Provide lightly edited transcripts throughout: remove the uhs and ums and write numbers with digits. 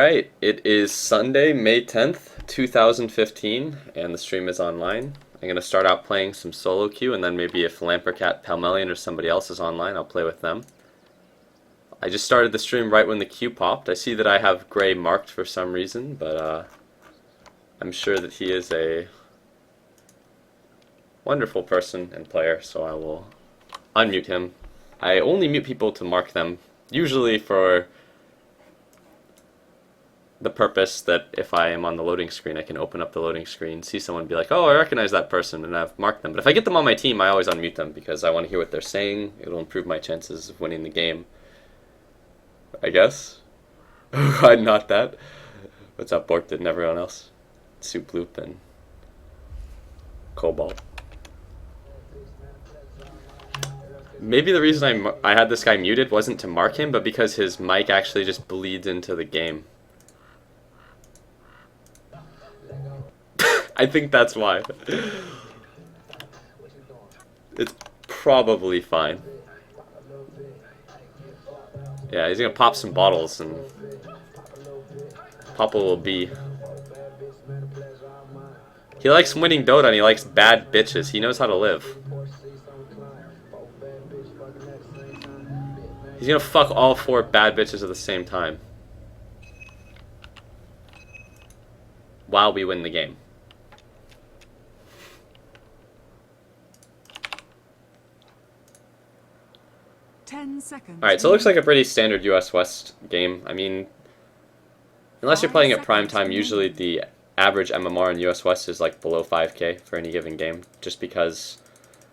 Alright, it is Sunday, May 10th, 2015, and the stream is online. I'm going to start out playing some solo queue, and then maybe if Lampercat, Palmelian, or somebody else is online, I'll play with them. I just started the stream right when the queue popped. I see that I have Gray marked for some reason, but I'm sure that he is a wonderful person and player, so I will unmute him. I only mute people to mark them, usually for the purpose that if I am on the loading screen, I can open up the loading screen, see someone, be like, oh, I recognize that person, and I've marked them. But if I get them on my team, I always unmute them because I want to hear what they're saying. It'll improve my chances of winning the game, I guess. I'm not that. What's up, Borked and everyone else? Soup Loop and Cobalt. Maybe the reason I had this guy muted wasn't to mark him, but because his mic actually just bleeds into the game. I think that's why. It's probably fine. Yeah, he's gonna pop some bottles and Papa will be. He likes winning Dota and he likes bad bitches. He knows how to live. He's gonna fuck all 4 bad bitches at the same time. While we win the game. 10 seconds. Alright, so it looks like a pretty standard US West game. I mean, unless you're playing at prime time, usually the average MMR in US West is like below 5k for any given game. Just because,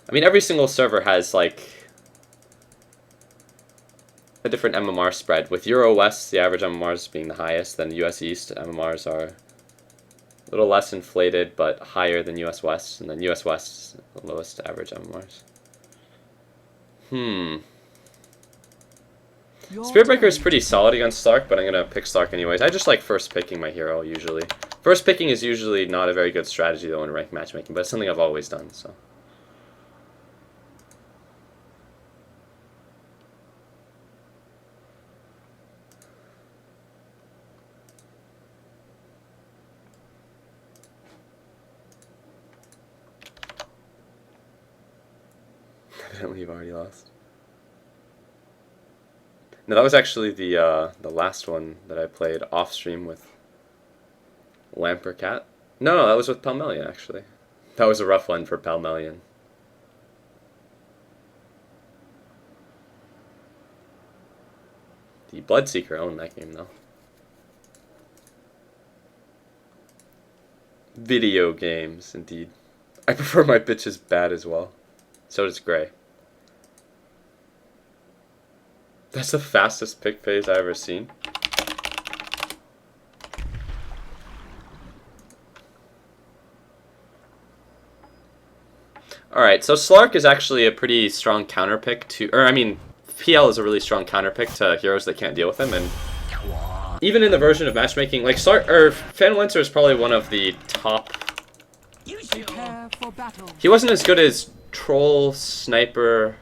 I mean, every single server has like a different MMR spread. With Euro West, the average MMRs being the highest, then US East MMRs are a little less inflated, but higher than US West, and then US West is the lowest average MMRs. Spiritbreaker is pretty solid against Slark, but I'm going to pick Slark anyways. I just like first picking my hero, usually. First picking is usually not a very good strategy, though, in ranked matchmaking, but it's something I've always done, so. Evidently, you've already lost. No, that was actually the last one that I played off stream with Lampercat. No, that was with Palmelian actually. That was a rough one for Palmelian. The Bloodseeker owned that game though. Video games, indeed. I prefer my bitches bad as well. So does Gray. That's the fastest pick phase I've ever seen. Alright, so Slark is actually a pretty strong counter pick to, or I mean, PL is a really strong counter pick to heroes that can't deal with him, and even in the version of matchmaking, like Slark, or Phantom Lancer is probably one of the top. He wasn't as good as Troll, Sniper,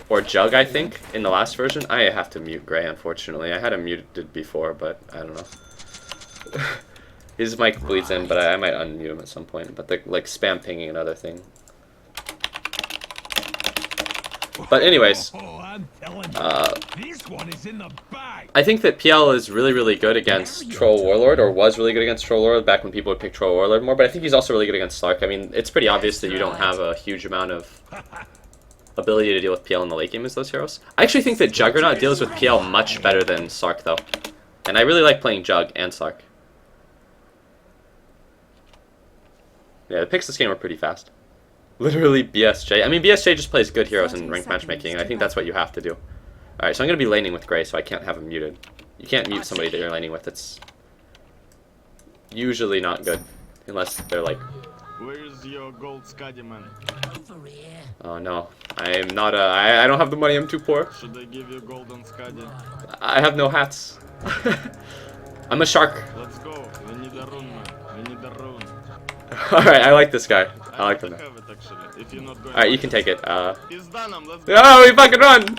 or Jug, I think, in the last version. I have to mute Gray, unfortunately. I had him muted before, but I don't know. His mic bleeds in, but I might unmute him at some point. But the like spam pinging another thing. But anyways, I think that PL is really, really good against Troll Warlord, or was really good against Troll Warlord back when people would pick Troll Warlord more. But I think he's also really good against Slark. I mean, it's pretty obvious that you don't have a huge amount of ability to deal with PL in the late game as those heroes. I actually think that Juggernaut deals with PL much better than Slark, though. And I really like playing Jug and Slark. Yeah, the picks this game are pretty fast. Literally BSJ. I mean, BSJ just plays good heroes in ranked matchmaking, and I think that's what you have to do. Alright, so I'm going to be laning with Gray, so I can't have him muted. You can't mute somebody that you're laning with. It's usually not good, unless they're like... Where's your gold Scuddy, man? Oh no, I am not I don't have the money, I'm too poor. Should I give you golden Scuddy? I have no hats. I'm a shark. Let's go. We need a rune, man. We need a rune. Alright, I like this guy. I like him. have it, actually, if you're not going. Alright, you can take it. He's done him. Let's go. Oh, we fucking run!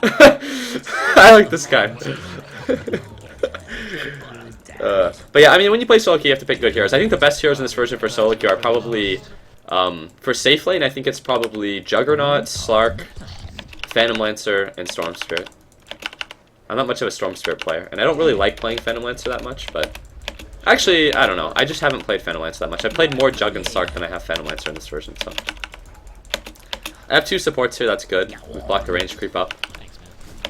I like this guy. But yeah, I mean, when you play solo queue, you have to pick good heroes. I think the best heroes in this version for solo queue are probably, for safe lane, I think it's probably Juggernaut, Slark, Phantom Lancer, and Storm Spirit. I'm not much of a Storm Spirit player, and I don't really like playing Phantom Lancer that much, but... Actually, I don't know. I just haven't played Phantom Lancer that much. I played more Jug and Slark than I have Phantom Lancer in this version, so... I have 2 supports here, that's good. We block the range creep up.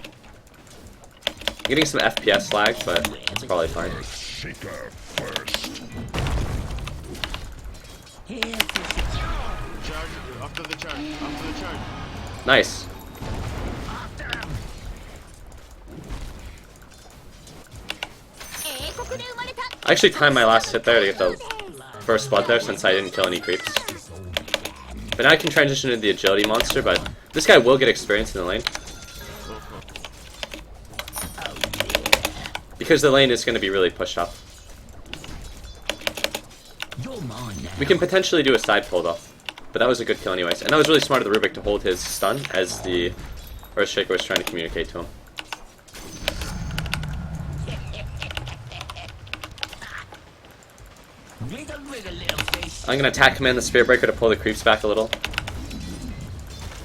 I'm getting some FPS lag, but it's probably fine. Charge, after the charge. Nice. I actually timed my last hit there to get the first blood there since I didn't kill any creeps. But now I can transition into the agility monster, but this guy will get experience in the lane. Because the lane is going to be really pushed up. We can potentially do a side pull though. But that was a good kill anyways. And that was really smart of the Rubik to hold his stun as the Earthshaker was trying to communicate to him. I'm going to attack command the Spirit Breaker to pull the creeps back a little.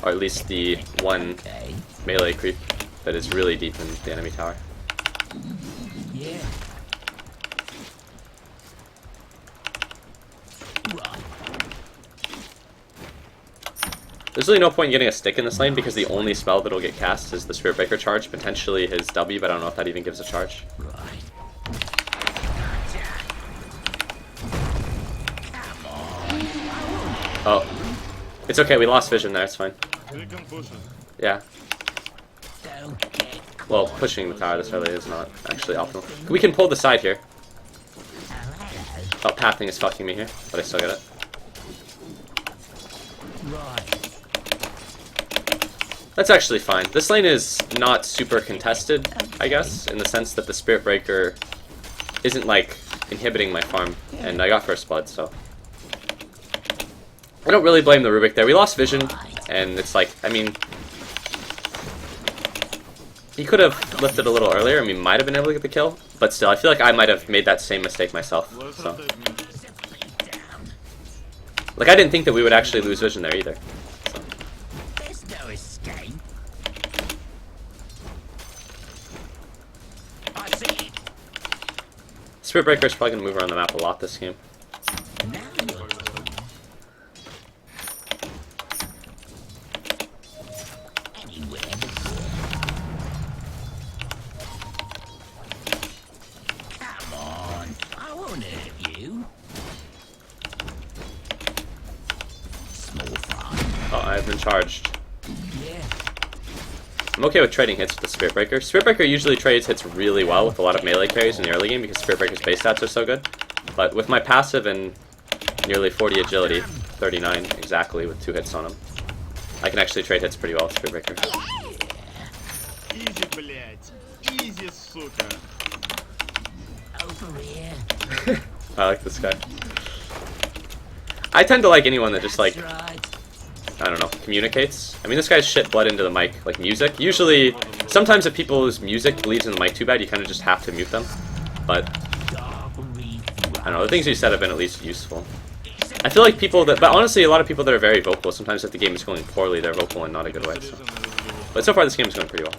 Or at least the one melee creep that is really deep in the enemy tower. Yeah. There's really no point in getting a stick in this lane because the only spell that'll get cast is the Spirit Breaker charge, potentially his W, but I don't know if that even gives a charge. Oh. It's okay, we lost vision there, it's fine. We can push it. Yeah. Well, pushing the tower this early is not actually optimal. We can pull the side here. Oh, pathing is fucking me here, but I still get it. That's actually fine. This lane is not super contested, I guess, in the sense that the Spirit Breaker isn't, like, inhibiting my farm, and I got first blood, so... I don't really blame the Rubik there. We lost vision, and it's like, I mean... He could have lifted a little earlier, and we might have been able to get the kill, but still, I feel like I might have made that same mistake myself, so... Like, I didn't think that we would actually lose vision there either. So. There's no escape. I see it. Spirit Breaker is probably going to move around the map a lot this game. Now you're anywhere but here. Come on, I won't hurt you. Small fry. Oh, I've been charged. Yeah. I'm okay with trading hits with the Spirit Breaker. Spirit Breaker usually trades hits really well with a lot of melee carries in the early game because Spirit Breaker's base stats are so good. But with my passive and nearly 40 agility, 39 exactly with 2 hits on him, I can actually trade hits pretty well with Spirit Breaker. Easy, блядь. Easy, сука. Over here. I like this guy. I tend to like anyone that just like, That's right. I don't know, communicates. I mean, this guy's shit blood into the mic, like music. Usually, sometimes if people's music bleeds in the mic too bad, you kind of just have to mute them. But, I don't know, the things you said have been at least useful. I feel like people that, but honestly, a lot of people that are very vocal, sometimes if the game is going poorly, they're vocal in not a good way. So. But so far, this game is going pretty well.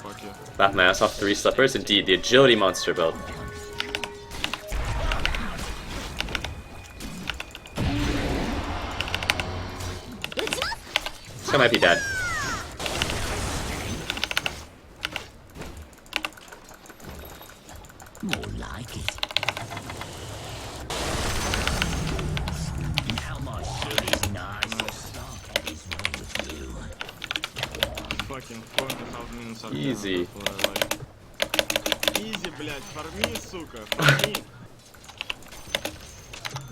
Fuck you. Laugh my ass off 3 slippers. Indeed, the agility monster build. This guy might be dead. More like it. Now my shit is nice. What is wrong with you? Fucking 4.5 minutes. Easy. Easy, блядь. Фарми, сука. Фарми.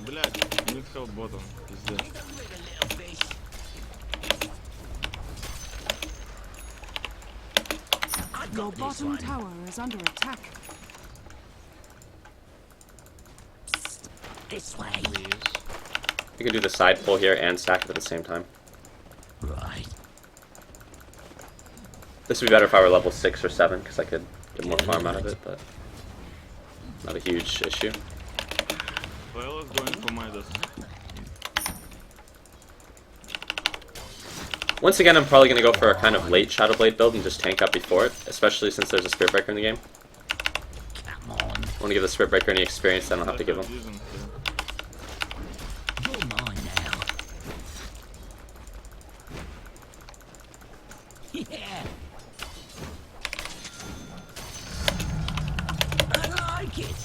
Блядь, need help bottom. Пиздец. Your bottom tower is under attack. This way. You can do the side pull here and stack it at the same time. Right. This would be better if I were level 6 or 7, because I could get more farm out of it, but... Not a huge issue. Well, is going for Midas. Once again, I'm probably going to go for a kind of late Shadow Blade build and just tank up before it, especially since there's a Spirit Breaker in the game. Come on. I want to give the Spirit Breaker any experience I don't have to give him. You're mine now. Yeah. I like it.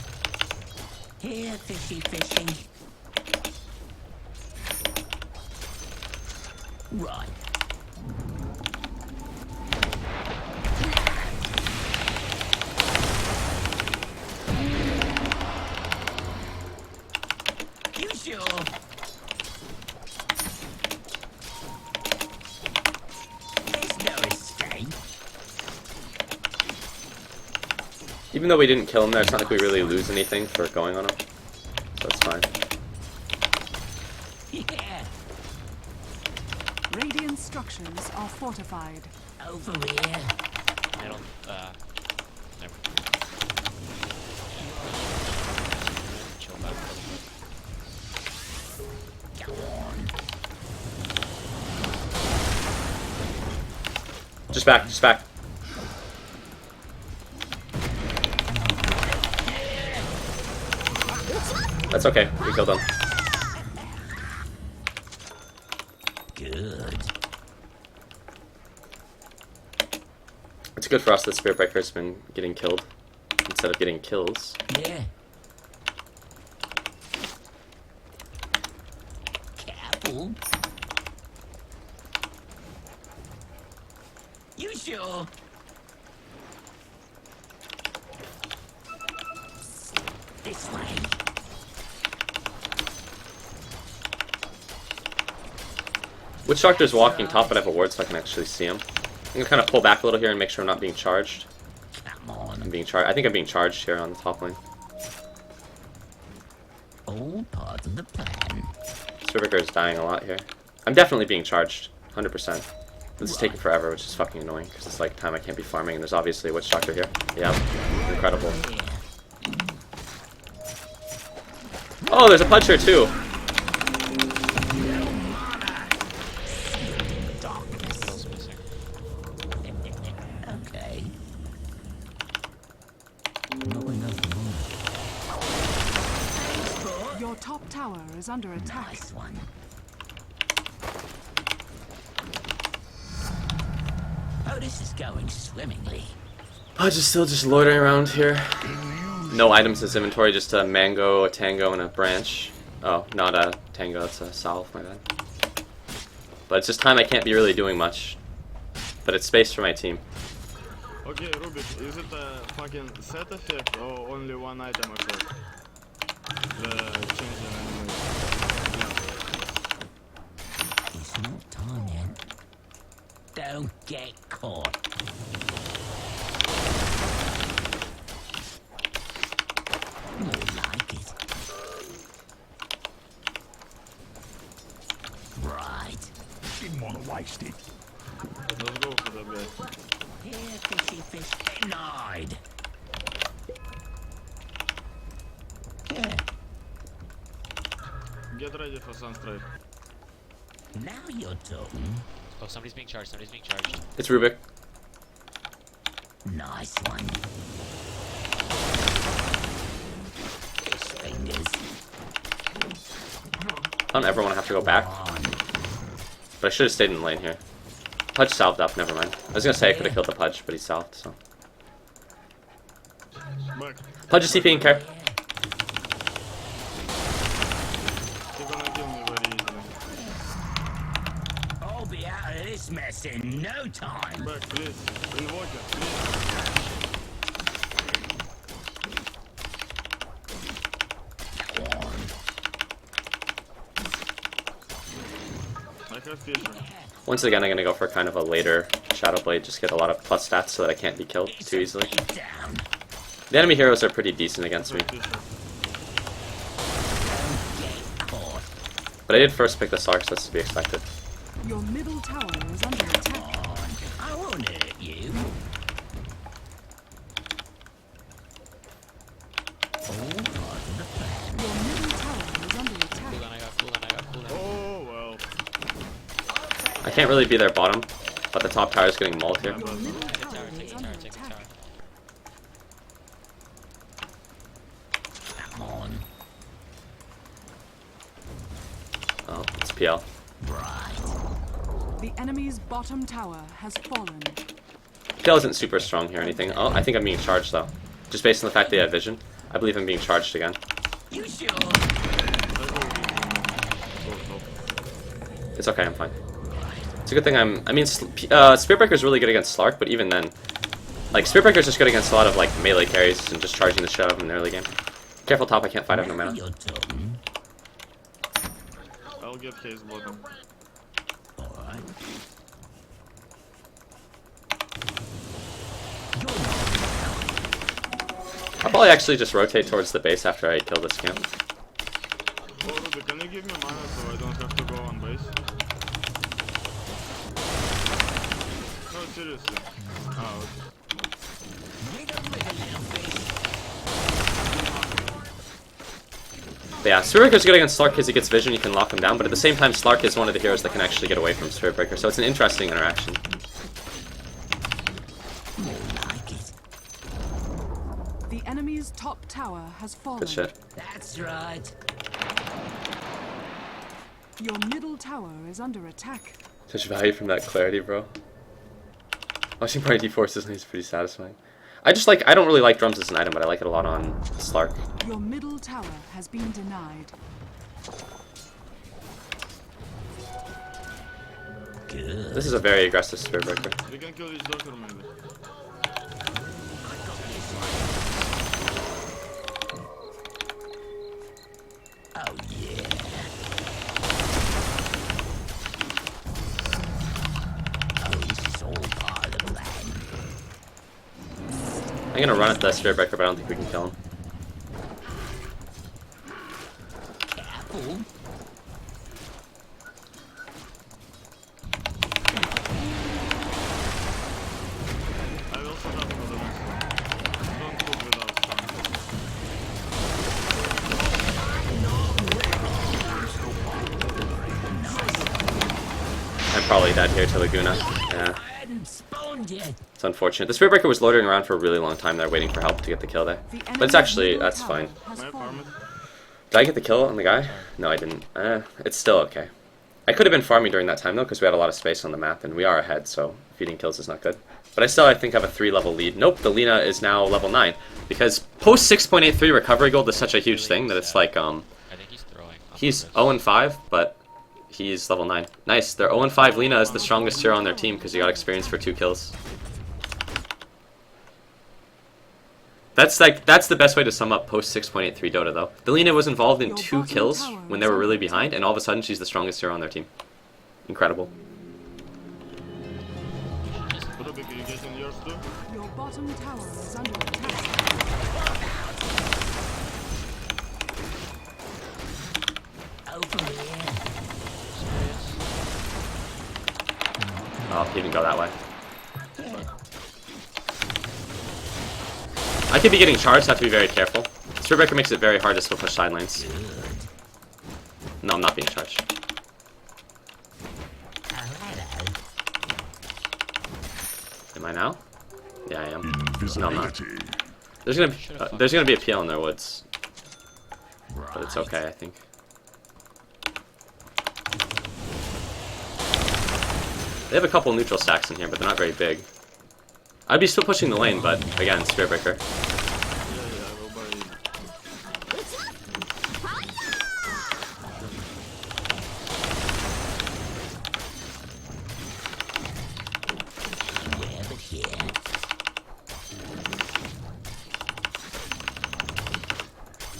Here, fishy, fishy. Right. You sure? There's no escape. Even though we didn't kill him there, it's not like we really lose anything for going on him. So it's fine. Yeah. Radiant structures are fortified. Over here. I don't, never. Chill back a little bit. Go on. Just back, just back. That's okay, we killed him. Good. It's good for us that Spirit Breaker's been getting killed instead of getting kills. Yeah. Careful. You sure? This way. Witch Doctor's walking top, but I have a ward so I can actually see him. I'm gonna kind of pull back a little here and make sure I'm not being charged. Come on. I'm being charged. I think I'm being charged here on the top lane. All part of the plan. Spirit Breaker is dying a lot here. I'm definitely being charged, 100%. This is taking forever, which is fucking annoying because it's like time I can't be farming, and there's obviously a Witch Doctor here. Yeah, incredible. Yeah. Oh, there's a Pudge here too. Darkness. Kills missing. Okay. Not enough money. Your top tower is under attack. Nice one. Oh, this is going swimmingly. Pudge is still just loitering around here. No items in his inventory, just a mango, a tango, and a branch. Oh, not a tango, it's a salve, my bad. But it's just time I can't be really doing much. But it's space for my team. Okay, Rubik, is it a fucking set effect or only one item effect? The changing animation. It's not time yet. Don't get caught. More like it. Right. Didn't want to waste it. Let's go for that guy. Here, fishy fish, denied. Yeah. Get ready for Sunstrike. Now you're talking. Oh, somebody's being charged, somebody's being charged. It's Rubik. Nice one. Fish fingers. I don't ever want to have to go back. On. But I should have stayed in the lane here. Pudge salved up, never mind. I was gonna say I could have killed the Pudge, but he salved, so. Back. Pudge is TPing care. You're gonna kill me very easily. I'll be out of this mess in no time. Back, please. Invoker, please. I have Fisher. Once again, I'm gonna go for kind of a later Shadow Blade, just get a lot of plus stats so that I can't be killed too easily. Down. The enemy heroes are pretty decent against me. Fisher. Get caught. But I did first pick the Sark, so that's to be expected. Your middle tower is under attack. On. I won't hurt you. can't really be their bottom, but the top tower is getting mauled here. Your middle Take the tower tower, is take the under tower, take the attack. tower. Come on. Oh, it's PL. Right. The enemy's bottom tower has fallen. PL isn't super strong here or anything. Oh, I think I'm being charged though. Just based on the fact they have vision. I believe I'm being charged again. You sure? It's okay, I'm fine. It's a good thing I mean, Spiritbreaker's really good against Slark, but even then, like, Spiritbreaker's just good against a lot of, like, melee carries and just charging the shit out of them in the early game. Careful top, I can't fight, I have no mana. Your turn. I'll get his bottom. Alright. I'll probably actually just rotate towards the base after I kill this camp. Oh, Ruby, can you give me mana so I don't have to go on base? No, seriously. Oh, But yeah, Spiritbreaker's good against Slark because he gets vision, you can lock him down, but at the same time, Slark is one of the heroes that can actually get away from Spiritbreaker, so it's an interesting interaction. Like it. The enemy's top tower has fallen. Good shit. That's right. Your middle tower is under attack. Such value from that clarity, bro. Watching Mighty Forces is pretty satisfying. I don't really like drums as an item, but I like it a lot on Slark. Your middle tower has been denied. Good. This is a very aggressive Spiritbreaker. we can kill each doctor maybe. Oh yeah. Oh, this is all part of the plan. I'm gonna run at the Spiritbreaker, but I don't think we can kill him. Careful. I will set up for the next one. Don't cook without stun. I'm probably dead here to Laguna. Yeah, I hadn't spawned yet. it's unfortunate. The Spiritbreaker was loitering around for a really long time there, waiting for help to get the kill there. The But it's enemy's actually, middle that's tower fine. has May I farm fallen. it? Did I get the kill on the guy? No, I didn't. It's still okay. I could have been farming during that time though, because we had a lot of space on the map, and we are ahead, so feeding kills is not good. But I think, have a 3-level lead. Nope, the Lina is now level 9, because post 6.83 recovery gold is such a huge thing that it's like, I think he's throwing. off he's of this. 0-5, but he's level 9. Nice, their 0-5 Lina is the strongest hero on their team, because he got experience for 2 kills. That's the best way to sum up post 6.83 Dota though. The Lina was involved in Your 2 bottom kills tower when they is were really under behind, and all of a sudden she's the strongest hero on their team. Incredible. Ruby, can you get in yours too? Your bottom tower is under attack. Over here. Oh, he didn't go that way. I could be getting charged, have to be very careful. Spiritbreaker makes it very hard to split push side lanes. Good. No, I'm not being charged. Oh, hello. Am I now? Yeah, I am. No, I'm not. Invisibility. There's gonna be a PL in their woods, Right. but it's okay, I think. They have a couple neutral stacks in here, but they're not very big. I'd be still pushing the lane, but again, Spiritbreaker. Yeah, I will buy it. Yeah, but here.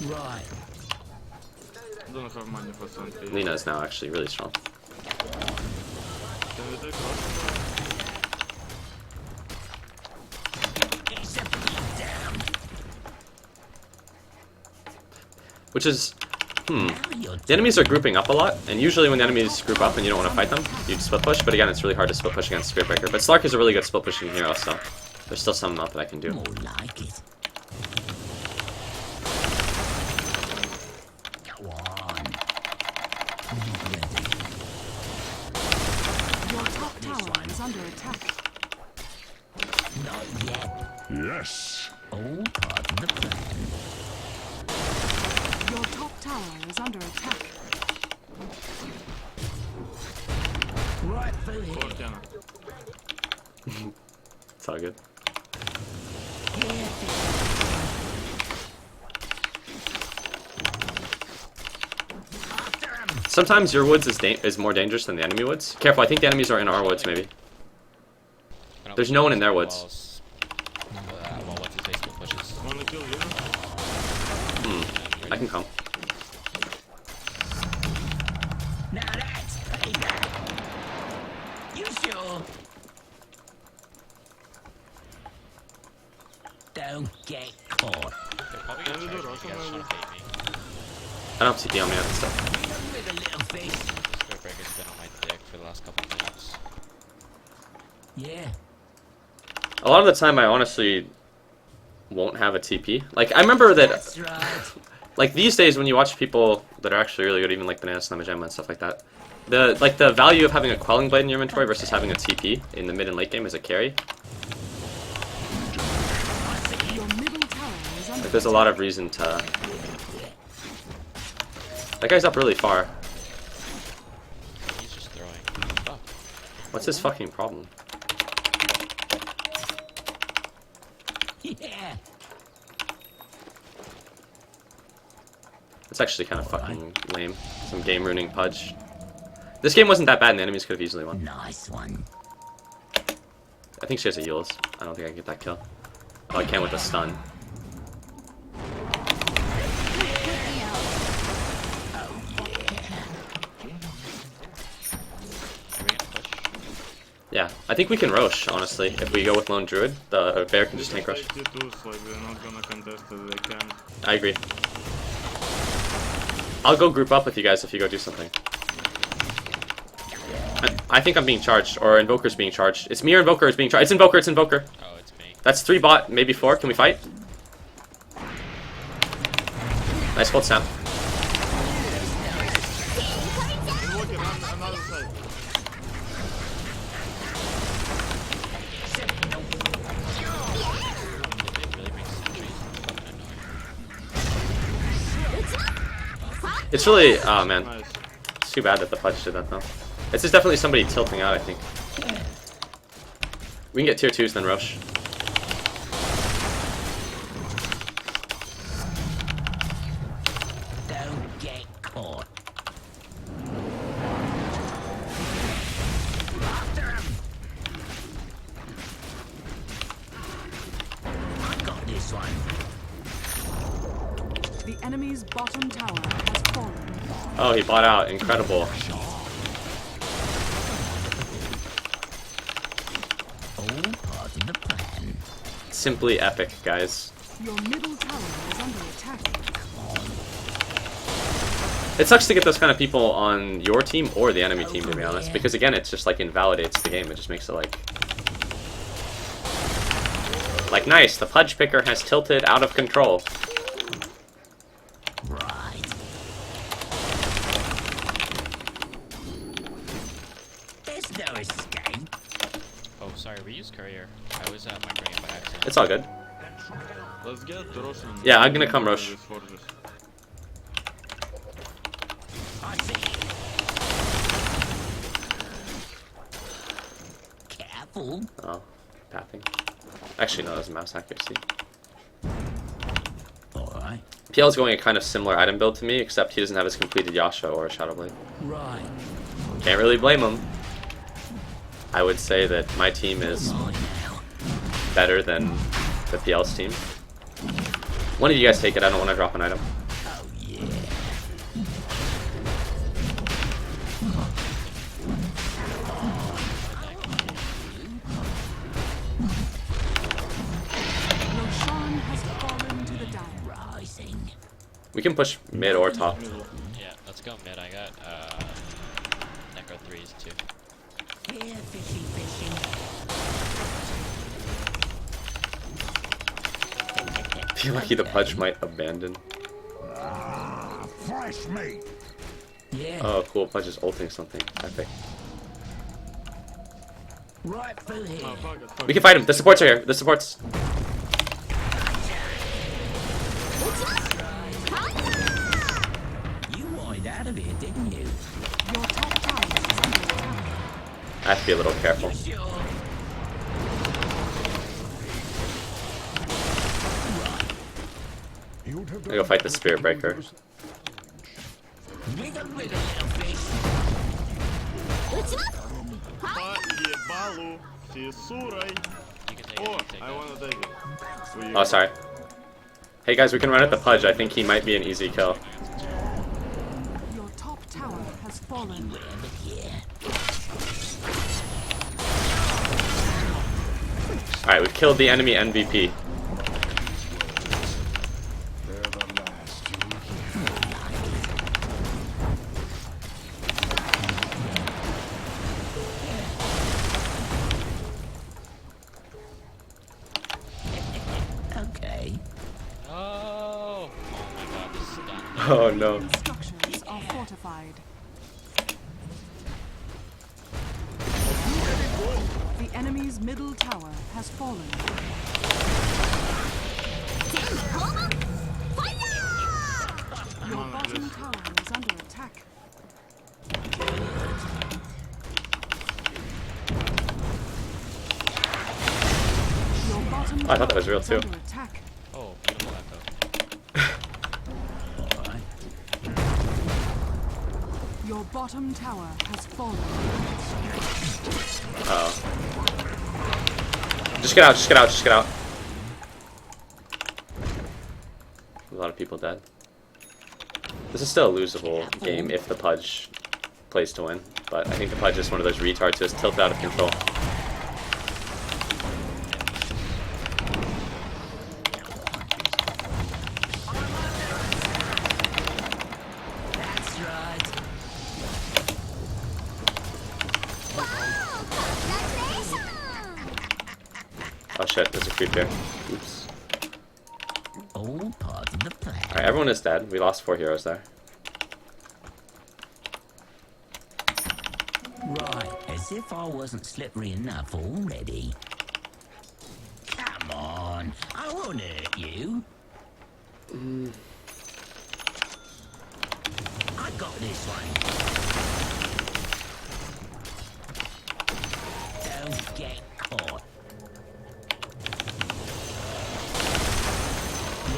Right. I don't have money for something. Lina is now actually really strong. Can we take rock? It's a beat down. Which is, Now you're the enemies are grouping up a lot, and usually when the enemies group up and you don't want to fight them, you split push, but again, it's really hard to split push against Spiritbreaker. But Slark is a really good split pushing hero, so there's still some amount that I can do. more like it. Go on. Be ready. Your tower is under attack. Not yet. Yes. All part of the plan. Your top tower is under attack. Right for here. Fortuna. It's all good. Here, after him. Sometimes your woods is more dangerous than the enemy woods. Careful, I think the enemies are in our woods, maybe. I don't There's think no one in their walls- woods. Well, what's his face will pushes. Wanna kill you? I can come. Now that's payback. You sure? Don't get caught. They're probably Can gonna we do charge me. Russian You guys maybe? trying to bait me. I don't have TP on me and stuff. With a little face. Squarebreaker's been on my dick for the last couple of minutes. Yeah. A lot of the time, I honestly won't have a TP. Like, I remember that, That's right. like, these days when you watch people that are actually really good, even like Banana Slam and stuff like that, the value of having a Quelling Blade in your inventory versus having a TP in the mid and late game as a carry. Your middle tower is under Like, there's a lot of reason to... That guy's up really far. He's just throwing. Fuck. What's his fucking problem? Yeah. It's actually kind of fucking lame. Some game ruining pudge. This game wasn't that bad and the enemies could have easily won. Nice one. I think she has a Eul's. I don't think I can get that kill. Oh, I can with a stun. Are we gonna push? Yeah, I think we can Roche, honestly. If we go with Lone Druid, the bear can just tank rush. Take T2s, like we're not gonna contest it, they can. I agree. I'll go group up with you guys if you go do something. I think I'm being charged, or Invoker's being charged. It's me or Invoker is being charged. It's Invoker, it's Invoker. Oh, it's me. That's 3 bot, maybe 4. Can we fight? Nice hold snap. Invoker on another side. Did they really bring sentries? Fucking annoying. It's really, oh man. Nice. It's too bad that the Pudge did that though. This is definitely somebody tilting out, I think. We can get tier 2s then Roche. Don't get caught. After him. I got this one. The enemy's bottom tower has fallen. Oh, he bought out. Incredible. All part of the plan. Simply epic, guys. Your middle tower is under attack. It sucks to get those kind of people on your team or the enemy team, to be honest. Because again, it's just like invalidates the game. It just makes it like... Like, nice, the Pudge Picker has tilted out of control. Right. There's no escape. Oh, sorry, we used courier. I was microing it by accident. It's all good. Let's get Russian. Yeah, I'm gonna come Roche. With forges. I see. Careful. Oh, pathing. Actually, no, that was mouse accuracy. Alright. PL's going a kind of similar item build to me, except he doesn't have his completed Yasha or a Shadow Blade. Right. Can't really blame him. I would say that my team is Mine now. better than the PL's team. One of you guys take it, I don't want to drop an item. Oh yeah. Roshan has fallen to the dire. Rising. We can push mid or top. Middle. Yeah, let's go mid. I got Necro 3s too. Here, fishy, fishy. Feel lucky the Pudge might abandon. Fresh meat. Yeah. Oh, cool, Pudge is ulting something. Epic. Right through here. Oh, fuck it, fuck We it. can fight him. The supports are here. The supports. You wanted out of here, didn't you? Your top tower is under attack. I have to be a little careful. Sure. You'd have I go fight the Spirit Breaker. Wiggle, wiggle, little fish. Поебалу фисурой. You can take it. Oh, You can take I that. wanna take it. Will you Oh, sorry. Hey guys, we can run at the Pudge. I think he might be an easy kill. Your top tower has fallen. Wherever here. Alright, we've killed the enemy MVP. They're the last you'll hear. Okay. Oh! Oh my god, this is done. Oh no. Structures are fortified. The enemy's middle tower has fallen. Your bottom tower is under attack. Your bottom Oh, I thought that tower was real is too. under attack. Oh, beautiful echo. Alright. Your bottom tower has fallen. Oh. Just get out, just get out, just get out. A lot of people dead. This is still a losable game if the Pudge plays to win, but I think the Pudge is one of those retards who is tilted out of control. That's right. Oh shit, there's a creep here. Oops. All part of the plan. Alright, everyone is dead. We lost 4 heroes there. Right, as if I wasn't slippery enough already. Come on, I won't hurt you. I got this one. Don't get caught.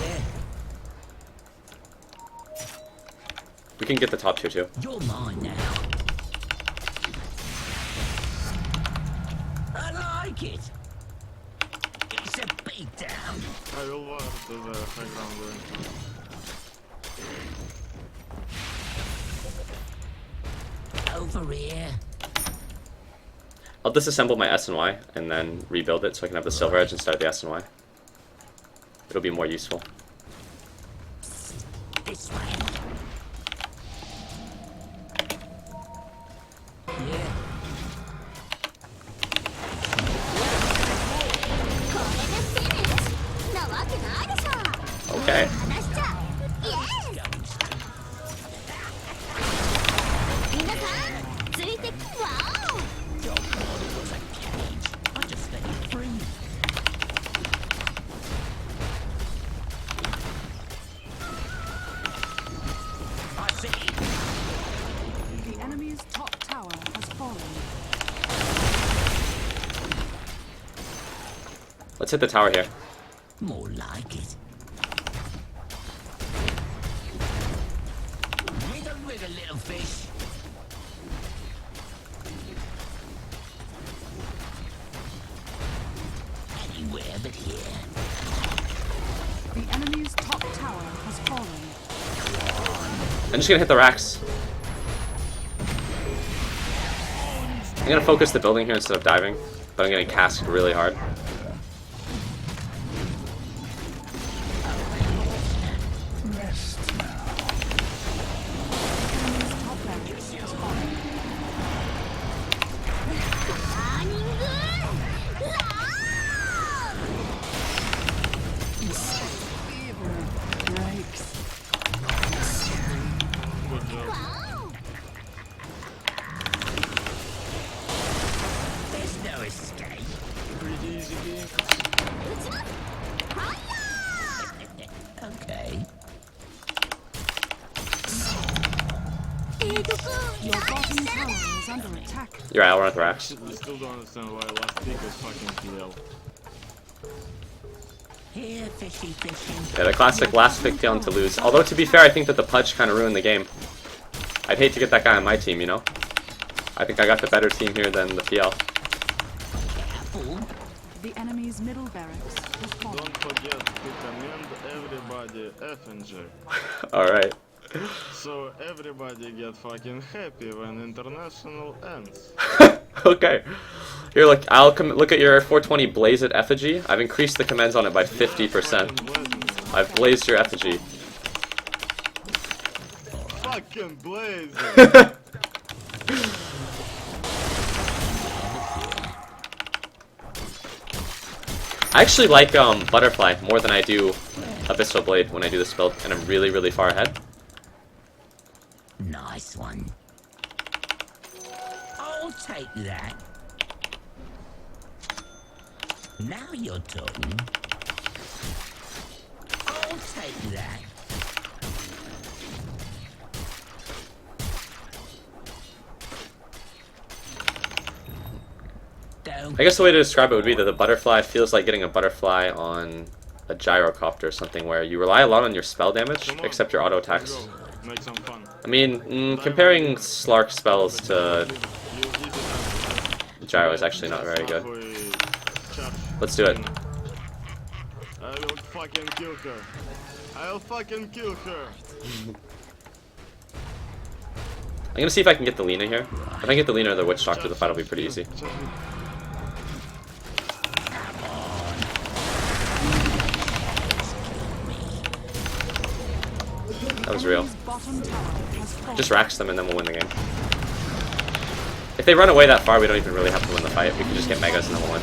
Yeah, We can get the top 2 too. you're mine now. I like it. It's a big down. I will walk to the high ground going. Over here. I'll disassemble my S and Y and then rebuild it so I can have the Silver Edge instead of the S and Y. It'll be more useful. This way. Yeah. Okay. Your body was a cage. I just let it free. I see. The enemy's top tower has fallen. Let's hit the tower here. More like it. Wiggle, wiggle, little fish. Anywhere but here. The enemy's top tower has fallen. I'm just gonna hit the racks. I'm gonna focus the building here instead of diving, but I'm gonna cast really hard. Rest now. Enemy's top barracks has fallen. Breaks. Good job. There's no escape. Your bottom tower is under attack. You're right, I'll run with racks. I still don't understand why last pick was fucking PL. Here, fishy, fishy. Yeah, the classic last pick down to lose. Although, to be fair, I think that the Pudge kind of ruined the game. I'd hate to get that guy on my team, you know? I think I got the better team here than the PL. Careful. The enemy's middle barracks has fallen. Don't forget to command everybody F and G. Alright. So everybody get fucking happy when international ends. Okay. Here, look, I'll look at your 420 Blaze It effigy. I've increased the commands on it by 50%. I've blazed your effigy. Fucking blaze it. I actually like Butterfly more than I do Abyssal Blade when I do this build, and I'm really, really far ahead. Nice one. I'll take that. Now you're talking. I'll take that. Don't I guess the way to describe it would be that the Butterfly feels like getting a Butterfly on a gyrocopter or something, where you rely a lot on your spell damage, Come on, except your auto let's attacks. go. Make some fun. I mean, comparing Slark spells to Gyro is actually not very good. Let's do it. I will fucking kill her. I'll fucking kill her. I'm gonna see if I can get the Lina here. If I get the Lina or the Witch Doctor, the fight will be pretty easy. That was real. Enemy's bottom tower has fallen. Just racks them and then we'll win the game. If they run away that far, we don't even really have to win the fight. We can just get Megas and then we'll win.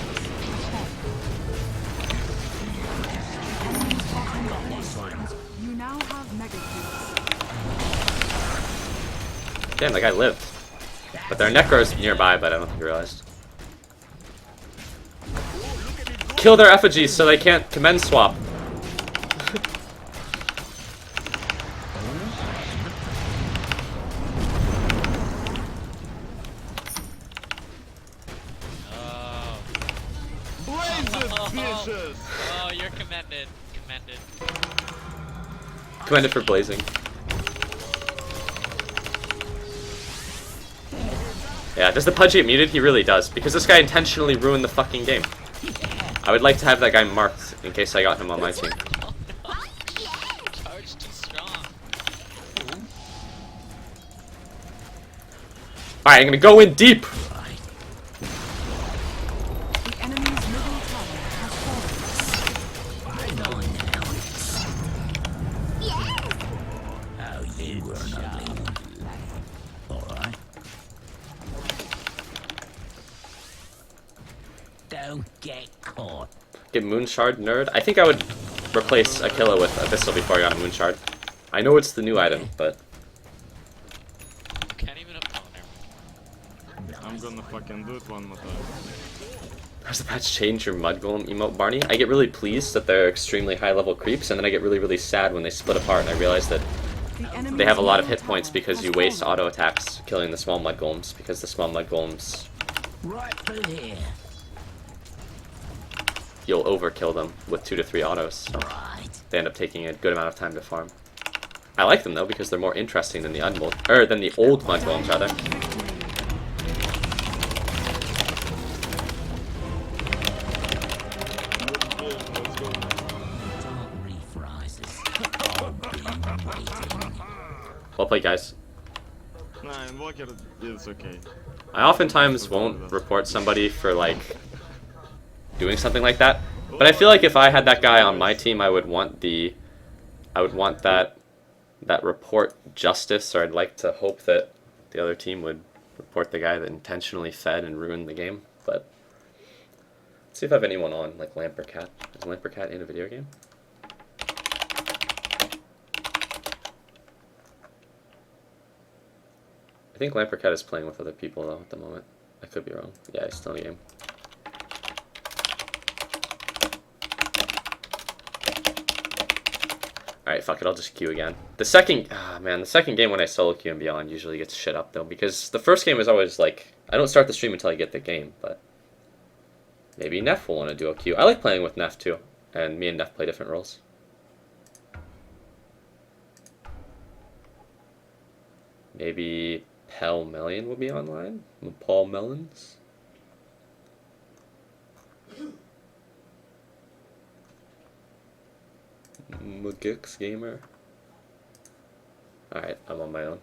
You now have mega cubes. Damn, that guy lived. But their Necro's nearby, but I don't think he realized. Kill their effigies so they can't command swap. Oh. Blaze it, bitches! Oh, you're commended. Commended. Commended for blazing. Yeah, does the Pudge get muted? He really does, because this guy intentionally ruined the fucking game. I would like to have that guy marked in case I got him on my team. Charge too strong. Alright, I'm gonna go in deep! The enemy's middle tower has fallen. Oh, you were an ugly one. Alright. Don't get caught. Get Moon Shard, nerd? I think I would replace Aquila with Abyssal before I got a Moon Shard. I know it's the new item, but... Can't even up. Oh, never mind. I'm gonna fucking do it one more time. Does the patch change your Mud Golem emote, Barney? I get really pleased that they're extremely high level creeps, and then I get really, really sad when they split apart and I realize that The enemy's they have a lot of middle hit points tower because has you waste fallen. auto attacks killing the small Mud Golems, because the small Mud Golems, Right through here. you'll overkill them with 2 to 3 autos, so Right. they end up taking a good amount of time to farm. I like them though because they're more interesting than the than the old Mud Golems rather. Dark reef rises. I'll be waiting. Well played, guys. Nah, Invoker is okay. I oftentimes won't report somebody for like doing something like that, but I feel like if I had that guy on my team, I would want that report justice, or I'd like to hope that the other team would report the guy that intentionally fed and ruined the game. But let's see if I have anyone on, like Lampercat. Is Lampercat in a video game? I think Lampercat is playing with other people though at the moment. I could be wrong. Yeah, he's still in the game. Alright, fuck it, I'll just queue again. The second game when I solo queue and beyond usually gets shit up though, because the first game is always like, I don't start the stream until I get the game, but maybe Neff will want to do a queue. I like playing with Neff too, and me and Neff play different roles. Maybe Pell Mellion will be online? Paul Mellons? Magix Gamer. Alright, I'm on my own.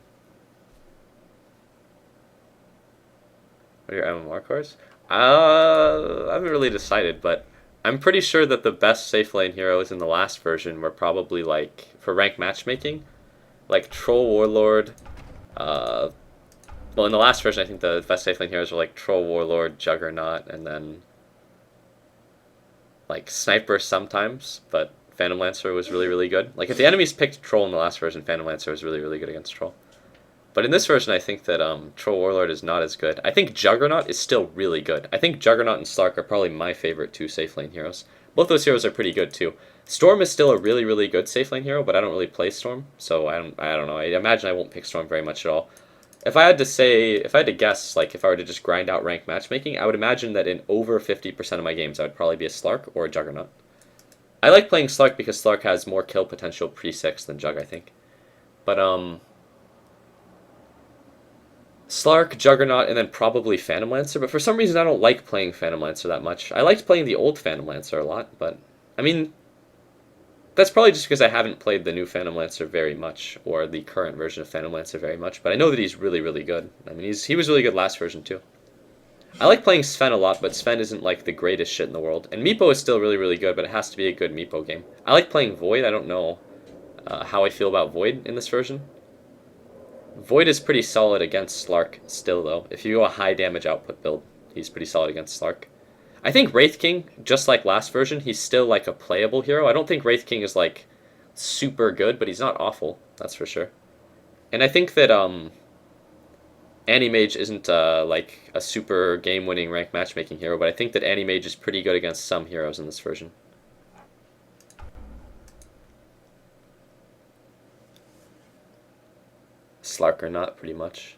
What are your MMR cores? I haven't really decided, but I'm pretty sure that the best safe lane heroes in the last version were probably like, for rank matchmaking, like Troll Warlord. Well, in the last version, I think the best safe lane heroes were like Troll Warlord, Juggernaut, and then like Sniper sometimes, but Phantom Lancer was really, really good. Like, if the enemies picked Troll in the last version, Phantom Lancer was really, really good against Troll. But in this version, I think that Troll Warlord is not as good. I think Juggernaut is still really good. I think Juggernaut and Slark are probably my favorite two safe lane heroes. Both those heroes are pretty good, too. Storm is still a really, really good safe lane hero, but I don't really play Storm, so I don't know. I imagine I won't pick Storm very much at all. If I had to guess, like, if I were to just grind out rank matchmaking, I would imagine that in over 50% of my games, I would probably be a Slark or a Juggernaut. I like playing Slark because Slark has more kill potential pre-6 than Jug, I think. But, Slark, Juggernaut, and then probably Phantom Lancer, but for some reason I don't like playing Phantom Lancer that much. I liked playing the old Phantom Lancer a lot, but, I mean, that's probably just because I haven't played the new Phantom Lancer very much, or the current version of Phantom Lancer very much, but I know that he's really, really good. I mean, he was really good last version, too. I like playing Sven a lot, but Sven isn't like the greatest shit in the world. And Meepo is still really, really good, but it has to be a good Meepo game. I like playing Void. I don't know how I feel about Void in this version. Void is pretty solid against Slark still, though. If you go a high damage output build, he's pretty solid against Slark. I think Wraith King, just like last version, he's still like a playable hero. I don't think Wraith King is like super good, but he's not awful, that's for sure. And I think that Animage isn't like a super game-winning rank matchmaking hero, but I think that Animage is pretty good against some heroes in this version. Slark or not, pretty much.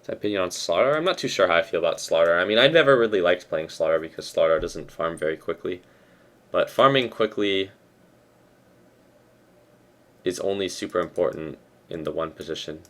Opinion on Slaughter? I'm not too sure how I feel about Slaughter. I mean, I never really liked playing Slaughter because Slaughter doesn't farm very quickly. But farming quickly is only super important in the one position.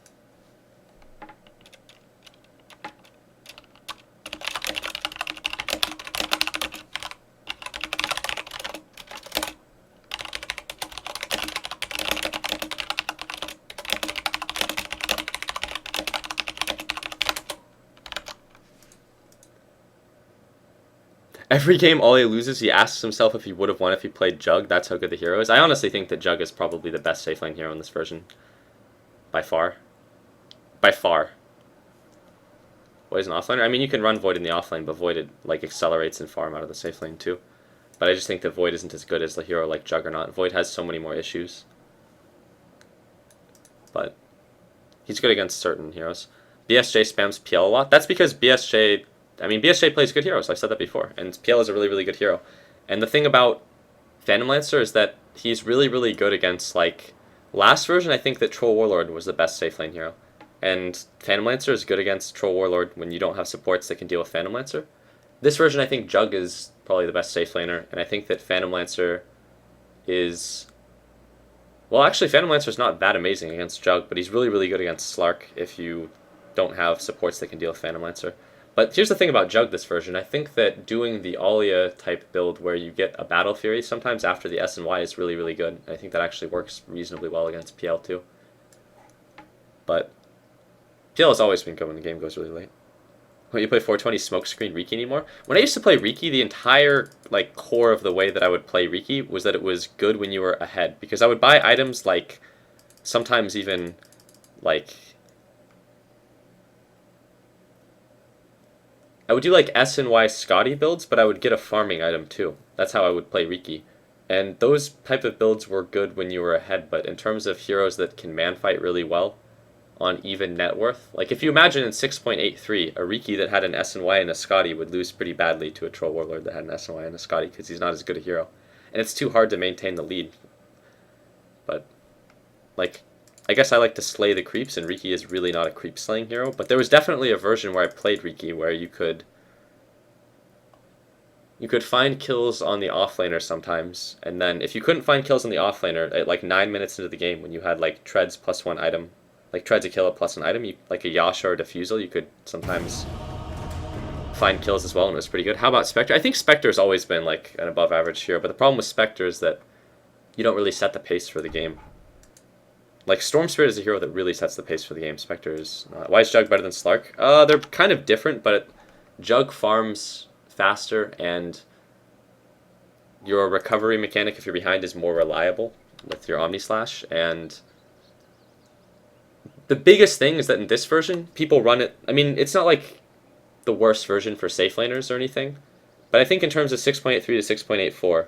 Every game Ollie loses, he asks himself if he would have won if he played Jug. That's how good the hero is. I honestly think that Jug is probably the best safe lane hero in this version. By far. By far. Void is an offlaner? I mean, you can run Void in the offlane, but Void like accelerates and farm out of the safe lane too. But I just think that Void isn't as good as the hero like Juggernaut. Void has so many more issues. But he's good against certain heroes. BSJ spams PL a lot. That's because BSJ plays good heroes. I said that before. And PL is a really, really good hero. And the thing about Phantom Lancer is that he's really, really good against, like, last version I think that Troll Warlord was the best safe lane hero. And Phantom Lancer is good against Troll Warlord when you don't have supports that can deal with Phantom Lancer. This version I think Jug is probably the best safe laner. And I think that Phantom Lancer is... Well, actually, Phantom Lancer is not that amazing against Jug, but he's really, really good against Slark if you don't have supports that can deal with Phantom Lancer. But here's the thing about Jug this version. I think that doing the Alia type build where you get a Battle Fury sometimes after the S and Y is really, really good. I think that actually works reasonably well against PL too. But PL has always been good when the game goes really late. When you play 420 Smokescreen Riki anymore? When I used to play Riki, the entire like core of the way that I would play Riki was that it was good when you were ahead. Because I would buy items like, sometimes even like... I would do like S and Y Scotty builds, but I would get a farming item too. That's how I would play Riki. And those type of builds were good when you were ahead, but in terms of heroes that can man fight really well, on even net worth. Like, if you imagine in 6.83, a Riki that had an SNY and a Scotty would lose pretty badly to a Troll Warlord that had an SNY and a Scotty because he's not as good a hero. And it's too hard to maintain the lead. But, like, I guess I like to slay the creeps, and Riki is really not a creep slaying hero. But there was definitely a version where I played Riki where you could find kills on the offlaner sometimes, and then if you couldn't find kills on the offlaner at like 9 minutes into the game when you had like treads plus 1 item, like treads a kill plus an item, like a Yasha or Diffusal, you could sometimes find kills as well, and it was pretty good. How about Spectre? I think Spectre's always been like an above average hero, but the problem with Spectre is that you don't really set the pace for the game. Like, Storm Spirit is a hero that really sets the pace for the game. Spectre is not. Why is Jug better than Slark? They're kind of different, but Jug farms faster, and your recovery mechanic if you're behind is more reliable with your Omni Slash. And the biggest thing is that in this version, people run it. I mean, it's not like the worst version for safe laners or anything, but I think in terms of 6.83 to 6.84,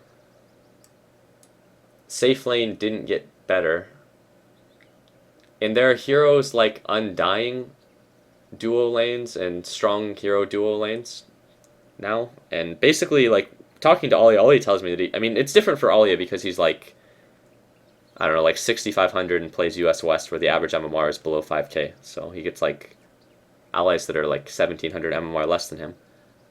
safe lane didn't get better. And there are heroes like Undying duo lanes and strong hero duo lanes now. And basically, like, talking to Ollie tells me that I mean, it's different for Ollie because he's like, I don't know, like 6,500 and plays US West where the average MMR is below 5k. So he gets like allies that are like 1,700 MMR less than him.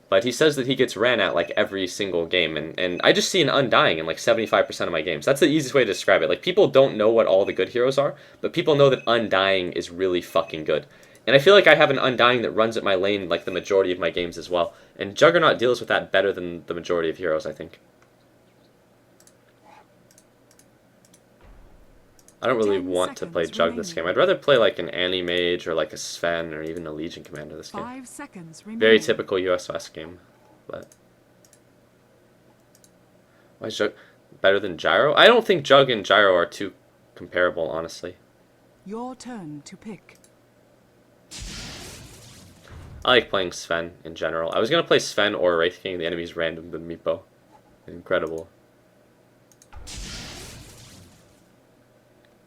But he says that he gets ran at like every single game, and I just see an Undying in like 75% of my games. That's the easiest way to describe it. Like, people don't know what all the good heroes are, but people know that Undying is really fucking good. And I feel like I have an Undying that runs at my lane like the majority of my games as well. And Juggernaut deals with that better than the majority of heroes, I think. I don't really want to play Jug this game. I'd rather play like an Anti-Mage or like a Sven or even a Legion Commander this game. 5 seconds remaining. Very typical US West game, but why is Jug better than Gyro? I don't think Jug and Gyro are too comparable, honestly. Your turn to pick. I like playing Sven in general. I was gonna play Sven or Wraith King. The enemy's random than Meepo. Incredible.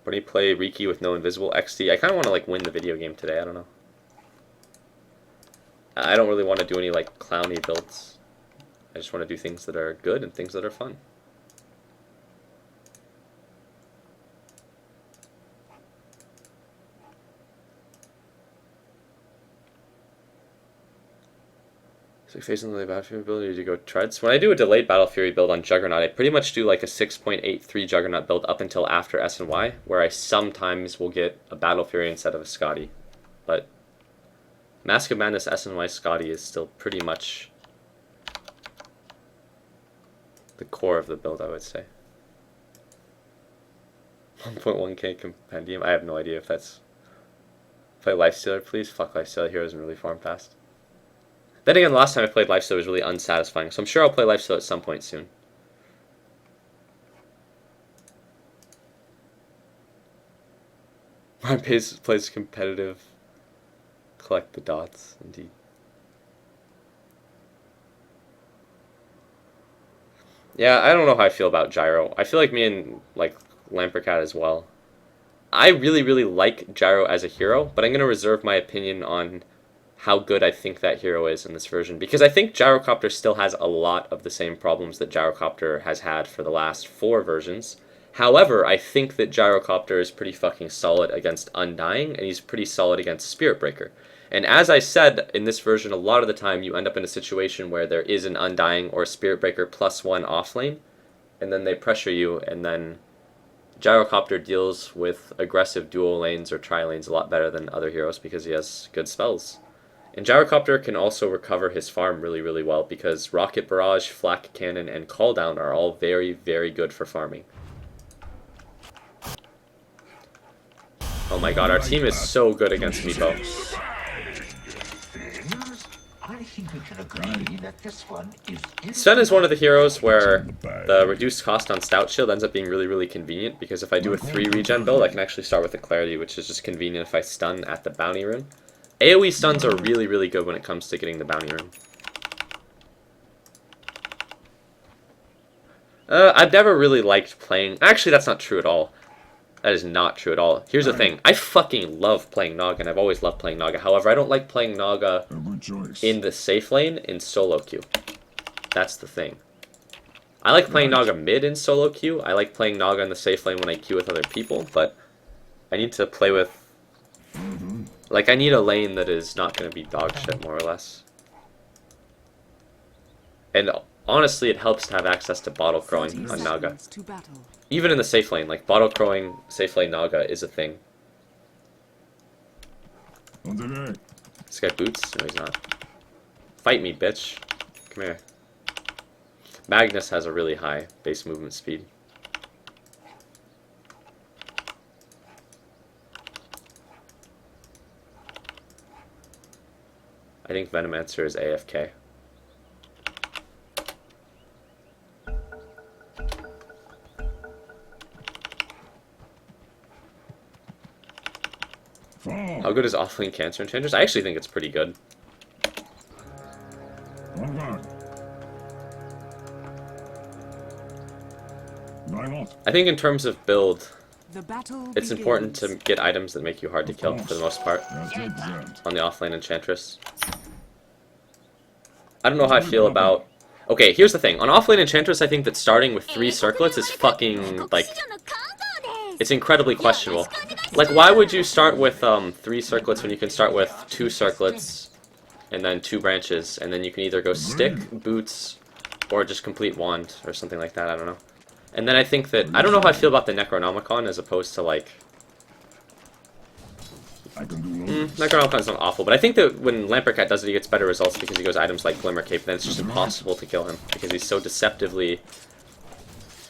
When you play Riki with no invisible XD, I kind of want to like win the video game today. I don't know. I don't really want to do any like clowny builds. I just want to do things that are good and things that are fun. So facing the Battle Fury build, or do you go treads? When I do a delayed Battle Fury build on Juggernaut, I pretty much do like a 6.83 Juggernaut build up until after SNY, where I sometimes will get a Battle Fury instead of a Scotty. But Mask of Madness SNY Scotty is still pretty much the core of the build, I would say. 1.1k compendium. I have no idea if that's... Play Lifestealer, please. Fuck Lifestealer. Hero doesn't really farm fast. Then again, the last time I played Lifesteal was really unsatisfying, so I'm sure I'll play Lifesteal at some point soon. My pace plays competitive. Collect the dots, indeed. Yeah, I don't know how I feel about Gyro. I feel like me and like Lampercat as well. I really, really like Gyro as a hero, but I'm going to reserve my opinion on how good I think that hero is in this version, because I think Gyrocopter still has a lot of the same problems that Gyrocopter has had for the last 4 versions. However, I think that Gyrocopter is pretty fucking solid against Undying, and he's pretty solid against Spirit Breaker. And as I said, in this version, a lot of the time you end up in a situation where there is an Undying or a Spirit Breaker +1 offlane, and then they pressure you, and then Gyrocopter deals with aggressive dual lanes or tri-lanes a lot better than other heroes because he has good spells. And Gyrocopter can also recover his farm really, really well because Rocket Barrage, Flak Cannon, and Call Down are all very, very good for farming. Oh my god, our team is so good against Meepo. I think we can agree that this one is... Sven is one of the heroes where the reduced cost on Stout Shield ends up being really, really convenient because if I do a 3 regen build, I can actually start with the Clarity, which is just convenient if I stun at the Bounty Rune. AoE stuns are really, really good when it comes to getting the Bounty Rune. I've never really liked playing... Actually, that's not true at all. That is not true at all. Here's the thing. I fucking love playing Naga, and I've always loved playing Naga. However, I don't like playing Naga in the safe lane in solo queue. That's the thing. I like playing Naga mid in solo queue. I like playing Naga in the safe lane when I queue with other people, but I need to play with... Like, I need a lane that is not going to be dog shit, more or less. And honestly, it helps to have access to bottle crowing 30 on Naga. seconds to battle. Even in the safe lane, like, bottle crowing safe lane Naga is a thing. This guy boots? No, he's not. Fight me, bitch. Come here. Magnus has a really high base movement speed. I think Venomancer is AFK. How good is offlane Cancer Enchanters? I actually think it's pretty good. I think in terms of build, The battle it's important to begins. get items that make you hard to kill for the most part on the offlane Enchantress. I don't know how I feel about... Okay, here's the thing. On offlane Enchantress, I think that starting with 3 circlets is fucking, like... It's incredibly questionable. Like, why would you start with 3 circlets when you can start with 2 circlets and then 2 branches, and then you can either go stick, boots, or just complete wand, or something like that, I don't know. And then I think that... I don't know how I feel about the Necronomicon as opposed to, like... Necronomicon's not awful, but I think that when Lampercat does it, he gets better results because he goes items like Glimmer Cape, then it's just impossible to kill him because he's so deceptively...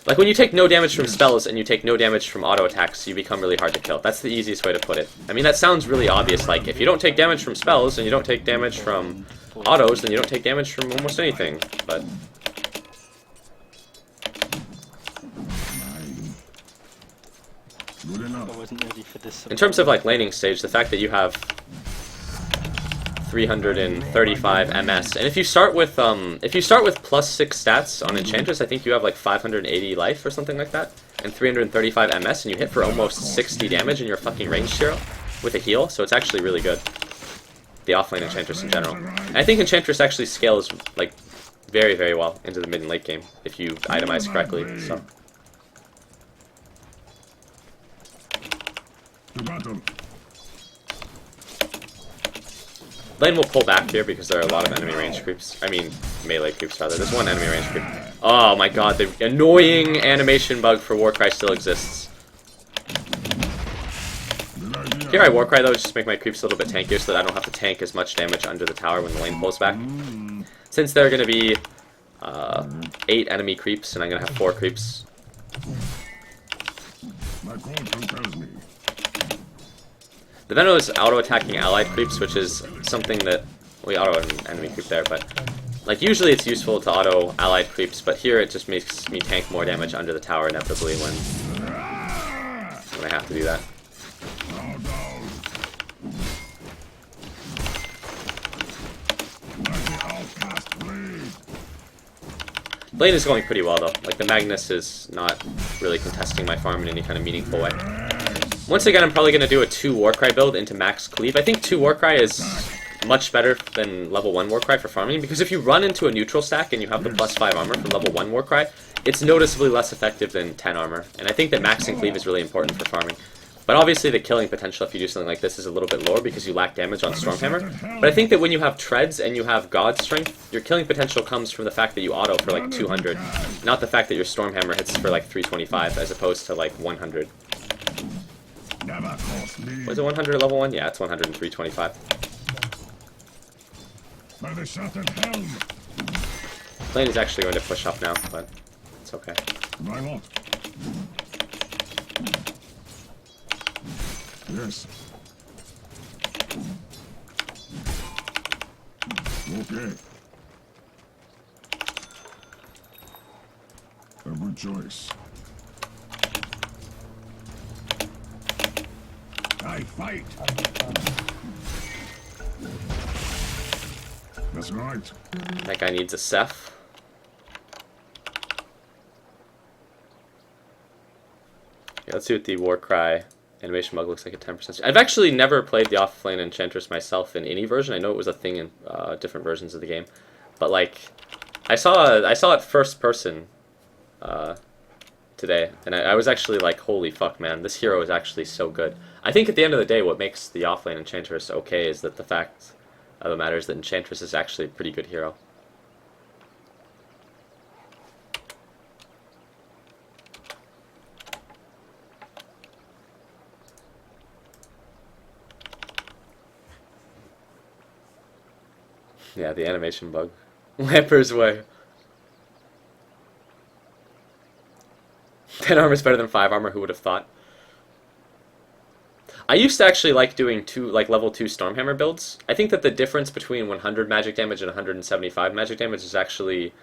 Like, when you take no damage from spells and you take no damage from auto attacks, you become really hard to kill. That's the easiest way to put it. I mean, that sounds really obvious. Like, if you don't take damage from spells and you don't take damage from autos, then you don't take damage from almost anything. But... I wasn't ready for this. in terms of, like, laning stage, the fact that you have 335 MS, and if you start with plus 6 stats on Enchantress, I think you have like 580 life or something like that, and 335 MS, and you hit for almost 60 damage in your fucking ranged hero with a heal, so it's actually really good. The offlane Enchantress in general. And I think Enchantress actually scales like very, very well into the mid and late game if you itemize correctly. So. Lane will pull back here because there are a lot of enemy range creeps. I mean, melee creeps rather. There's one enemy range creep. Oh my god, the annoying animation bug for Warcry still exists. Here I Warcry though, just to make my creeps a little bit tankier so that I don't have to tank as much damage under the tower when the lane pulls back. Since there are going to be 8 enemy creeps and I'm going to have 4 creeps. The Venom is auto-attacking allied creeps, which is something that... we auto an enemy creep there, but... like, usually it's useful to auto allied creeps, but here it just makes me tank more damage under the tower inevitably when I have to do that. Lane is going pretty well, though. Like, the Magnus is not really contesting my farm in any kind of meaningful way. Once again, I'm probably going to do a 2 Warcry build into max cleave. I think 2 Warcry is much better than level 1 Warcry for farming, because if you run into a neutral stack and you have the plus 5 armor from level 1 Warcry, it's noticeably less effective than 10 armor. And I think that maxing cleave is really important for farming. But obviously the killing potential if you do something like this is a little bit lower because you lack damage on Stormhammer. But I think that when you have Treads and you have God Strength, your killing potential comes from the fact that you auto for like 200, not the fact that your Stormhammer hits for like 325 as opposed to like 100. Was it 100 at level 1? Yeah, it's 100 and 325. Lane is actually going to push up now, but it's okay. Yes. Okay. A good choice. I fight. That's right. That guy needs a Seth. Okay, let's see what the Warcry animation bug looks like at 10%. I've actually never played the Offlane Enchantress myself in any version. I know it was a thing in different versions of the game, but like I saw it first person today, and I was actually like, holy fuck, man, this hero is actually so good. I think at the end of the day, what makes the Offlane Enchantress okay is that the fact of the matter is that Enchantress is actually a pretty good hero. Yeah, the animation bug. Lamper's way. 10 armor is better than 5 armor, who would have thought? I used to actually like doing level 2 Stormhammer builds. I think that the difference between 100 magic damage and 175 magic damage is actually...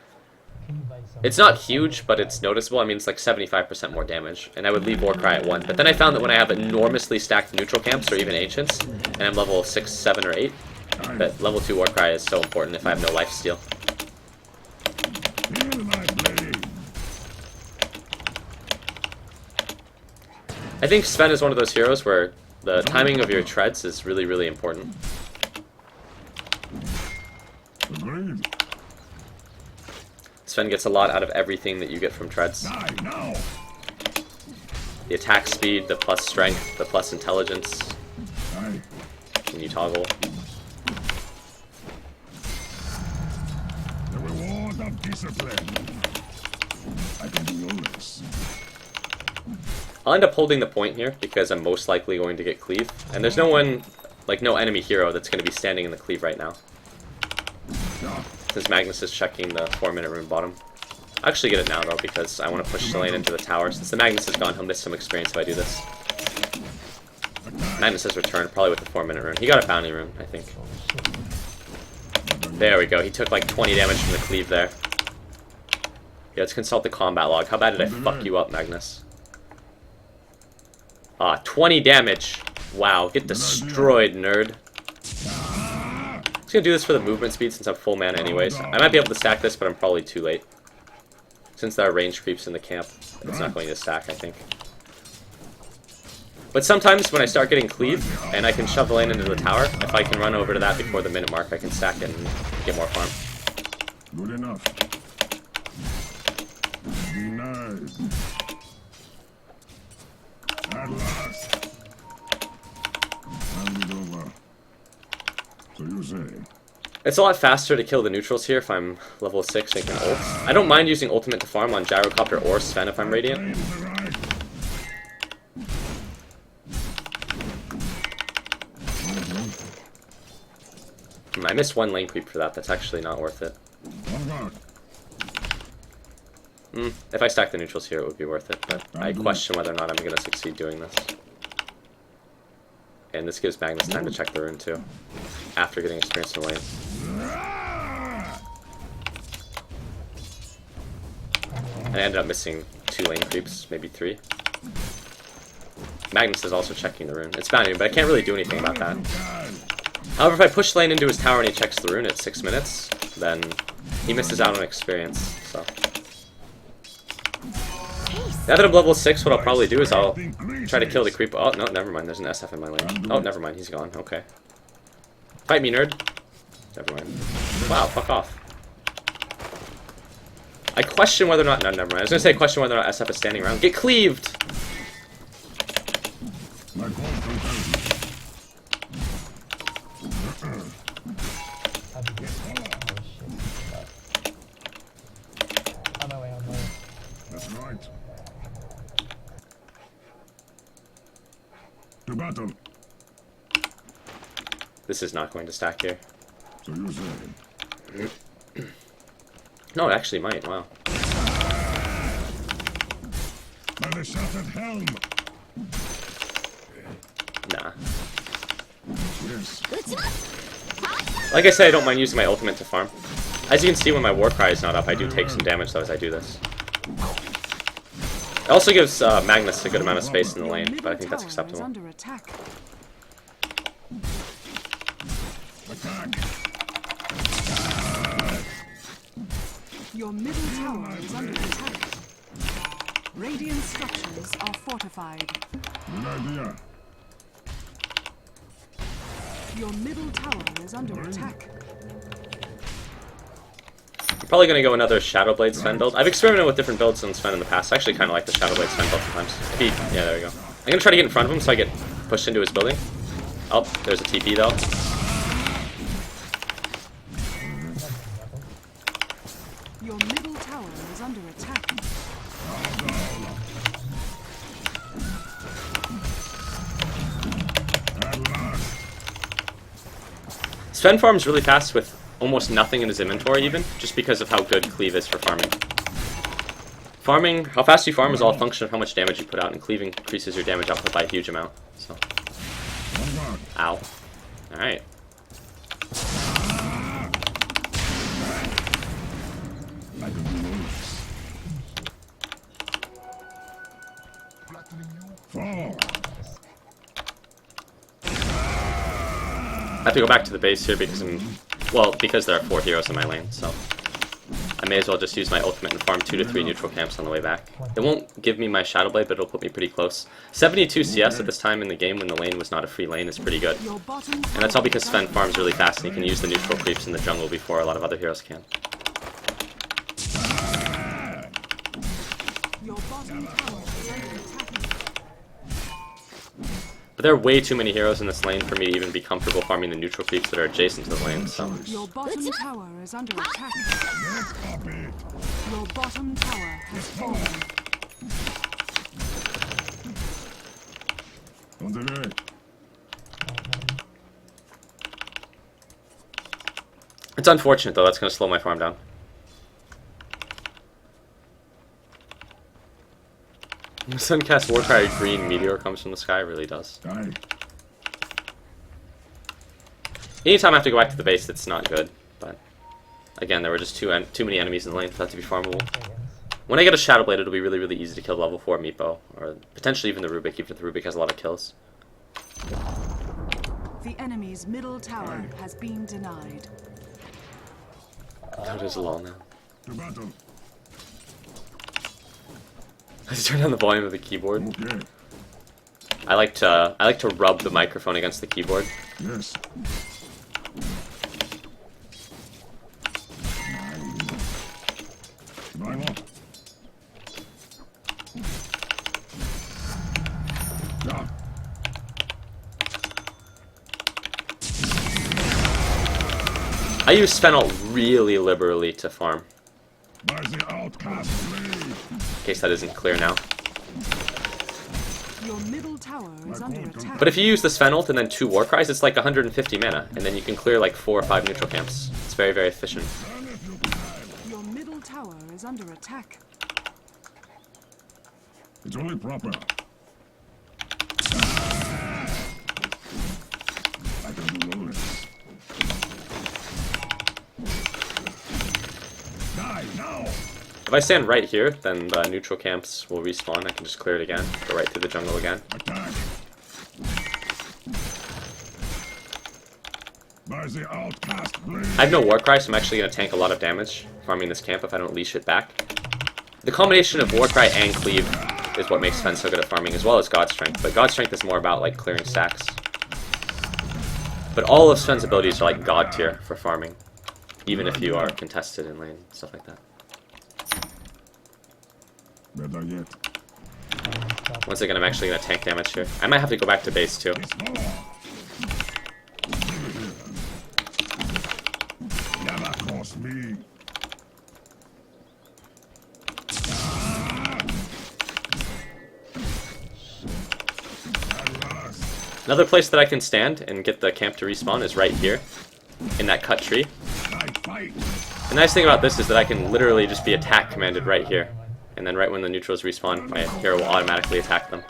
It's not huge, but it's noticeable. I mean, it's like 75% more damage, and I would leave Warcry at 1. But then I found that when I have enormously stacked neutral camps, or even Ancients, and I'm level 6, 7, or 8, that level 2 Warcry is so important if I have no lifesteal. I think Sven is one of those heroes where the timing of your treads is really, really important. Sven gets a lot out of everything that you get from treads. The attack speed, the plus strength, the plus intelligence. When you toggle. The reward of discipline. I can do all this. I'll end up holding the point here because I'm most likely going to get cleave. And there's no one, like no enemy hero that's going to be standing in the cleave right now. Since Magnus is checking the 4-minute rune bottom. I'll actually get it now though because I want to push the lane into the tower. Since the Magnus is gone, he'll miss some experience if I do this. Magnus has returned, probably with the 4-minute rune. He got a bounty rune, I think. There we go, he took like 20 damage from the cleave there. Yeah, let's consult the combat log. How bad did I fuck you up, Magnus? 20 damage. Wow, get destroyed, nerd. I'm just gonna do this for the movement speed since I'm full mana anyways. I might be able to stack this, but I'm probably too late. Since there are range creeps in the camp, it's not going to stack, I think. But sometimes when I start getting cleave, and I can shove the lane into the tower, if I can run over to that before the minute mark, I can stack it and get more farm. Good enough. Be nice. At last. Hand it over. So you say? It's a lot faster to kill the neutrals here if I'm level 6 and can ult. I don't mind using ultimate to farm on Gyrocopter or Sven if I'm Radiant. I missed one lane creep for that. That's actually not worth it. If I stack the neutrals here, it would be worth it, but I question whether or not I'm going to succeed doing this. And this gives Magnus time to check the rune too, after getting experience in the lane. And I ended up missing 2 lane creeps, maybe 3. Magnus is also checking the rune. It's bounty, but I can't really do anything about that. However, if I push lane into his tower and he checks the rune at 6 minutes, then he misses out on experience, so... Now that I'm level 6, what I'll probably do is I'll try to kill the creep. Oh, no, never mind. There's an SF in my lane. Oh, never mind. He's gone. Okay. Fight me, nerd. Never mind. Wow, fuck off. I question whether or not... No, never mind. I was going to say question whether or not SF is standing around. Get cleaved! That's right. To battle. This is not going to stack here. So you say? No, it actually might. Wow. By the shattered helm. Nah. Yes. Like I said, I don't mind using my ultimate to farm. As you can see, when my Warcry is not up, I do take some damage though as I do this. It also gives Magnus a good amount of space in the lane, but I think that's acceptable. Under attack. Attack. Your middle tower is under attack. Radiant structures are fortified. Good idea. Your middle tower is under attack. I'm probably going to go another Shadow Blade Sven build. I've experimented with different builds on Sven in the past. I actually kind of like the Shadow Blade Sven build sometimes. If he, yeah, there we go. I'm going to try to get in front of him so I get pushed into his building. Oh, there's a TP though. Your middle tower is under attack. Sven farms really fast with almost nothing in his inventory even, just because of how good Cleave is for farming. Farming, how fast you farm is all a function of how much damage you put out, and Cleave increases your damage output by a huge amount. So, ow. Alright. Fall. I have to go back to the base here because because there are 4 heroes in my lane, so I may as well just use my ultimate and farm 2 to 3 neutral camps on the way back. It won't give me my Shadow Blade, but it'll put me pretty close. 72 CS at this time in the game when the lane was not a free lane is pretty good. Your bottom And tower that's all because is Sven under farms really fast and he can use the neutral creeps in the jungle before a lot of other heroes can. Your bottom tower is under attack. But there are way too many heroes in this lane for me to even be comfortable farming the neutral creeps that are adjacent to the lane, so... Your bottom tower is under attack. Your bottom tower has fallen. On the way. It's unfortunate though, that's going to slow my farm down. The Suncast Warcry green meteor comes from the sky, it really does. Die. Anytime I have to go back to the base, it's not good, but again, there were just too many enemies in the lane for that to be farmable. When I get a Shadow Blade, it'll be really, really easy to kill level 4 Meepo, or potentially even the Rubik, even if the Rubik has a lot of kills. The enemy's middle tower has been denied. That is a lull now. To battle. I just turn down the volume of the keyboard. Okay. I like to rub the microphone against the keyboard. Yes. I want. Yeah. I use Sven ult really liberally to farm, By the outcast blade. in case that isn't clear now. Your middle tower is under attack. But if you use the Sven ult and then 2 Warcries, it's like 150 mana, and then you can clear like 4 or 5 neutral camps. It's very, very efficient. And if you can. Your middle tower is under attack. It's only proper. I can do all this. Die now! If I stand right here, then the neutral camps will respawn. I can just clear it again, go right through the jungle again. Attack! By the outcast blade. I have no Warcry, so I'm actually going to tank a lot of damage farming this camp if I don't leash it back. The combination of Warcry and Cleave is what makes Sven so good at farming, as well as God Strength. But God Strength is more about like clearing stacks. But all of Sven's abilities are like God tier for farming, even if you are contested in lane, stuff like that. Better yet. Once again, I'm actually going to tank damage here. I might have to go back to base too. It's more. Never cross me. At last. Another place that I can stand and get the camp to respawn is right here, in that cut tree. Fight. The nice thing about this is that I can literally just be attack commanded right here. And then right when the neutrals respawn, my hero will automatically attack them.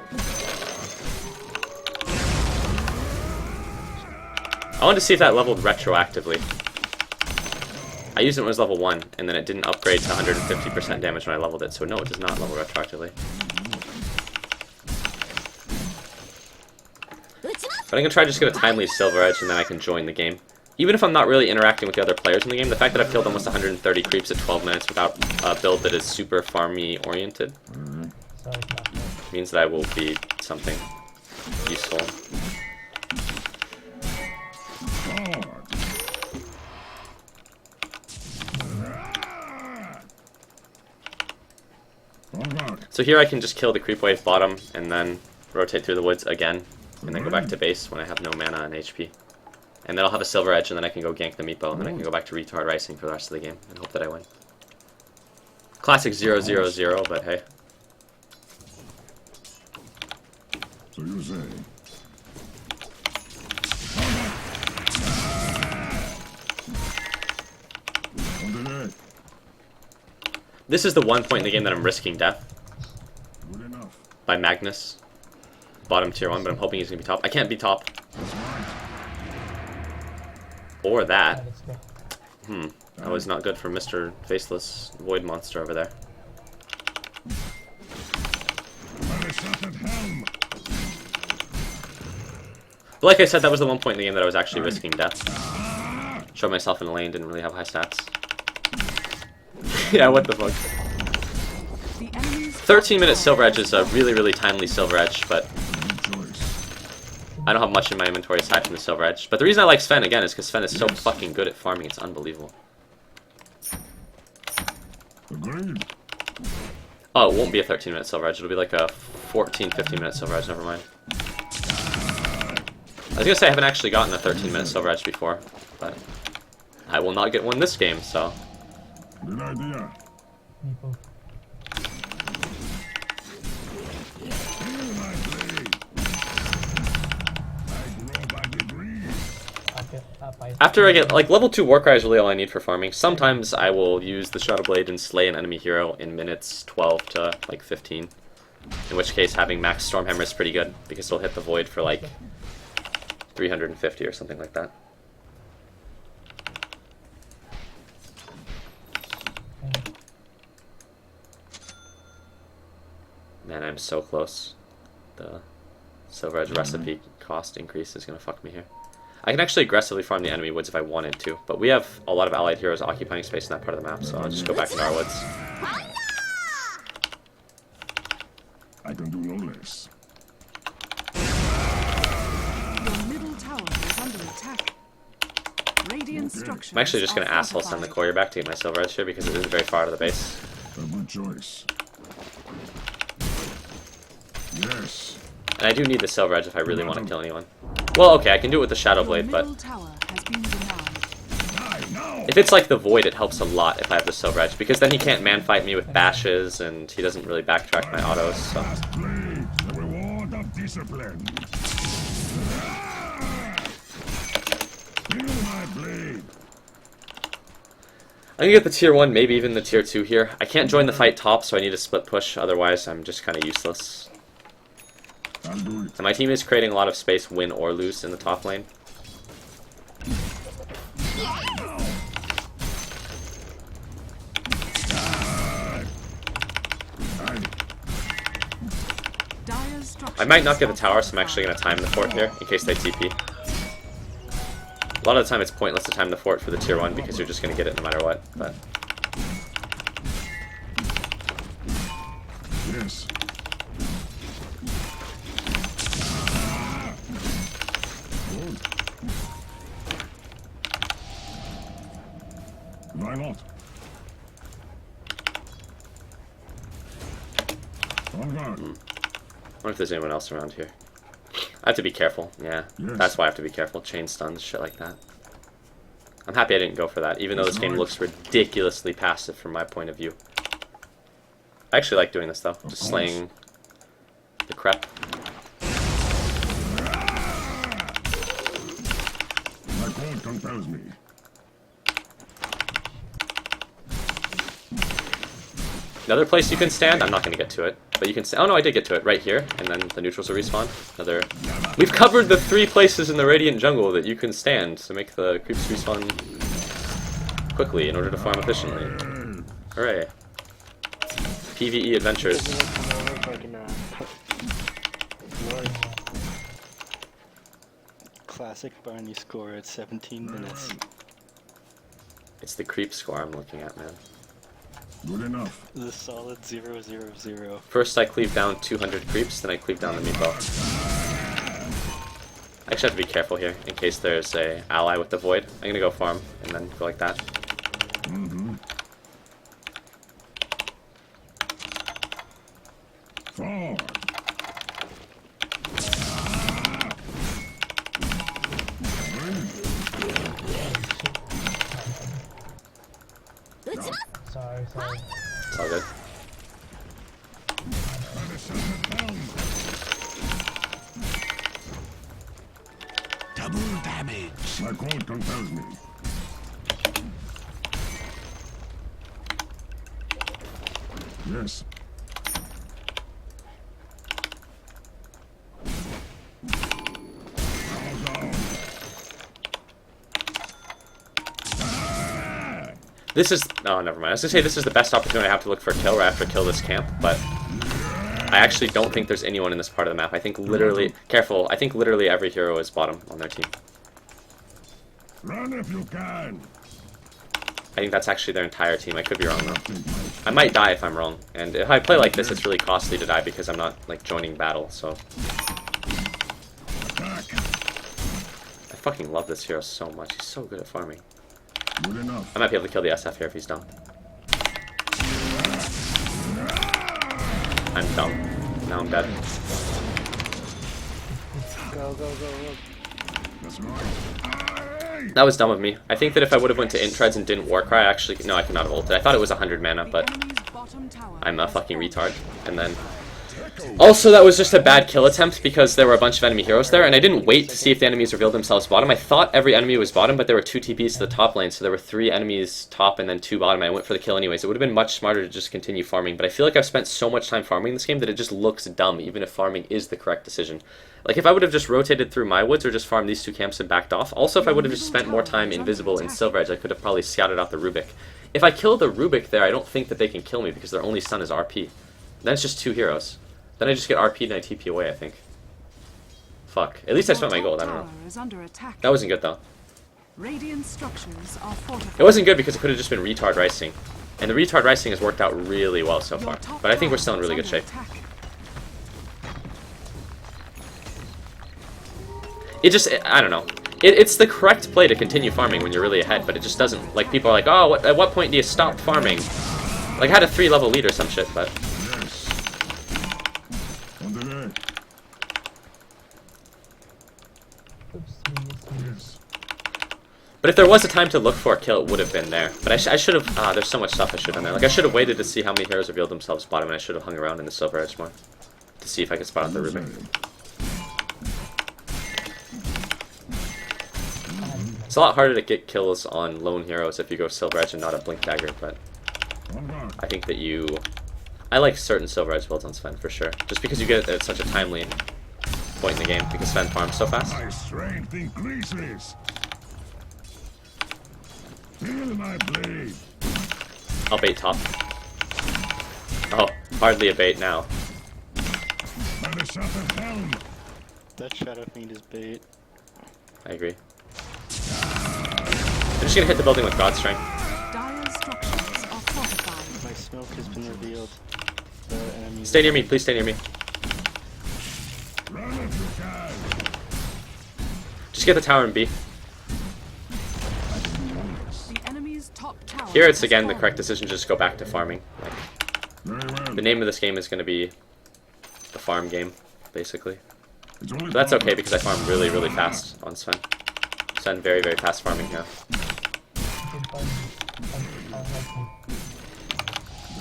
I wanted to see if that leveled retroactively. I used it when it was level 1, and then it didn't upgrade to 150% damage when I leveled it, so no, it does not level retroactively. But I'm going to try to just get a timely Silver Edge, and then I can join the game. Even if I'm not really interacting with the other players in the game, the fact that I've killed almost 130 creeps at 12 minutes without a build that is super farmy oriented it's not good. Means that I will be something useful. Forward. Forward. So here I can just kill the creep wave bottom and then rotate through the woods again, and then go back to base when I have no mana and HP. And then I'll have a silver edge, and then I can go gank the meatball, and then I can go back to retard ricing for the rest of the game and hope that I win. Classic 0-0-0, but hey. So you say. This is the one point in the game that I'm risking death Good enough. by Magnus. Bottom tier 1, but I'm hoping he's going to be top. I can't be top. Or that. Let's go. That was not good for Mr. Faceless Void Monster over there. But like I said, that was the one point in the game that I was actually risking death. Showed myself in the lane, didn't really have high stats. Yeah, what the fuck. The enemy's 13-minute silver edge is a really, really timely silver edge, but I don't have much in my inventory aside from the silver edge. But the reason I like Sven, again, is because Sven is so fucking good at farming, it's unbelievable. Agreed. Oh, it won't be a 13-minute silver edge, it'll be like a 14, 15-minute silver edge, never mind. I was gonna say I haven't actually gotten a 13-minute silver edge before, but I will not get one this game, so... Good idea. People. Feel my blade. I grow by degrees. After I get, like, level 2 Warcry is really all I need for farming. Sometimes I will use the Shadow Blade and slay an enemy hero in minutes 12 to, like, 15. In which case, having max Stormhammer is pretty good, because it'll hit the Void for, like, 350 or something like that. Man, I'm so close. The Silver Edge recipe cost increase is going to fuck me here. I can actually aggressively farm the enemy woods if I wanted to, but we have a lot of allied heroes occupying space in that part of the map, so I'll just go back into our woods. I can do no less. Your middle tower is under attack. Radiant structures. I'm actually just going to are asshole send the fortified. courier back to get my Silver Edge here because it isn't very far to the base. A good choice. Yes. And I do need the Silver Edge if I really want to kill anyone. Well, okay, I can do it with the Shadow Your Blade, but middle tower has been denied. Die now. if it's like the Void, it helps a lot if I have the Silver Edge, because then he can't man-fight me with bashes, and he doesn't really backtrack my autos, so... Last blade, the reward of discipline. Feel my blade. I can get the tier 1, maybe even the tier 2 here. I can't join the fight top, so I need to split push, otherwise I'm just kind of useless. I'll do it. And my team is creating a lot of space, win or lose, in the top lane. Dire's structures I might not get the are tower, so I'm actually going to time the fort here, in case they TP. A lot of the time it's pointless to time the fort for the tier 1, because you're just going to get it no matter what, but... Yes. Good. Why not? On guard. I wonder if there's anyone else around here. I have to be careful, yeah. Yes. That's why I have to be careful. Chain stuns, shit like that. I'm happy I didn't go for that, even though this game looks ridiculously passive from my point of view. I actually like doing this, though. Just slaying the crep. My code compels me. Another place you can stand, I'm not going to get to it, but you can stand. Oh no, I did get to it, right here, and then the neutrals will respawn. Another... We've covered the 3 places in the Radiant jungle that you can stand to make the creeps respawn quickly in order to farm efficiently. Hooray. PvE adventures. Classic Barney score at 17 minutes. It's the creep score I'm looking at, man. Good enough. The solid 000. First I cleave down 200 creeps, then I cleave down the meatball. I actually have to be careful here, in case there's a ally with the void. I'm gonna go farm, and then go like that. Mm-hmm. Forward. Sorry. It's all good. Double damage. My code compels me. Yes. This is... Oh, never mind. I was gonna say this is the best opportunity I have to look for a kill, where I have to kill this camp, but... I actually don't think there's anyone in this part of the map. I think literally... Careful. I think literally every hero is bottom on their team. Run if you can. I think that's actually their entire team. I could be wrong, though. I might die if I'm wrong. And if I play like this, it's really costly to die because I'm not, like, joining battle, so... Attack. I fucking love this hero so much. He's so good at farming. Good enough. I might be able to kill the SF here if he's dumb. I'm dumb. Now I'm dead. Go. That's right. That was dumb of me. I think that if I would have went to int treads and didn't Warcry, actually... No, I could not have ulted. I thought it was 100 mana, but Enemy's bottom tower I'm a has fucking fallen. retard. And then... Also, that was just a bad kill attempt because there were a bunch of enemy heroes there, and I didn't wait to see if the enemies revealed themselves bottom. I thought every enemy was bottom, but there were 2 TPs to the top lane, so there were 3 enemies top and then 2 bottom. I went for the kill anyways. It would have been much smarter to just continue farming, but I feel like I've spent so much time farming this game that it just looks dumb, even if farming is the correct decision. Like, if I would have just rotated through my woods or just farmed these 2 camps and backed off, also if I would have just spent more time invisible in Silver Edge, I could have probably scouted out the Rubik. If I kill the Rubik there, I don't think that they can kill me because their only stun is RP. Then it's just 2 heroes. Then I just get RP'd and I TP away, I think. Fuck. At least I spent my gold, I don't know. Tower is under attack. That wasn't good, though. Radiant structures are fortified. It wasn't good because it could have just been retard ricing. And the retard ricing has worked out really well so Your far. top But I think we're still in tower really is good under shape. attack. It just, I don't know. It's the correct play to continue farming when you're really ahead, but it just doesn't. Like, people are like, oh, at what point do you stop farming? Like, I had a 3-level lead or some shit, but... Yes. On the way. Yes. But if there was a time to look for a kill, it would have been there. But I should have... there's so much stuff I should have done there. Like, I should have waited to see how many heroes revealed themselves bottom, and I should have hung around in the Silver Edge more. To see if I could spot out the Rubik. It's a lot harder to get kills on lone heroes if you go Silver Edge and not a Blink Dagger, but... I think that you... I like certain Silver Edge builds on Sven, for sure. Just because you get it at such a timely point in the game, because Sven farms so fast. My strength increases. Feel my blade. I'll bait top. Oh, hardly a bait now. By the shattered helm. That Shadow Fiend is bait. I agree. I'm just gonna hit the building with God Strength. Dire structures are fortified. My smoke has been revealed. The enemies... Stay near me, please stay near me. Run if you can. Just get the tower and B. The enemy's top tower Here it's has again the fallen. correct decision to just go back to farming. Like, Very well. the name of this game is gonna be the farm game, basically. It's only But that's okay progress. because I farm really, really fast on Sven. Sven very, very fast farming here.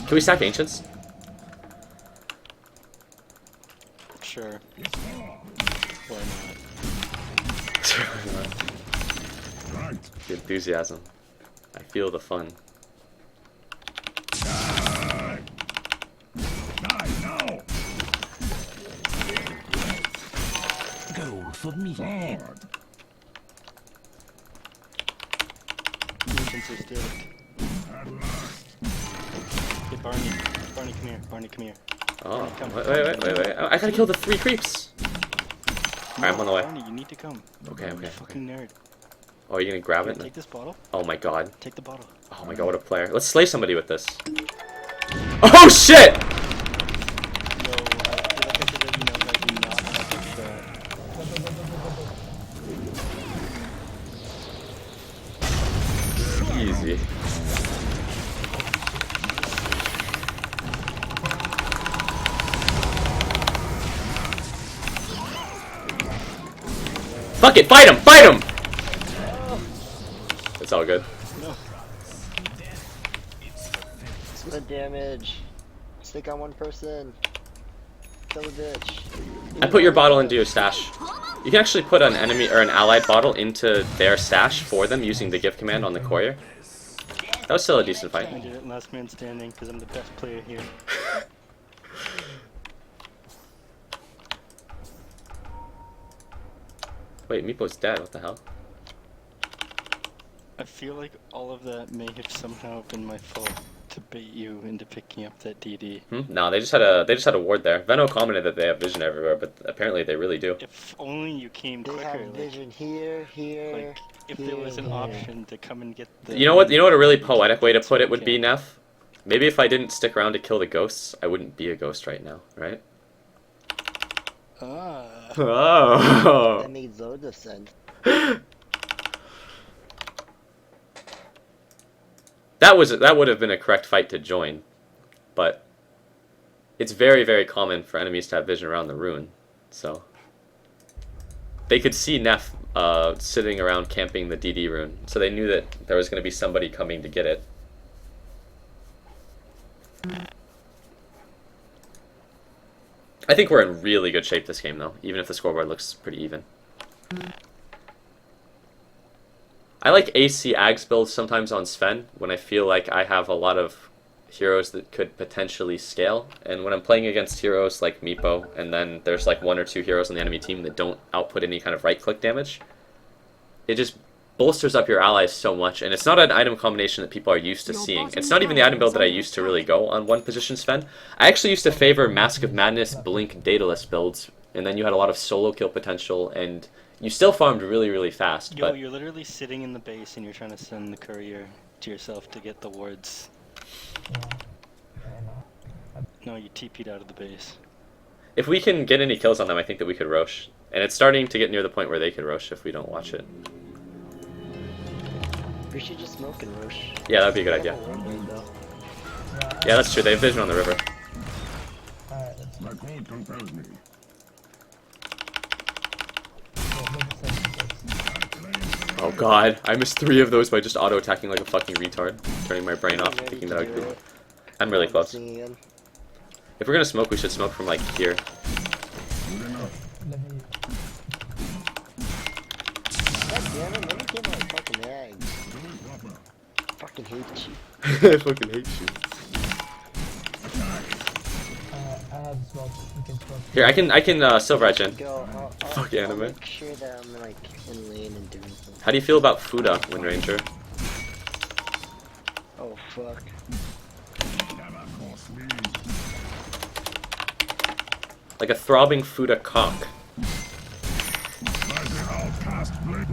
Can we stack Ancients? Sure. Why not? Right. The enthusiasm. I feel the fun. Die. Die now. Gold for me. Forward. Ancients are still... At last. Hey, Barney. Barney, come here. Barney, come here. Oh, Come. wait. I gotta kill the 3 creeps. Alright, I'm on the way. Barney, you need to come. Okay. You fucking nerd. Oh, you're gonna grab it? Take this bottle. Oh my god. Take the bottle. Oh my god, what a player. Let's slay somebody with this. Oh shit! Yo, I feel like I should let you know that I do not have a strat. Easy. Fuck it, fight him! Fight him! It's all good. Split damage. Stick on one person. Kill the bitch. I put your bottle into your stash. You can actually put an enemy or an allied bottle into their stash for them using the give command on the courier. That was still a decent fight. I did it last man standing because I'm the best player here. Wait, Meepo's dead, what the hell? I feel like all of that may have somehow been my fault to bait you into picking up that DD. No, they just had a ward there. Veno commented that they have vision everywhere, but apparently they really do. If only you came They quicker. have vision here, here. Like, if there was an option to come and get the... You know what a really poetic way to put it would be, Neff? Maybe if I didn't stick around to kill the ghosts, I wouldn't be a ghost right now, right? Ah. Oh. That makes loads of sense. That would have been a correct fight to join, but it's very, very common for enemies to have vision around the ruin, so they could see Neff sitting around camping the DD rune, so they knew that there was going to be somebody coming to get it. I think we're in really good shape this game, though, even if the scoreboard looks pretty even. I like AC Ags builds sometimes on Sven when I feel like I have a lot of heroes that could potentially scale, and when I'm playing against heroes like Meepo, and then there's like 1 or 2 heroes on the enemy team that don't output any kind of right-click damage, it just bolsters up your allies so much, and it's not an item combination that people are used to seeing. It's not even the item build that I used to really go on one position Sven. I actually used to favor Mask of Madness, Blink, Daedalus builds, and then you had a lot of solo kill potential, and you still farmed really, really fast. Yo, but you're literally sitting in the base and you're trying to send the courier to yourself to get the wards. Yeah, I know. No, you TP'd out of the base. if we can get any kills on them, I think that we could Rosh. And it's starting to get near the point where they could Rosh if we don't watch it. We should just smoke and rush. Yeah, that'd be a good idea. Yeah, that's true. They have vision on the river. Alright, let's My code compels me. Oh god, I missed 3 of those by just auto-attacking like a fucking retard. Turning my brain off, thinking that I could. I'm really close. If we're gonna smoke, we should smoke from like here. Good enough. let me. God damn it, let me get my fucking eggs. Going proper. Fucking hate you. I fucking hate you. I have smoke. You can smoke. Here, I can silver edge in. Go, Fuck I'll anime. make sure that I'm like in lane and doing something. How do you feel about Fuda, Wind Ranger? Oh fuck. Never cross me. Like a throbbing Fuda cock. Like an outcast blade.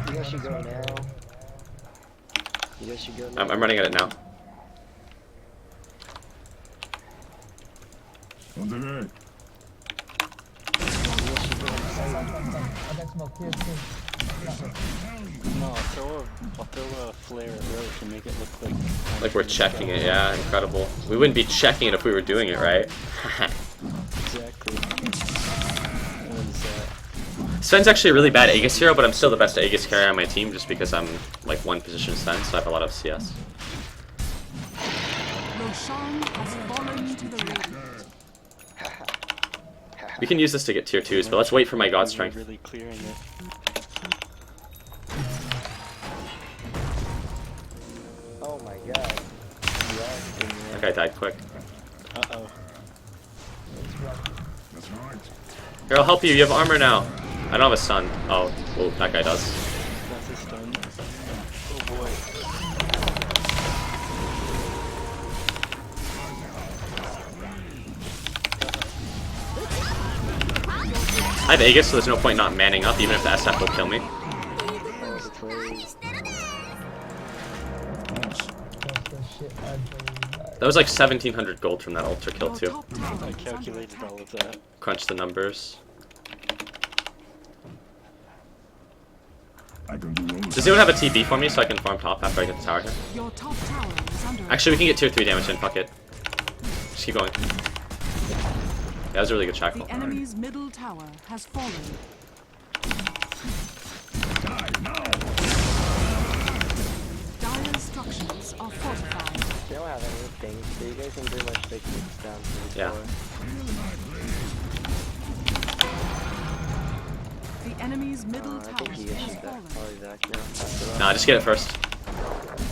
You guys should go now. You guys should go now. I'm running at it now. On the way. I got smoke. Here. No, I'll throw a flare at Roche and make it look Like we're checking it, yeah, incredible. We wouldn't be checking it if we were doing it, right? exactly. What is that? Sven's actually a really bad Aegis hero, but I'm still the best Aegis carrier on my team just because I'm like one position Sven, so I have a lot of CS. Roshan has fallen to the ring. We can use this to get tier 2s, but let's wait for my God We're Strength. really clearing it. Oh my god. That guy died quick. Uh-oh. That's right. Here, I'll help you. You have armor now. I don't have a stun. Oh, well, that guy does. That's his stun. Oh boy. I have Aegis, so there's no point not manning up, even if the SF will kill me. Of course. shit, I believe That was like 1,700 gold from that ultra kill Your too. top tower I is under calculated attack. all of that. Crunch the numbers. I can do all Does this. anyone have a TP for me so I can farm top after I get the tower here? Your top tower is under Actually, we can get tier 3 damage in, fuck it. Just keep going. Yeah, that was a really good attack. shackle. The enemy's middle tower has fallen. Die now. Dire structures are fortified. They don't have anything, so you guys can pretty much take this down to the Yeah. floor. The enemy's middle I tower think you guys has should fallen. probably back now. After that. Nah, just get it first.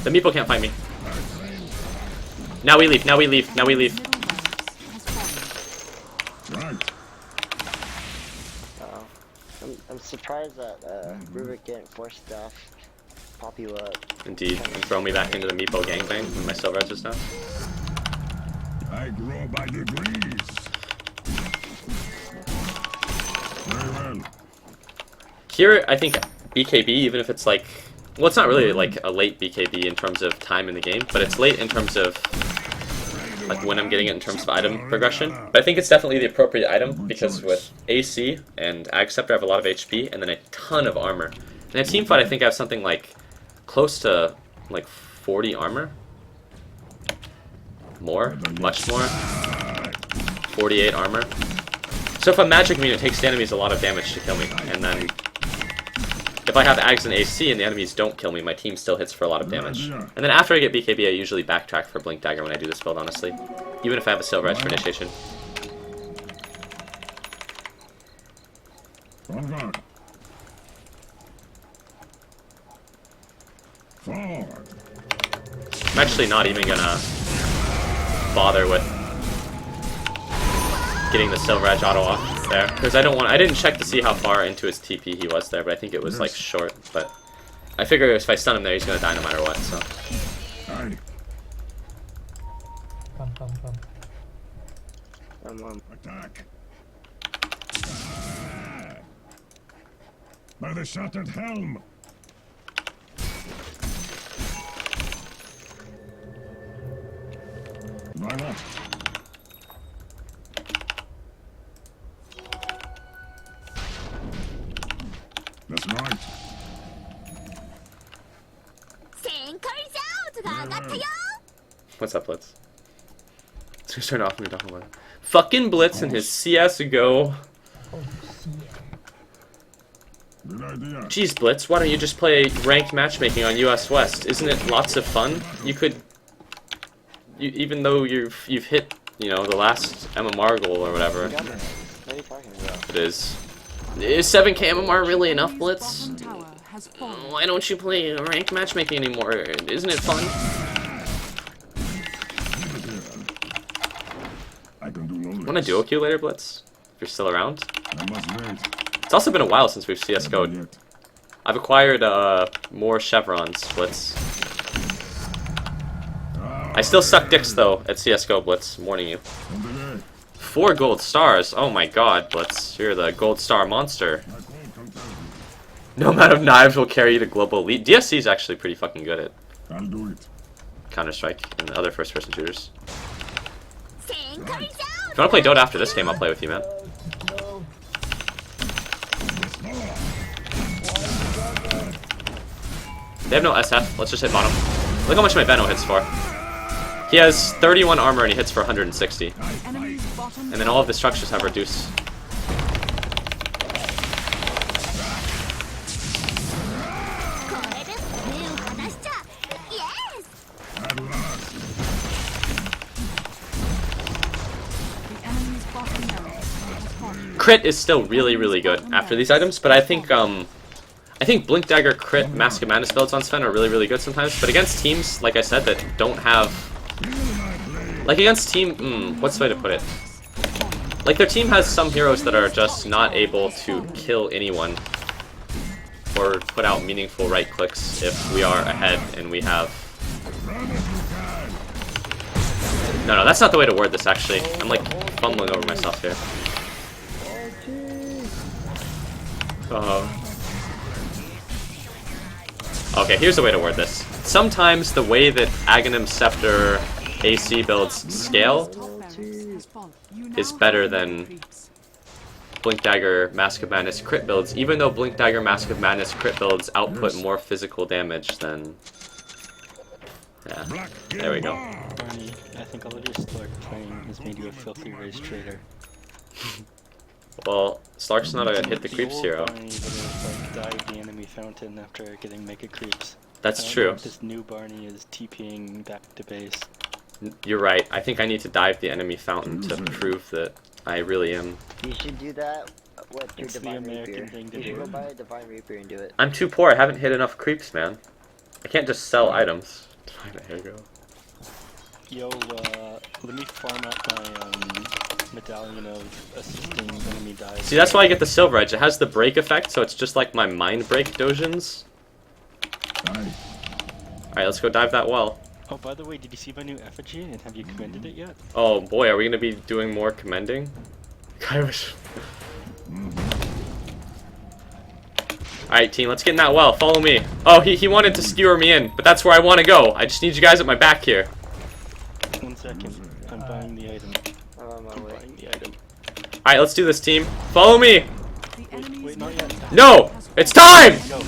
The meeple can't fight me. Now we leave, now we leave, now we leave. Middle barracks has fallen. Right. I'm surprised that Rubik didn't force stuff. Pop you up. Indeed, and throw me back into the meeple gangbang with my silver edges now. I grow by degrees. Very well. Here, I think BKB, even if it's like... Well, it's not really like a late BKB in terms of time in the game, but it's late in terms of like when I'm getting it in terms of item progression. But I think it's definitely the appropriate item because with AC and Ag Scepter I have a lot of HP and then a ton of armor. In a team fight I think I have something like close to like 40 armor. More, much more. 48 armor. So if I'm magic immune, it takes the enemies a lot of damage to kill me. And then if I have Ags and AC and the enemies don't kill me, my team still hits for a lot of damage. And then after I get BKB, I usually backtrack for Blink Dagger when I do this build, honestly. Even if I have a Silver Edge for initiation. On guard. Forward. I'm actually not even gonna bother with getting the Silver Edge auto off there, because I didn't check to see how far into his TP he was there, but I think it was like short, but I figure if I stun him there, he's gonna die no matter what, so. Aye. Come. Attack. By the shattered helm. Why not? That's right. What's up, Blitz? Let's turn off when you're talking about it. Fucking Blitz and his CSGO. Oh, shit. Good idea. Jeez, Blitz, why don't you just play ranked matchmaking on US West? Isn't it lots of fun? You could, even though you've hit, you know, the last MMR goal or whatever. What are you talking about? It is. Is 7k MMR really enough, Blitz? Bottom tower has fallen. Why don't you play ranked matchmaking anymore? Isn't it fun? I can do no less. Want to duo queue later, Blitz? If you're still around. I must wait. It's also been a while since we've CSGO'd. Not yet. I've acquired more chevrons, Blitz. I still suck dicks though at CSGO, Blitz. I'm warning you. On the way. 4 gold stars. Oh my god, Blitz. You're the gold star monster. My call comes out. No amount of knives will carry you to global elite. DSC is actually pretty fucking good at I'll do it. Counter-Strike and other first-person shooters. Right. If you want to play Dota after this game, I'll play with you, man. No. They have no SF. Let's just hit bottom. Look how much my Benno hits for. He has 31 armor and he hits for 160. Enemy's bottom And then all of the structures have reduced. At last. the enemy's bottom barracks has fallen. Crit is still really, really good after these items, but I think Blink Dagger crit Mask of Madness builds on Sven are really, really good sometimes. But against teams, like I said, that don't have, like against team, what's the way to put it? Like their team has some heroes that are just not able to kill anyone or put out meaningful right clicks if we are ahead and we have. No, that's not the way to word this actually. I'm like fumbling over myself here. Okay, here's the way to word this. sometimes the way that Aghanim Scepter AC builds scale Top barracks has fallen. You is now better have than creeps. Blink Dagger Mask of Madness crit builds, even though Blink Dagger Mask of Madness crit builds output more physical damage than... Yeah, there we go. Barney, I think all of your Slark playing has made you a filthy race traitor. Well, Slark's not a hit the The creeps old hero. Barney that was like dive the enemy fountain after getting mega creeps. That's I don't know true. if this new Barney is TPing back to base. You're right. I think I need to dive the enemy fountain to prove that I really am. You should do that with your It's the Divine American Rapier. thing to You should do. go buy a Divine Rapier and do it. I'm too poor. I haven't hit enough creeps, man. I can't just sell items. There you go. Yo, let me farm up my medallion of assisting enemy dives. See, that's why I get the Silver Edge. It has the break effect, so it's just like my Mind Break Dojins. Nice. Alright, let's go dive that well. Oh, by the way, did you see my new effigy and have you commended it yet? Oh boy, are we gonna be doing more commending? I wish. Alright, team, let's get in that well. Follow me. Oh, he wanted to skewer me in, but that's where I want to go. I just need you guys at my back here. 1 second. I'm buying the item. I'm on my I'm way. buying the item. Alright, let's do this, team. Follow me. The enemy's Wait, not yet. No! It's time! Go.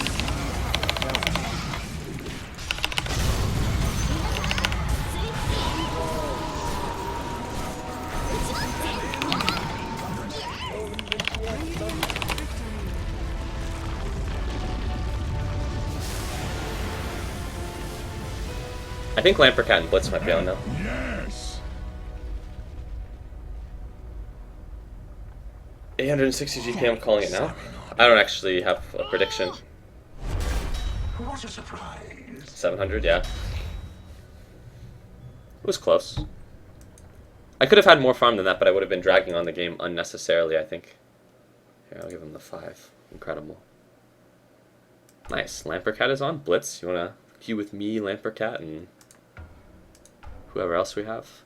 I think Lampercat and Blitz might be on now. Yes. 860 GP, I'm calling it now. I don't actually have a prediction. What a surprise. 700, yeah. It was close. I could have had more farm than that, but I would have been dragging on the game unnecessarily, I think. Here, I'll give him the 5. Incredible. Nice. Lampercat is on. Blitz, you want to queue with me, Lampercat, and whoever else we have?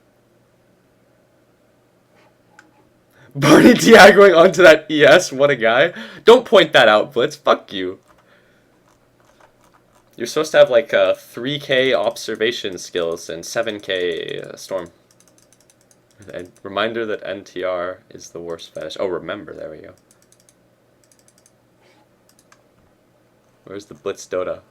Barney Diagoing onto that ES, what a guy. Don't point that out, Blitz. Fuck you. You're supposed to have like 3k observation skills and 7k storm. And reminder that NTR is the worst fetish. Oh, remember, there we go. Where's the Blitz Dota?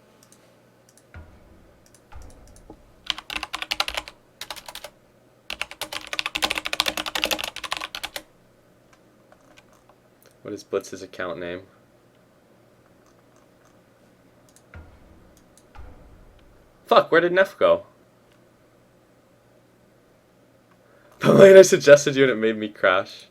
What is Blitz's account name? Fuck, where did Neff go? Elena suggested you and it made me crash.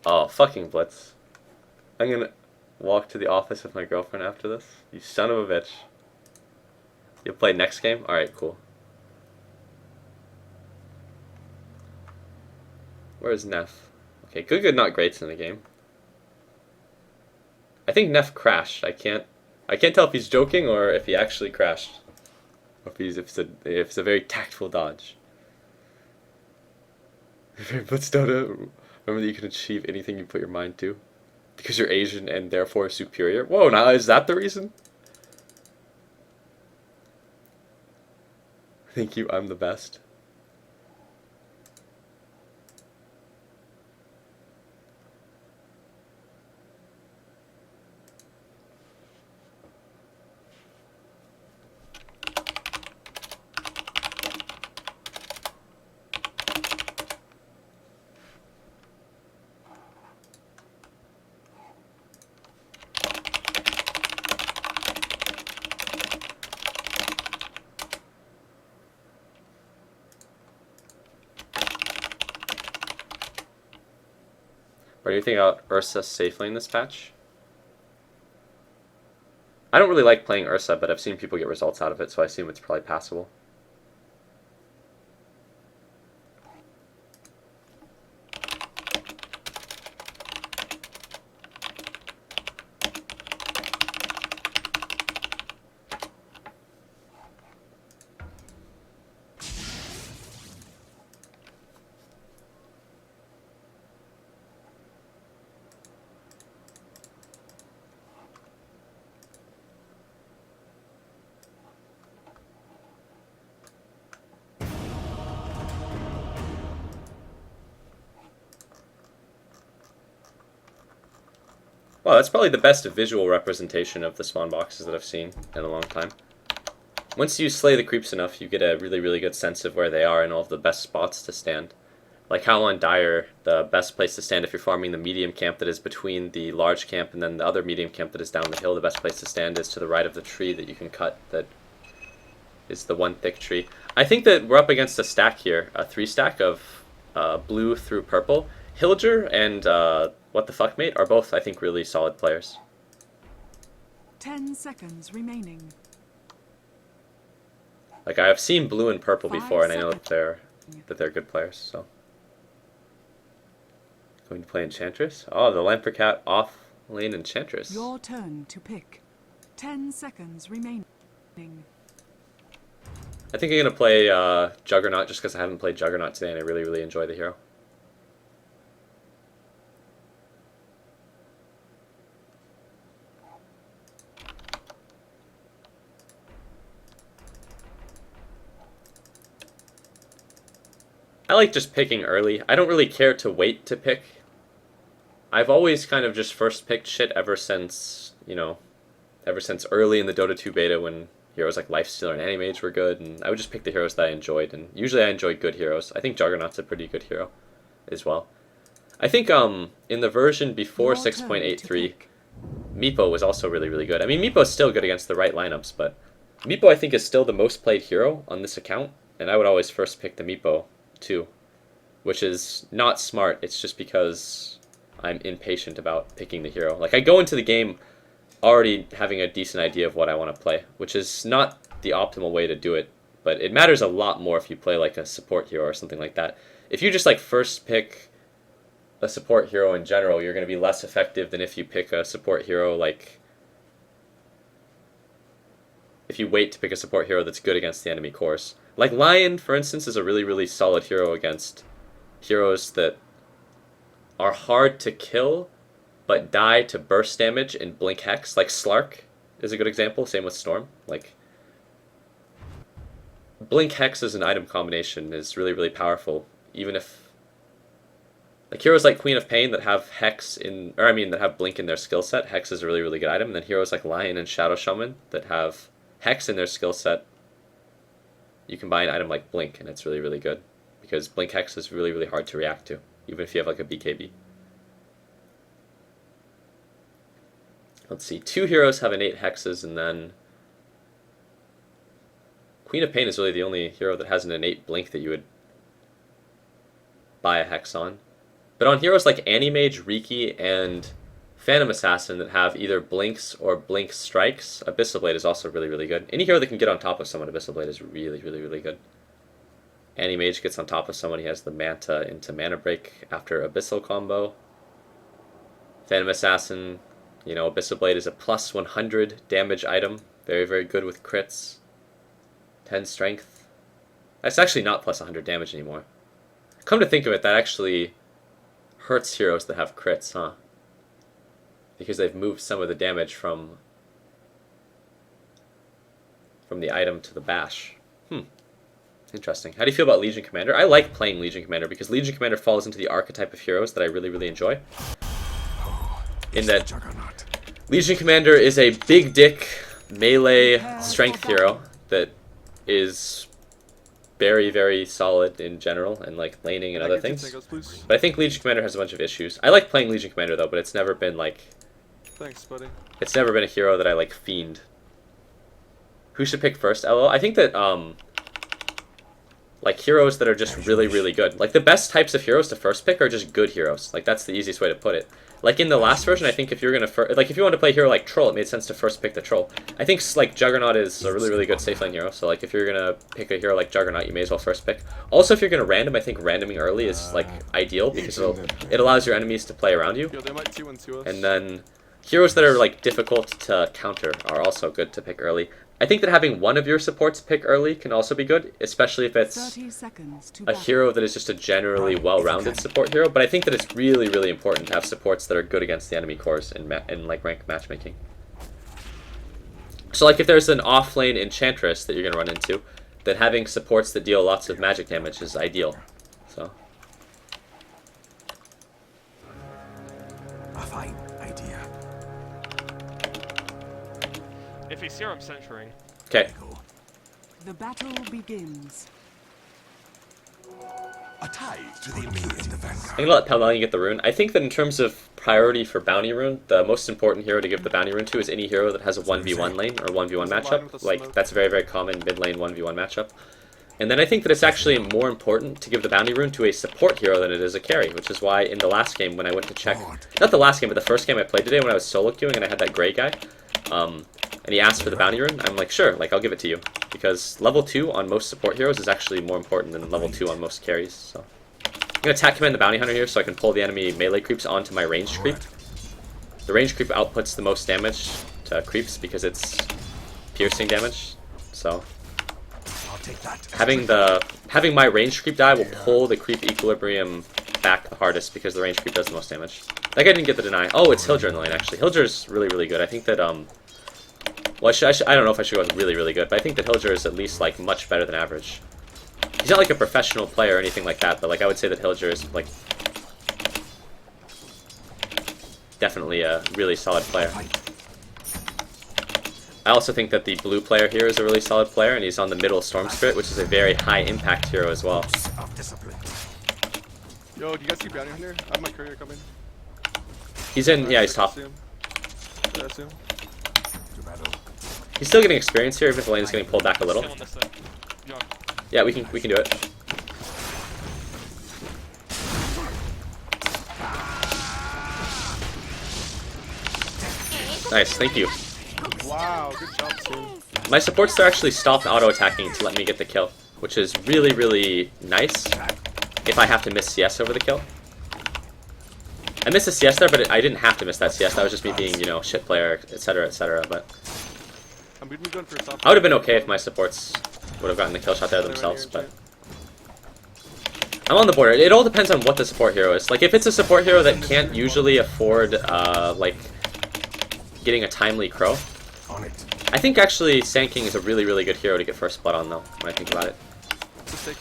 Oh, fucking Blitz. I'm gonna walk to the office with my girlfriend after this. You son of a bitch. You'll play next game? Alright, cool. Where's Neff? Okay, good, not great's in the game. I think Neff crashed. I can't tell if he's joking or if he actually crashed. Or if it's a very tactful dodge. Blitz Dota, remember that you can achieve anything you put your mind to. Because you're Asian and therefore superior. Whoa, now is that the reason? Thank you, I'm the best. What do you think about Ursa safely in this patch? I don't really like playing Ursa, but I've seen people get results out of it, so I assume it's probably passable. Oh, that's probably the best visual representation of the spawn boxes that I've seen in a long time. Once you slay the creeps enough, you get a really, really good sense of where they are and all of the best spots to stand. Like how on Dire, the best place to stand if you're farming the medium camp that is between the large camp and then the other medium camp that is down the hill, the best place to stand is to the right of the tree that you can cut that is the one thick tree. I think that we're up against a stack here, a 3-stack of blue through purple. Hilger and What the Fuck Mate are both, I think, really solid players. 10 seconds remaining. Like, I have seen blue and purple 5 before, and I know seconds. that they're good players, so. Going to play Enchantress? Oh, the Lampercat off lane Enchantress. Your turn to pick. 10 seconds remaining. I think I'm going to play Juggernaut just because I haven't played Juggernaut today and I really, really enjoy the hero. I like just picking early. I don't really care to wait to pick. I've always kind of just first picked shit ever since, you know, ever since early in the Dota 2 beta when heroes like Lifestealer and Animage were good, and I would just pick the heroes that I enjoyed, and usually I enjoyed good heroes. I think Juggernaut's a pretty good hero as well. I think in the version before Your turn 6.83, to pick. Meepo was also really, really good. I mean, Meepo's still good against the right lineups, but Meepo I think is still the most played hero on this account, and I would always first pick the Meepo too, which is not smart. It's just because I'm impatient about picking the hero. Like, I go into the game already having a decent idea of what I want to play, which is not the optimal way to do it, but it matters a lot more if you play like a support hero or something like that. If you just like first pick a support hero in general, you're going to be less effective than if you pick a support hero like if you wait to pick a support hero that's good against the enemy cores. Like Lion, for instance, is a really, really solid hero against heroes that are hard to kill but die to burst damage and blink hex. Like Slark is a good example, same with Storm. Like, blink hex as an item combination is really, really powerful, even if like heroes like Queen of Pain that have hex in, or I mean that have blink in their skill set, hex is a really, really good item. And then heroes like Lion and Shadow Shaman that have hex in their skill set, you can buy an item like blink and it's really, really good because blink hex is really, really hard to react to, even if you have like a BKB. Let's see, 2 heroes have innate hexes, and then Queen of Pain is really the only hero that has an innate blink that you would buy a hex on. But on heroes like Animage, Riki, and Phantom Assassin that have either blinks or blink strikes, Abyssal Blade is also really, really good. Any hero that can get on top of someone, Abyssal Blade is really, really, really good. Animage gets on top of someone, he has the Manta into Mana Break after Abyssal combo. Phantom Assassin, you know, Abyssal Blade is a plus 100 damage item. Very, very good with crits. 10 strength. That's actually not plus 100 damage anymore. Come to think of it, that actually hurts heroes that have crits, huh? Because they've moved some of the damage from the item to the bash. Interesting. How do you feel about Legion Commander? I like playing Legion Commander because Legion Commander falls into the archetype of heroes that I really, really enjoy. In that Juggernaut. Legion Commander is a big dick melee strength hero that is very, very solid in general and like laning and other things. But I think Legion Commander has a bunch of issues. I like playing Legion Commander though, but it's never been like... Thanks, buddy. It's never been a hero that I like fiend. Who should pick first, LO? I think that like heroes that are just really, really good. Like the best types of heroes to first pick are just good heroes. Like that's the easiest way to put it. Like in the last version, I think if you're gonna like if you want to play a hero like Troll, it made sense to first pick the Troll. I think like Juggernaut is a really, really good safe lane hero. So like if you're gonna pick a hero like Juggernaut, you may as well first pick. Also, if you're gonna random, I think randoming early is like ideal because it allows your enemies to play around you. Yo, they might T1 us. And then heroes that are like difficult to counter are also good to pick early. I think that having one of your supports pick early can also be good, especially if it's 30 seconds to a battle. hero that is just a generally well-rounded support hero. But I think that it's really, really important to have supports that are good against the enemy cores in like ranked matchmaking. So like if there's an off-lane Enchantress that you're going to run into, then having supports that deal lots of magic damage is ideal. So A fine idea. If he's here, I'm centering. Okay. The battle begins. A tie to the in the vanguard. I'm gonna let Pelmelion get the rune. I think that in terms of priority for bounty rune, the most important hero to give the bounty rune to is any hero that has a 1v1 lane or 1v1 matchup. Like, that's a very, very common mid lane 1v1 matchup. And then I think that it's actually more important to give the bounty rune to a support hero than it is a carry, which is why in the last game when I went to check, not the last game, but the first game I played today when I was solo queuing and I had that gray guy, and he asked for the bounty rune, I'm like, sure, like, I'll give it to you. Because level 2 on most support heroes is actually more important than level 2 on most carries, so. I'm gonna attack command the bounty hunter here so I can pull the enemy melee creeps onto my ranged creep. The ranged creep outputs the most damage to creeps because it's piercing damage, so. Having my ranged creep die will pull the creep equilibrium back the hardest because the ranged creep does the most damage. That guy didn't get the deny. Oh, it's Hilger in the lane actually. Hilger's really, really good. I think that well, I don't know if I should go with really, really good, but I think that Hilger is at least like much better than average. He's not like a professional player or anything like that, but like I would say that Hilger is like definitely a really solid player. I also think that the blue player here is a really solid player, and he's on the middle Storm Spirit, which is a very high impact hero as well. Yo, do you guys see Bounty Hunter? I have my courier coming. He's in, yeah, he's top. Yeah, I see him. He's still getting experience here, even if the lane is getting pulled back a little. Still on this side. John. Yeah, we can do it. Nice, thank you. Wow, good job, Sim. My supports there actually stopped auto-attacking to let me get the kill, which is really, really nice if I have to miss CS over the kill. I missed a CS there, but I didn't have to miss that CS. That was just me being, you know, shit player, etc., etc., but I would have been okay if my supports would have gotten the kill shot there themselves, but I'm on the border. It all depends on what the support hero is. Like, if it's a support hero that can't usually afford, like, getting a timely crow, I think actually Sand King is a really, really good hero to get first blood on, though, when I think about it.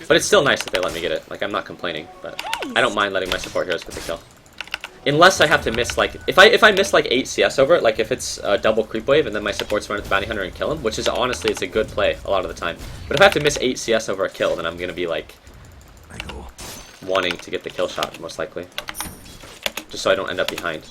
But it's still nice that they let me get it. Like, I'm not complaining, but I don't mind letting my support heroes get the kill. Unless I have to miss, like, if I miss, like, 8 CS over it, like, if it's a double creep wave and then my supports run at the bounty hunter and kill him, which is, honestly, it's a good play a lot of the time. But if I have to miss 8 CS over a kill, then I'm gonna be, like, wanting to get the kill shot, most likely. Just so I don't end up behind.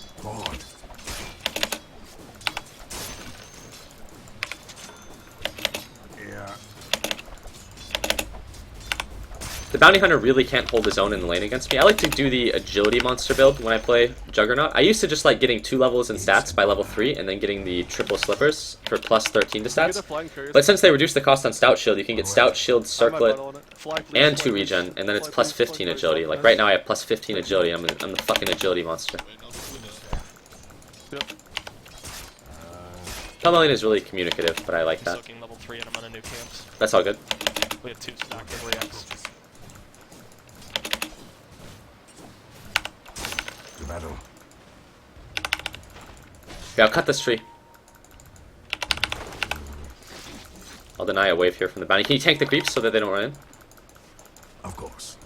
The bounty hunter really can't hold his own in the lane against me. I like to do the agility monster build when I play Juggernaut. I used to just like getting 2 levels in stats by level 3 and then getting the triple slippers for plus 13 to stats. But since they reduced the cost on Stout Shield, you can get Stout Shield, Circlet, and 2 regen, and then it's plus 15 agility. Like right now I have plus 15 agility. I'm the fucking agility monster. Pelmelion is really communicative, but I like that. Level 3 and I'm on a new camps. That's all good. We have 2 stacked of reacts. Battle. Okay, I'll cut this tree. I'll deny a wave here from the bounty. Can you tank the creeps so that they don't run in? Of course.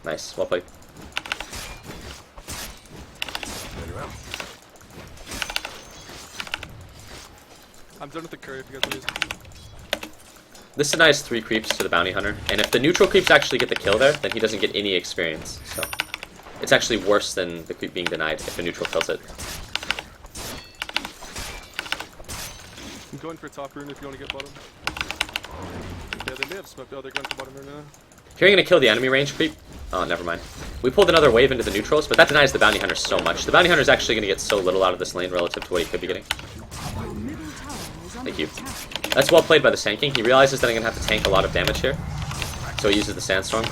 Nice, well played. Very well. I'm done with the curry if you guys lose. This denies 3 creeps to the bounty hunter, and if the neutral creeps actually get the kill there, then he doesn't get any experience. So it's actually worse than the creep being denied if a neutral kills it. I'm going for top rune if you want to get bottom. Yeah, they may have smoked. Oh, they're going for bottom rune now. Here you're gonna kill the enemy range creep. Oh, never mind. We pulled another wave into the neutrals, but that denies the bounty hunter so much. The bounty hunter is actually gonna get so little out of this lane relative to what he could be getting. Thank you. That's well played by the Sand King. He realizes that I'm gonna have to tank a lot of damage here, so he uses the Sandstorm.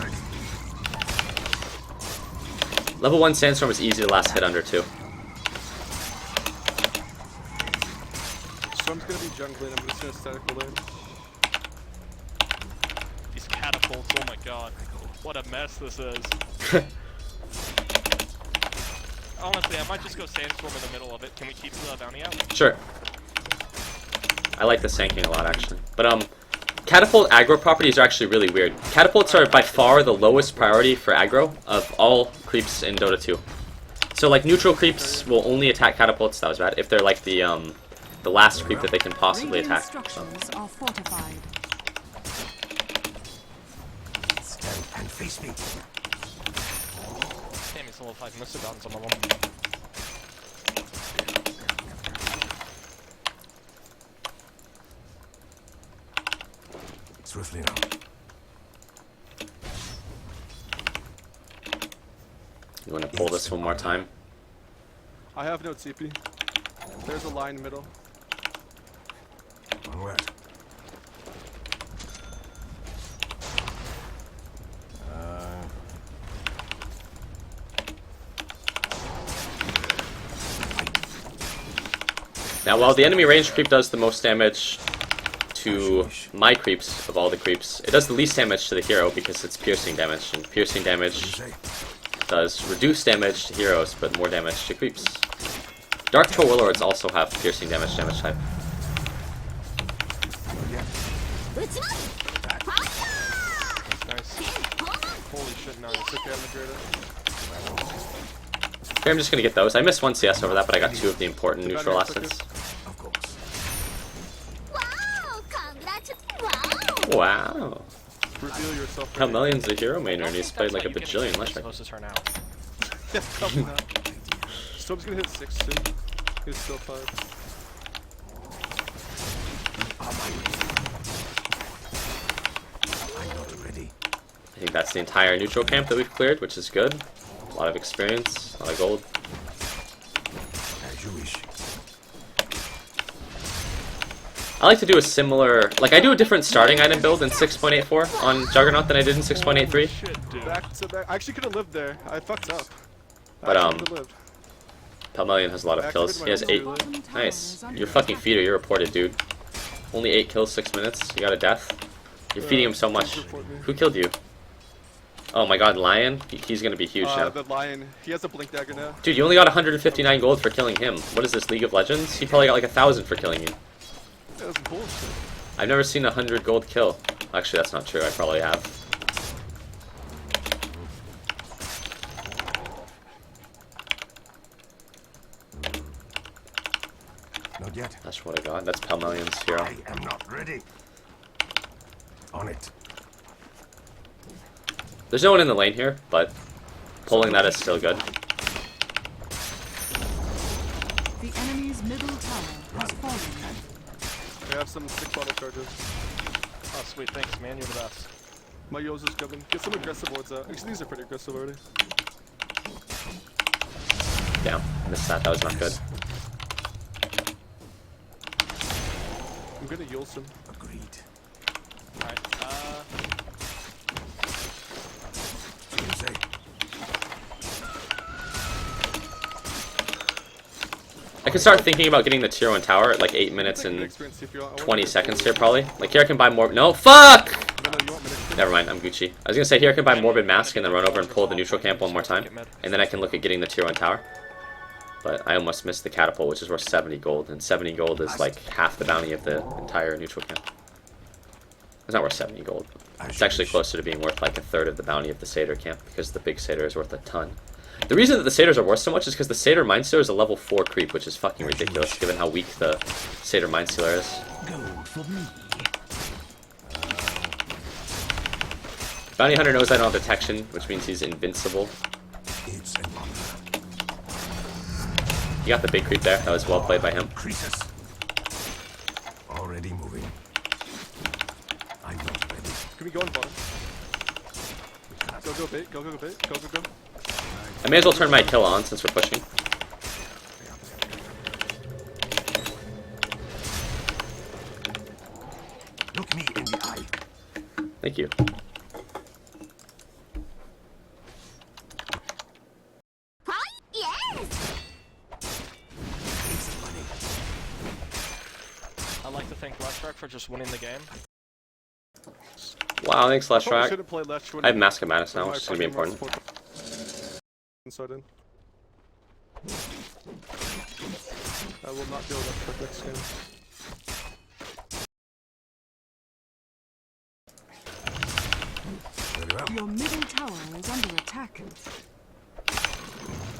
Level 1 Sandstorm is easy to last hit under too. Storm's gonna be jungling. I'm just gonna static the lane. These catapults, oh my god. What a mess this is. Honestly, I might just go Sandstorm in the middle of it. Can we keep the bounty out? Sure. I like the Sand King a lot, actually. But, catapult aggro properties are actually really weird. Catapults are by far the lowest priority for aggro of all creeps in Dota 2. So, like, neutral creeps will only attack catapults, that was bad, if they're like the the last creep that they can possibly Radiant attack. structures are fortified. Stand and face me. Damn, he's level 5 Mistodon, some of them. Swiftly now. You want to pull this one more time? I have no TP. There's a line middle. Onward. Now, while the enemy range creep does the most damage to my creeps of all the creeps, it does the least damage to the hero because it's piercing damage, and piercing damage does reduce damage to heroes, but more damage to creeps. Dark Troll Warlords also have piercing damage type. Nice. Holy shit, nice. Okay, I'm the greatest. Okay, I'm just gonna get those. I missed one CS over that, but I got 2 of the important neutral assets. Of course. Wow. Reveal yourself. Palmellion's a hero mainer, and he's played like a bajillion left. Supposed to turn out. Yeah, probably not. Storm's gonna hit 6 soon. He's still 5. I'm not ready. I think that's the entire neutral camp that we've cleared, which is good. A lot of experience, a lot of gold. As you wish. I like to do a similar, like I do a different starting item build in 6.84 on Juggernaut than I did in 6.83. Shit, dude. Back to back. I actually could have lived there. I fucked up. But, I could've lived. Palmellion has a lot of kills. He has 8. Nice. You're fucking feeder, you're reported, dude. Only 8 kills, 6 minutes. You got a death. You're feeding him so much. Who killed you? Oh my god, Lion? He's gonna be huge now. The lion. He has a blink dagger now. Dude, you only got 159 gold for killing him. What is this, League of Legends? He probably got like 1,000 for killing you. That was bullshit. I've never seen a 100 gold kill. Actually, that's not true. I probably have. Not yet. That's what I got. That's Palmellion's hero. I am not ready. On it. There's no one in the lane here, but pulling that is still good. The enemy's middle tower has fallen. I have some 6 auto charges. Oh, sweet, thanks, man. You're the best. My Yozo's coming. Get some aggressive wards out. Actually, these are pretty aggressive already. Damn, missed that. That was not good. I'm gonna Yule some. Agreed. Alright, What do you say? I can start thinking about getting the tier 1 tower at like 8 minutes and 20 seconds here, probably. Like, here I can buy more. No, fuck! Never mind, I'm Gucci. I was gonna say, here I can buy Morbid Mask and then run over and pull the neutral camp one more time. And then I can look at getting the tier 1 tower. But I almost missed the catapult, which is worth 70 gold. And 70 gold is like half the bounty of the entire neutral camp. It's not worth 70 gold. It's actually closer to being worth like a third of the bounty of the Satyr camp, because the big Satyr is worth a ton. The reason that the Satyrs are worth so much is because the Satyr Mindstealer is a level 4 creep, which is fucking ridiculous given how weak the Satyr Mindstealer is. Gold for me. Bounty Hunter knows I don't have detection, which means he's invincible. It's an honor. He got the big creep there. That was well played by him. Creases. Already moving. I'm not ready. Can we go on bottom? Go bait. Go bait. Go. I may as well turn my kill on since we're pushing. Look me in the eye. Thank you. I'd like to thank Leshrac for just winning the game. Wow, thanks, Probably Leshrac. shouldn't play Lesh when I have Mask of Madness now, which is going to be my important. Inside in. I will not go that next game. Very well. Your middle tower is under attack.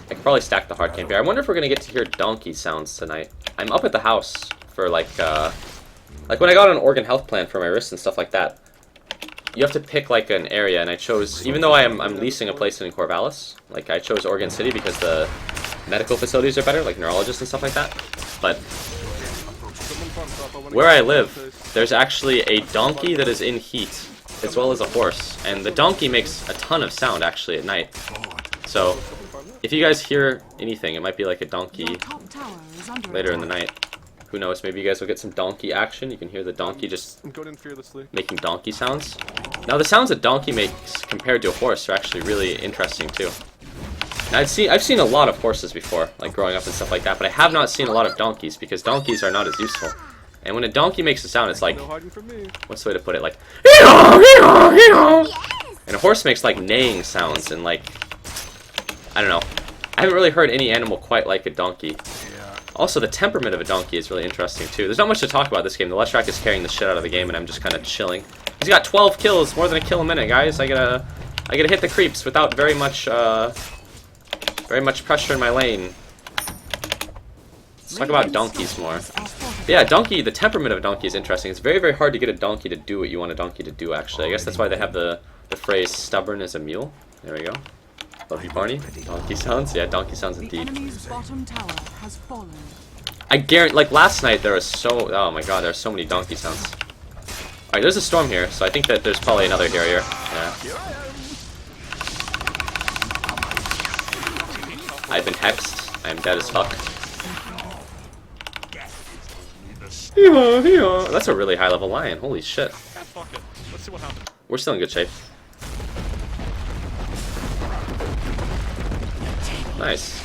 I could probably stack the hard camp here. I wonder if we're going to get to hear donkey sounds tonight. I'm up at the house for like when I got an organ health plan for my wrist and stuff like that. You have to pick like an area, and I chose, even though I'm leasing a place in Corvallis, like I chose Oregon City because the medical facilities are better, like neurologists and stuff like that. But where I live, there's actually a donkey that is in heat, as well as a horse, and the donkey makes a ton of sound actually at night. So if you guys hear anything, it might be like a donkey Your top tower is under later in the attack. night. Who knows, maybe you guys will get some donkey action. You can hear the donkey just I'm going in fearlessly. making donkey sounds. Now the sounds a donkey makes compared to a horse are actually really interesting too. Now I've seen a lot of horses before, like growing up and stuff like that, but I have not seen a lot of donkeys because donkeys are not as useful. And when a donkey makes a sound, it's like, No hiding from me. what's the way to put it? Like, hee-haw, hee-haw, hee-haw. And a horse makes like neighing sounds and like, I don't know. I haven't really heard any animal quite like a donkey. Also, the temperament of a donkey is really interesting too. There's not much to talk about this game. The Leshrac is carrying the shit out of the game, and I'm just kind of chilling. He's got 12 kills, more than a kill a minute, guys. I gotta hit the creeps without very much pressure in my lane. Let's talk about donkeys more. But yeah, donkey. The temperament of a donkey is interesting. It's very, very hard to get a donkey to do what you want a donkey to do. Actually, I guess that's why they have the phrase "stubborn as a mule." There we go. Love you, Barney. Donkey sounds? Yeah, donkey sounds The indeed. enemy's bottom tower has fallen. I guarantee, like last night there was oh my god, there's so many donkey sounds. Alright, there's a storm here, so I think that there's probably another here. Yeah. I've been hexed. I'm dead as fuck. That's a really high level lion, holy shit. Ah, fuck it. Let's see what happens. We're still in good shape. Nice.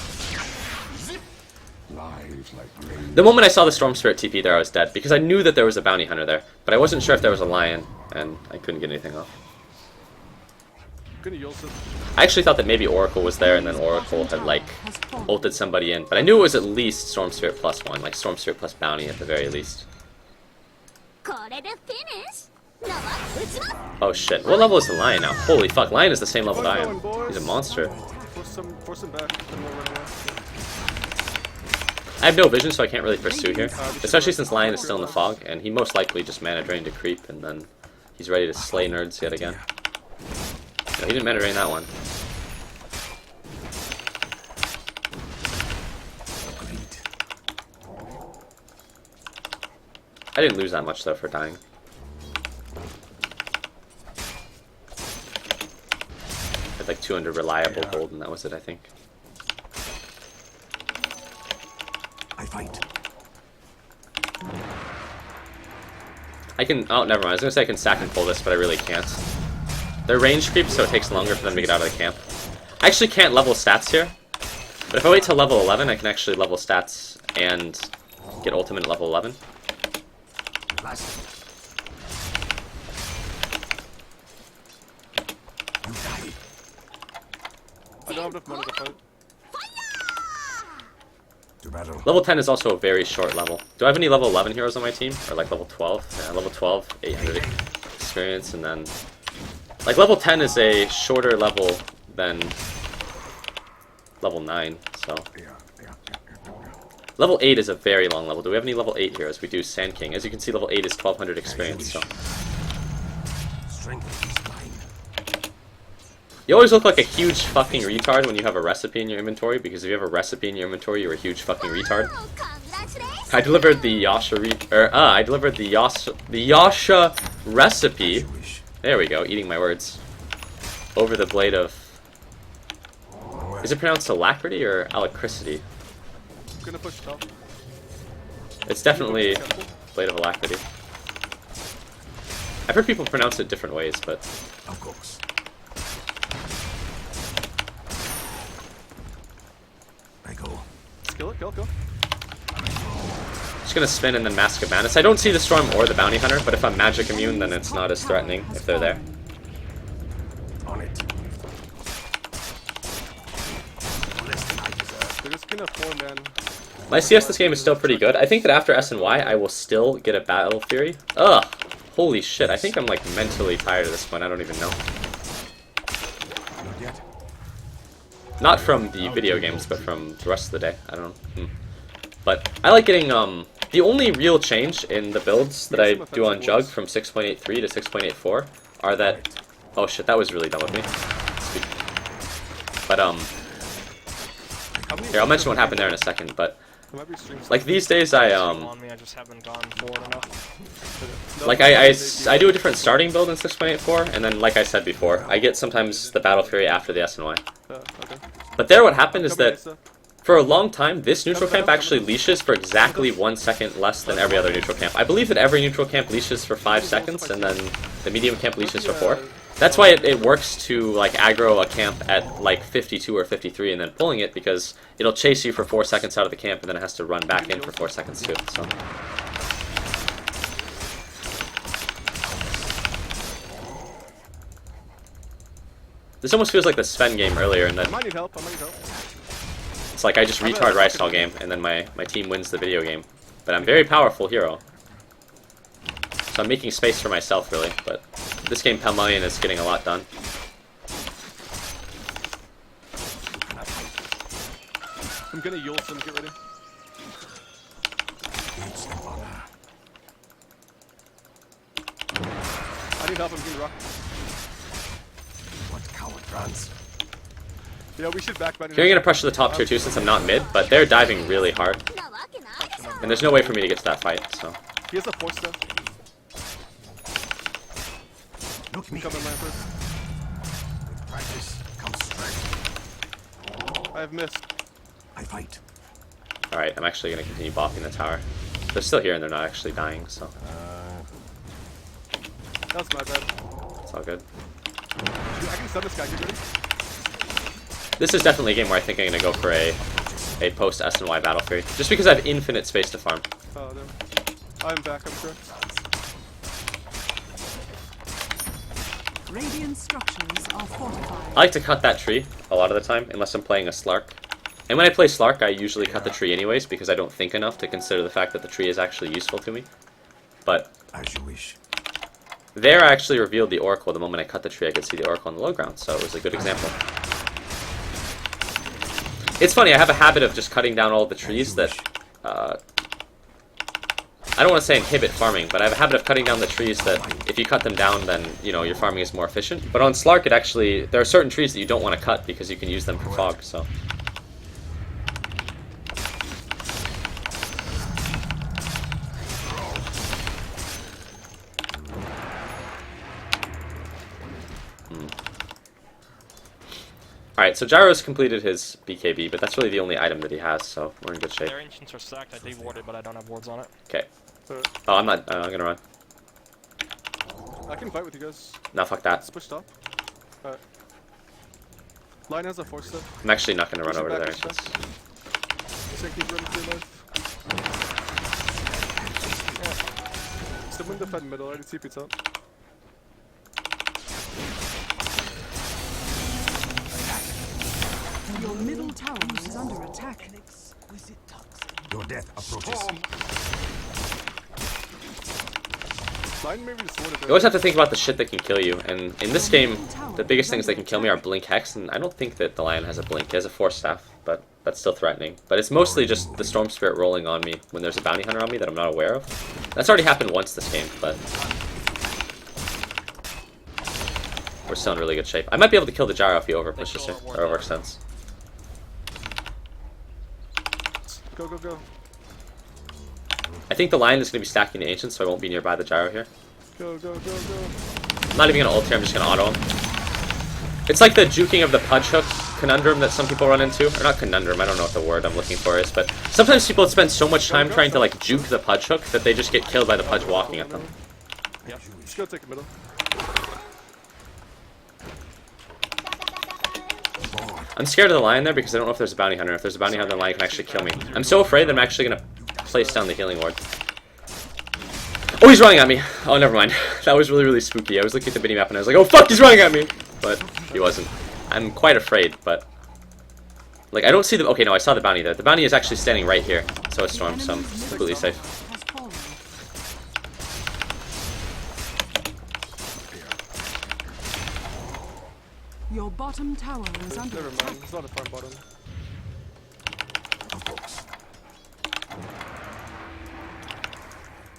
Lives like rain. The moment I saw the Storm Spirit TP there, I was dead, because I knew that there was a bounty hunter there, but I wasn't sure if there was a lion, and I couldn't get anything off. Gonna Yulson. I actually thought that maybe Oracle was there, and then Oracle had, like, ulted somebody in, but I knew it was at least Storm Spirit plus one, like Storm Spirit plus bounty at the very least. Oh shit, what level is the lion now? Holy fuck, lion is the same level that I am. He's a monster. Force him back. And we'll run away. I have no vision, so I can't really pursue here. Especially since Lion is still in the fog, and he most likely just mana drained to creep, and then he's ready to slay nerds yet again. No, he didn't mana drain that one. I didn't lose that much though for dying. I had like 200 reliable gold, and that was it, I think. I fight. I can, oh, never mind. I was gonna say I can stack and pull this, but I really can't. They're range creeps, so it takes longer for them to get out of the camp. I actually can't level stats here, but if I wait till level 11, I can actually level stats and get ultimate at level 11. I don't have enough money to fight. To battle. Level 10 is also a very short level. Do I have any level 11 heroes on my team? Or like level 12? Yeah, level 12, 800 experience, and then... Like level 10 is a shorter level than level 9, so... Level 8 is a very long level. Do we have any level 8 heroes? We do, Sand King. As you can see, level 8 is 1200 experience, so... Strength is mine. You always look like a huge fucking retard when you have a recipe in your inventory, because if you have a recipe in your inventory, you're a huge fucking retard. I delivered the Yasha recipe. There we go, eating my words. Over the blade of... Is it pronounced alacrity or alacrity? I'm gonna push top. It's definitely blade of alacrity. I've heard people pronounce it different ways, but... Of course. I go. Kill it, kill, kill. Just gonna spin and then Mask of Madness. I don't see the Storm or the Bounty Hunter, but if I'm magic immune, then it's not as threatening if they're there. On it. They're just gonna 4-man. My CS this game is still pretty good. I think that after S and Y, I will still get a Battle Fury. Ugh! Holy shit, I think I'm like mentally tired at this point, I don't even know. Not yet. Not from the video games, but from the rest of the day. I don't know. But I like getting The only real change in the builds that I do on Jug from 6.83 to 6.84 are that... Oh shit, that was really dumb of me. But, here, I'll mention what happened there in a second, but... Like, these days I just haven't gone forward enough. like, I do a different starting build in 6.84, and then, like I said before, I get sometimes the Battle Fury after the SNY. But there what happened is that, for a long time, this neutral camp actually leashes for exactly 1 second less than every other neutral camp. I believe that every neutral camp leashes for 5 seconds, and then the medium camp leashes for 4. That's why it works to, like, aggro a camp at, like, 52 or 53 and then pulling it, because it'll chase you for 4 seconds out of the camp, and then it has to run back in for 4 seconds too, so... This almost feels like the Sven game earlier, in that... I might need help, I might need help. It's like I just retard Rice all game, and then my team wins the video game. But I'm very powerful hero. So I'm making space for myself, really, but... This game, Pelmalion is getting a lot done. I'm gonna Yule some, get ready. I need help, I'm getting rock. What coward runs? Yeah, we should back Here you're gonna pressure the top tier too, since I'm not mid, but they're diving really hard. And there's no way for me to get to that fight, so... He has a force stuff. Look me. Coming, Lampert. With practice comes strength. I have missed. I fight. Alright, I'm actually gonna continue bopping the tower. They're still here and they're not actually dying, so... That's my bad. It's all good. I can stun this guy, get ready. This is definitely a game where I think I'm gonna go for a post SNY Battle Fury. Just because I have infinite space to farm. Oh, no. I'm back, I'm sure. Radiant structures are fortified. I like to cut that tree a lot of the time, unless I'm playing a Slark. And when I play Slark, I usually cut the tree anyways, because I don't think enough to consider the fact that the tree is actually useful to me. But... As you wish. There I actually revealed the Oracle. The moment I cut the tree, I could see the Oracle on the low ground, so it was a good example. It's funny, I have a habit of just cutting down all the trees that... I don't want to say inhibit farming, but I have a habit of cutting down the trees that if you cut them down, then, you know, your farming is more efficient. But on Slark, it actually... There are certain trees that you don't want to cut because you can use them for fog, so... Alright, so Gyro's completed his BKB, but that's really the only item that he has, so we're in good shape. Their ancients are stacked. I dewarded, but I don't have wards on it. Okay. Oh, I'm not... I'm gonna run. I can fight with you guys. No, fuck that. Let's push top. Alright. Line has a force stuff. I'm actually not gonna run over to there. Just keep running through life. Yeah. Someone defend middle, I already TP top. Your middle tower is under attack. Your death approaches. Line maybe just one of You always have to think about the shit that can kill you, and in this game, the biggest things that can kill me are Blink Hex, and I don't think that the Lion has a Blink. He has a Force Staff, but that's still threatening. But it's mostly just the Storm Spirit rolling on me when there's a Bounty Hunter on me that I'm not aware of. That's already happened once this game, but... We're still in really good shape. I might be able to kill the Gyro if he overpushes here, or overextends. Go, go, go. I think the Lion is going to be stacking the Ancients, so I won't be nearby the Gyro here. Go, go, go, go. I'm not even going to ult here, I'm just going to auto him. It's like the juking of the Pudge Hook conundrum that some people run into. Or not conundrum, I don't know what the word I'm looking for is, but sometimes people spend so much time trying to like juke the Pudge Hook that they just get killed by the Pudge walking at them. Yeah, just go take the middle. I'm scared of the Lion there because I don't know if there's a Bounty Hunter. If there's a Bounty Hunter, the Lion can actually kill me. I'm so afraid that I'm actually going to place down the Healing Ward. Oh, he's running at me. Oh, never mind. That was really, really spooky. I was looking at the minimap and I was like, oh fuck, he's running at me! But he wasn't. I'm quite afraid, but... Like, I don't see the... Okay, no, I saw the Bounty there. The Bounty is actually standing right here. So is Storm, so I'm completely safe. Your bottom tower is under Never attack. mind, it's not a farm bottom.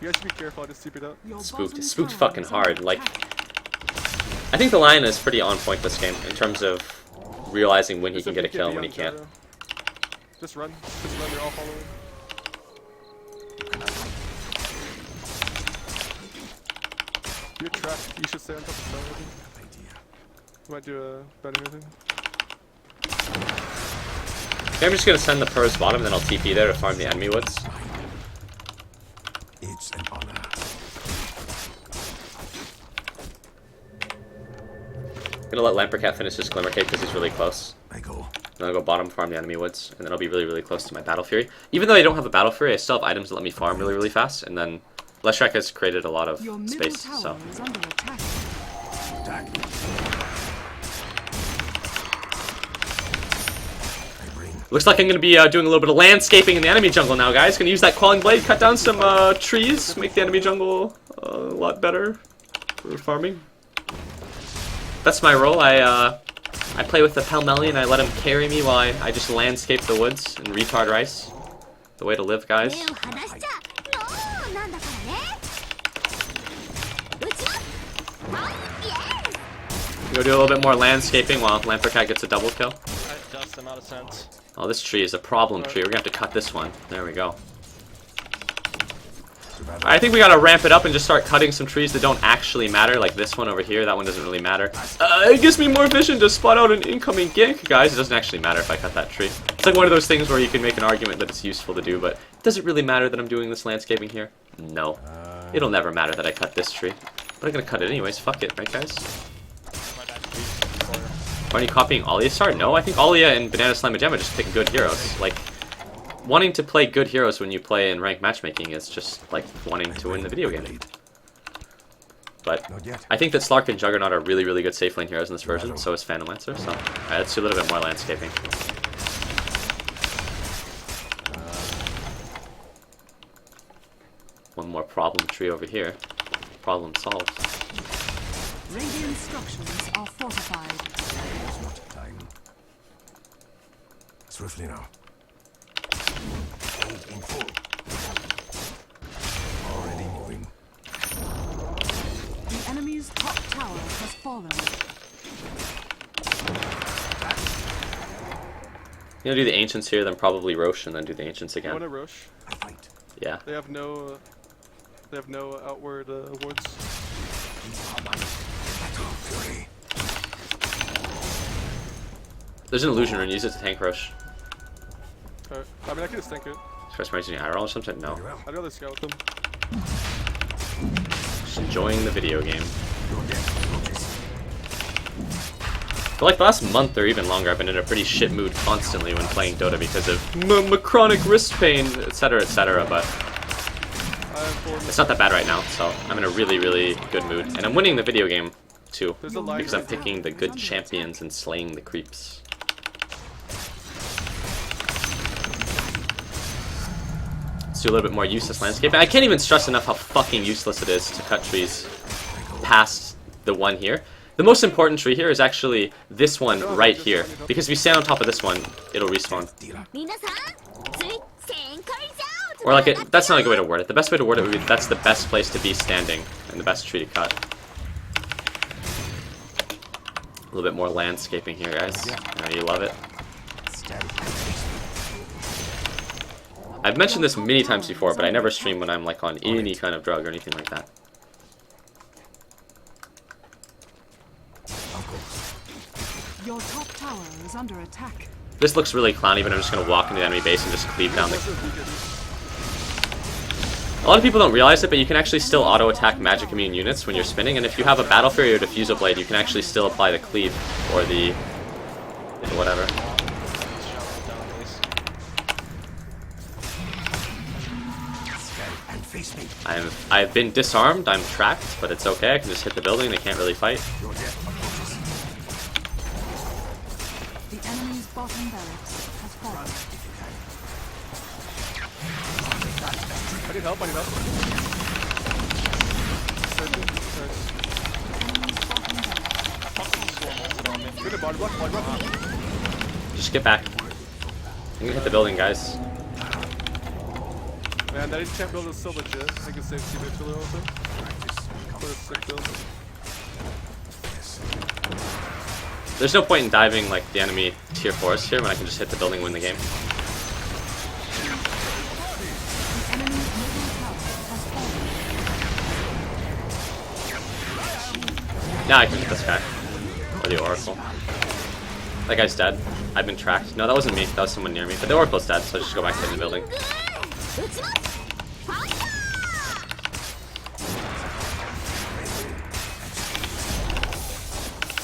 You guys should be careful, I just TP'd out. Your Spooked. bottom Spooked tower fucking is under hard. Like, attack. I think the Lion is pretty on point this game in terms of realizing when he There's can get a BKB kill and when he on can't. Jodo. Just run. Just run, you're all following. You're trapped. You should stay on top of the tower, I think. You might do a better thing. Okay, I'm just gonna send the Purrs bottom, then I'll TP there to farm the enemy woods. It's an honor. Gonna let Lampercat finish his Glimmer Cape because he's really close. I go. Then I'll go bottom, farm the enemy woods, and then I'll be really, really close to my Battle Fury. Even though I don't have a Battle Fury, I still have items that let me farm really, really fast, and then Leshrac has created a lot of Your middle space, tower so... is under attack. Attack. I bring. Looks like I'm going to be doing a little bit of landscaping in the enemy jungle now, guys. Going to use that Quelling Blade, cut down some trees, make the enemy jungle a lot better for farming. That's my role. I play with the Pelmellian, I let him carry me while I just landscape the woods and retard rice. The way to live, guys. Go do a little bit more landscaping while Lampercat gets a double kill. That does some out of sense. Oh, this tree is a problem tree. We're gonna have to cut this one. There we go. I think we gotta ramp it up and just start cutting some trees that don't actually matter, like this one over here. That one doesn't really matter. It gives me more vision to spot out an incoming gank, guys. It doesn't actually matter if I cut that tree. It's like one of those things where you can make an argument that it's useful to do, but does it really matter that I'm doing this landscaping here? No. It'll never matter that I cut this tree. But I'm gonna cut it anyways. Fuck it, right, guys? Are you copying Alia? No, I think Alia and Banana Slime and Gemma just pick good heroes. Like, wanting to play good heroes when you play in ranked matchmaking is just like wanting to win the video game. But I think that Slark and Juggernaut are really, really good safe lane heroes in this version, so is Phantom Lancer, so alright, let's do a little bit more landscaping. One more problem tree over here. Problem solved. Radiant structures are fortified. It's not time. Swiftly now. In full. Already moving. The enemy's top tower has fallen. You know, do the Ancients here, then probably Roche, and then do the Ancients I want again. to Roche. I fight. Yeah. They have no outward wards. Fury. There's an illusion rune, use it to tank Roche. Alright. I mean, I can just think it. First using arrow or something? No. I'd rather scout them. Just enjoying the video game. For like the last month or even longer, I've been in a pretty shit mood constantly when playing Dota because of chronic wrist pain, etc., etc., but it's not that bad right now, so I'm in a really, really good mood. And I'm winning the video game, too, because I'm picking the good champions and slaying the creeps. Let's do a little bit more useless landscape. I can't even stress enough how fucking useless it is to cut trees past the one here. The most important tree here is actually this one right here, because if you stand on top of this one, it'll respawn. Or like, that's not a good way to word it. The best way to word it would be that's the best place to be standing and the best tree to cut. A little bit more landscaping here, guys. I know you love it. I've mentioned this many times before, but I never stream when I'm like on any kind of drug or anything like that. Your top tower is under attack. This looks really clowny, but I'm just going to walk into the enemy base and just cleave down the... A lot of people don't realize it, but you can actually still auto-attack magic immune units when you're spinning, and if you have a Battle Fury or Diffusal Blade, you can actually still apply the cleave, or the... whatever. I've been disarmed, I'm tracked, but it's okay, I can just hit the building, they can't really fight. The enemy's bottom barracks has fallen. I need help, I need help. Get a body block, body block. Just get back. I'm gonna hit the building, guys. Man, that enchant build is so legit. I can save teammates really also. What a sick build. There's no point in diving like the enemy tier 4s here when I can just hit the building and win the game. Now I can hit this guy. Or the Oracle. That guy's dead. I've been tracked. No, that wasn't me. That was someone near me. But the Oracle's dead, so I just go back to the building.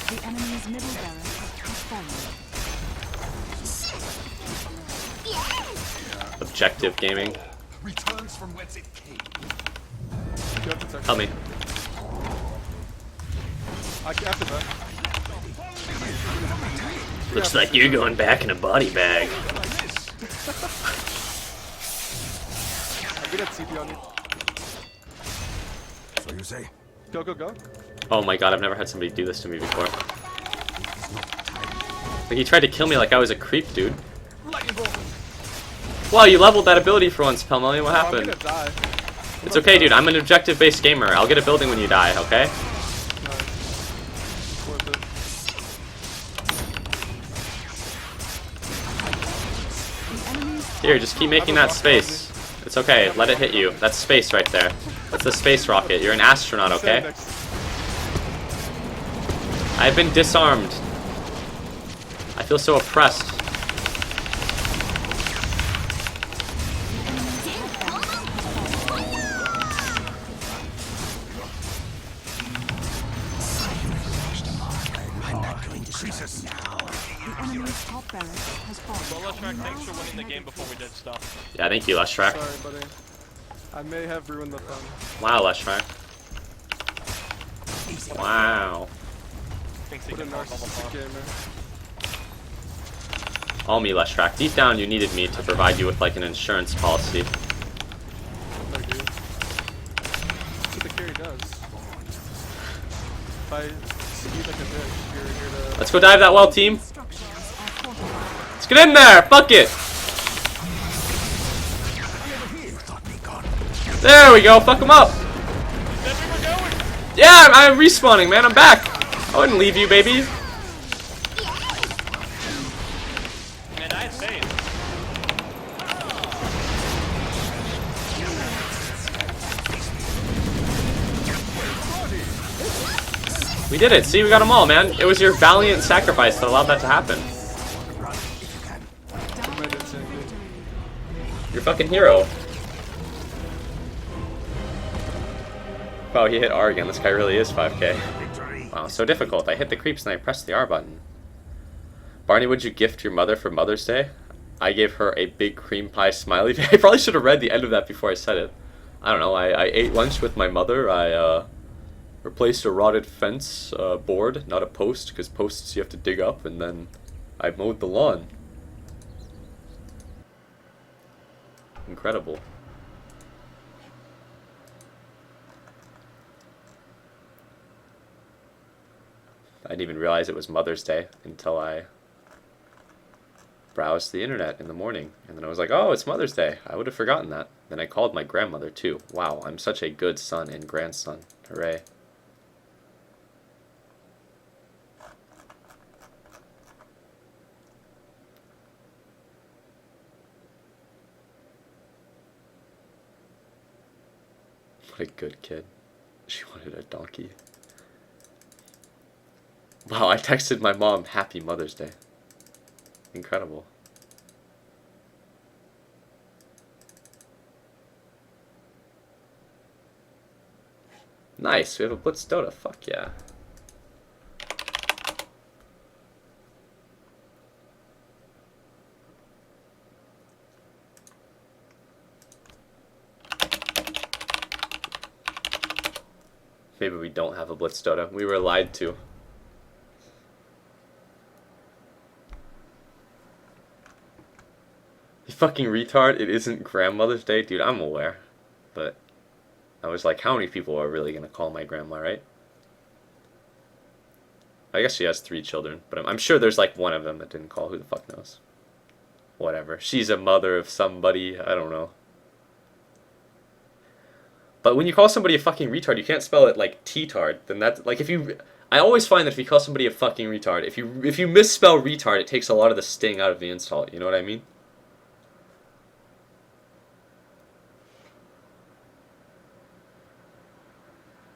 The enemy's middle barracks has fallen. Objective gaming. Returns from whence it came. Help me. After that. Looks like you're going back in a body bag. I'm good at CP on you. So you say? Go, go, go. Oh my god, I've never had somebody do this to me before. Like, he tried to kill me like I was a creep, dude. Wow, you leveled that ability for once, Pelmelian. What I'm happened? gonna die. It's okay, dude. I'm an objective-based gamer. I'll get a building when you die, okay? Worth it. Here, just keep making that space. It's okay. Let it hit you. That's space right there. That's the space rocket. You're an astronaut, okay? I've been disarmed. I feel so oppressed. The enemy's top barracks has fallen. Well, Leshrac, thanks for winning the game before we did stuff. Yeah, thank you, Leshrac. Sorry, buddy. I may have ruined the fun. Wow, Leshrac. Wow. Thinks he What a can fuck all the narcissistic fun. gamer. All me, Leshrac. Deep down, you needed me to provide you with, like, an insurance policy. Thank you. That's what the carry does. If I speed like a bitch, you're here to... Let's go dive that well, team. Structures are fortified. Let's get in there. Fuck it. There we go. Fuck him up. Yeah, I'm respawning, man. I'm back. I wouldn't leave you, baby. And I saved. We did it. See, we got them all, man. It was your valiant sacrifice that allowed that to happen. You're a fucking hero. Wow, he hit R again. This guy really is 5k. Wow, so difficult. I hit the creeps and I pressed the R button. Barney, would you gift your mother for Mother's Day? I gave her a big cream pie smiley face. I probably should have read the end of that before I said it. I don't know. I ate lunch with my mother. I replaced a rotted fence board, not a post, because posts you have to dig up, and then I mowed the lawn. Incredible. I didn't even realize it was Mother's Day until I browsed the internet in the morning. And then I was like, oh, it's Mother's Day. I would have forgotten that. Then I called my grandmother too. Wow, I'm such a good son and grandson. Hooray. What a good kid. She wanted a donkey. Wow, I texted my mom, Happy Mother's Day. Incredible. Nice, we have a Blitz Dota, fuck yeah. Maybe we don't have a Blitz Dota. We were lied to. You fucking retard, it isn't Grandmother's Day? Dude, I'm aware. But I was like, how many people are really gonna call my grandma, right? I guess she has 3 children, but I'm sure there's like one of them that didn't call. Who the fuck knows? Whatever. She's a mother of somebody. I don't know. But when you call somebody a fucking retard, you can't spell it like T-tard. Then that's like if you. I always find that if you call somebody a fucking retard, if you misspell retard, it takes a lot of the sting out of the insult. You know what I mean?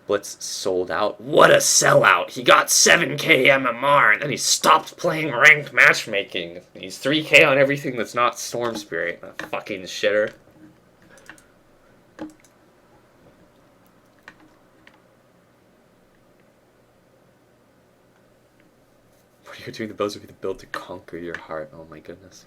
Blitz sold out. What a sellout! He got 7k MMR and then he stopped playing ranked matchmaking. He's 3k on everything that's not Storm Spirit. A fucking shitter. What are you doing? The builds will be the build to conquer your heart. Oh my goodness.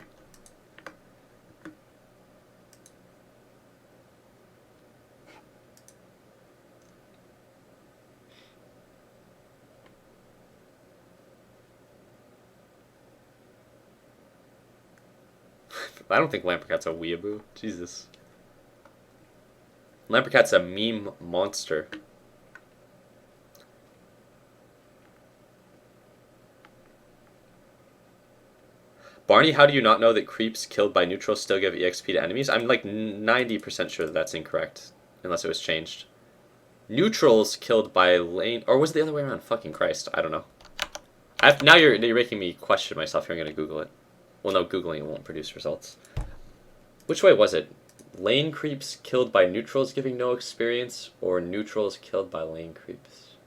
I don't think Lampercat's a weeaboo. Jesus. Lampercat's a meme monster. Barney, how do you not know that creeps killed by neutrals still give EXP to enemies? I'm like 90% sure that that's incorrect. Unless it was changed. Neutrals killed by lane... Or was it the other way around? Fucking Christ. I don't know. Now you're making me question myself here. I'm going to Google it. Well, no, Googling it won't produce results. Which way was it? Lane creeps killed by neutrals giving no experience, or neutrals killed by lane creeps?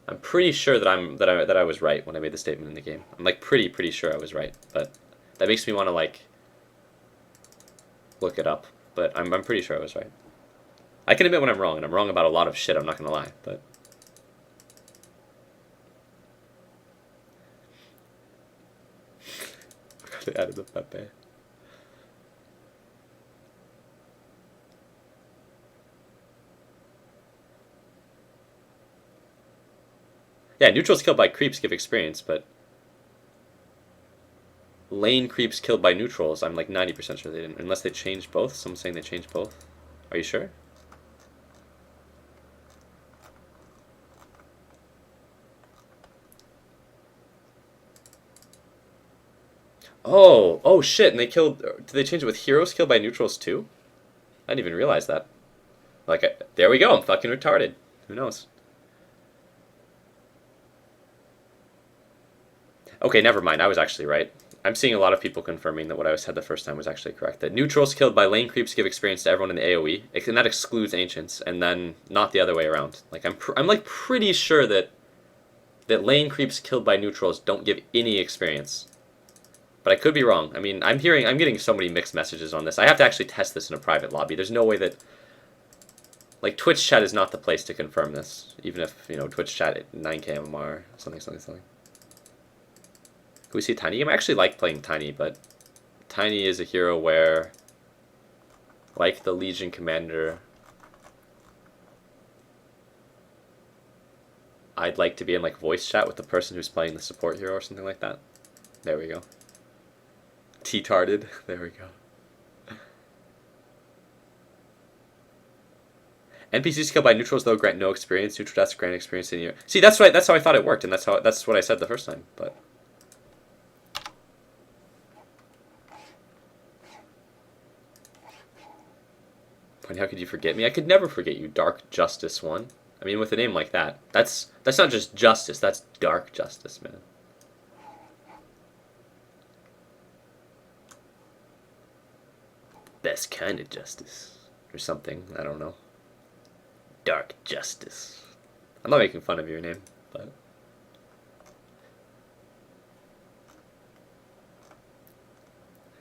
I'm pretty sure that I was right when I made the statement in the game. I'm like pretty sure I was right, but that makes me want to like look it up. But I'm pretty sure I was right. I can admit when I'm wrong, and I'm wrong about a lot of shit. I'm not gonna lie, but. They added the Pepe. Yeah, neutrals killed by creeps give experience, but lane creeps killed by neutrals, I'm like 90% sure they didn't. Unless they changed both. Someone's saying they changed both. Are you sure? Oh shit, and they killed... Did they change it with heroes killed by neutrals too? I didn't even realize that. Like, there we go, I'm fucking retarded. Who knows? Okay, never mind, I was actually right. I'm seeing a lot of people confirming that what I said the first time was actually correct. That neutrals killed by lane creeps give experience to everyone in the AoE, and that excludes ancients, and then not the other way around. Like, I'm like pretty sure that lane creeps killed by neutrals don't give any experience. But I could be wrong. I mean, I'm getting so many mixed messages on this. I have to actually test this in a private lobby. There's no way that... Like, Twitch chat is not the place to confirm this. Even if, you know, Twitch chat at 9k MMR, something. Can we see Tiny? I actually like playing Tiny, but Tiny is a hero where, like the Legion Commander, I'd like to be in, like, voice chat with the person who's playing the support hero or something like that. There we go. T-tarded. There we go. NPCs killed by neutrals though grant no experience. Neutral deaths grant experience in a year. See, that's right. That's how I thought it worked, and that's what I said the first time. But how could you forget me? I could never forget you, Dark Justice 1. I mean, with a name like that, that's not just justice. That's dark justice, man. Best kind of justice. Or something. I don't know. Dark Justice. I'm not making fun of your name, but...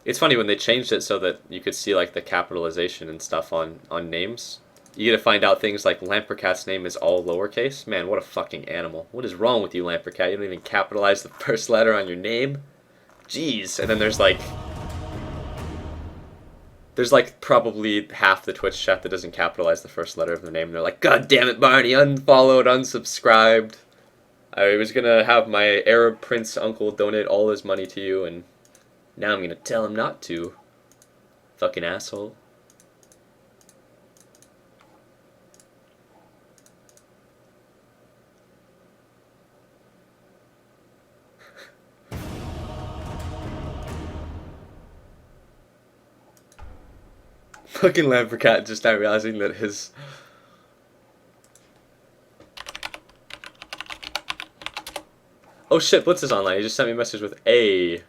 It's funny when they changed it so that you could see like the capitalization and stuff on names. You get to find out things like Lampercat's name is all lowercase. Man, what a fucking animal. What is wrong with you, Lampercat? You don't even capitalize the first letter on your name? Jeez. And then there's like probably half the Twitch chat that doesn't capitalize the first letter of their name. And they're like, God damn it, Barney, unfollowed, unsubscribed. I was gonna have my Arab prince uncle donate all his money to you, and now I'm gonna tell him not to. Fucking asshole. Fucking Lambercat just now realizing that his... Oh shit, Blitz is online. He just sent me a message with A.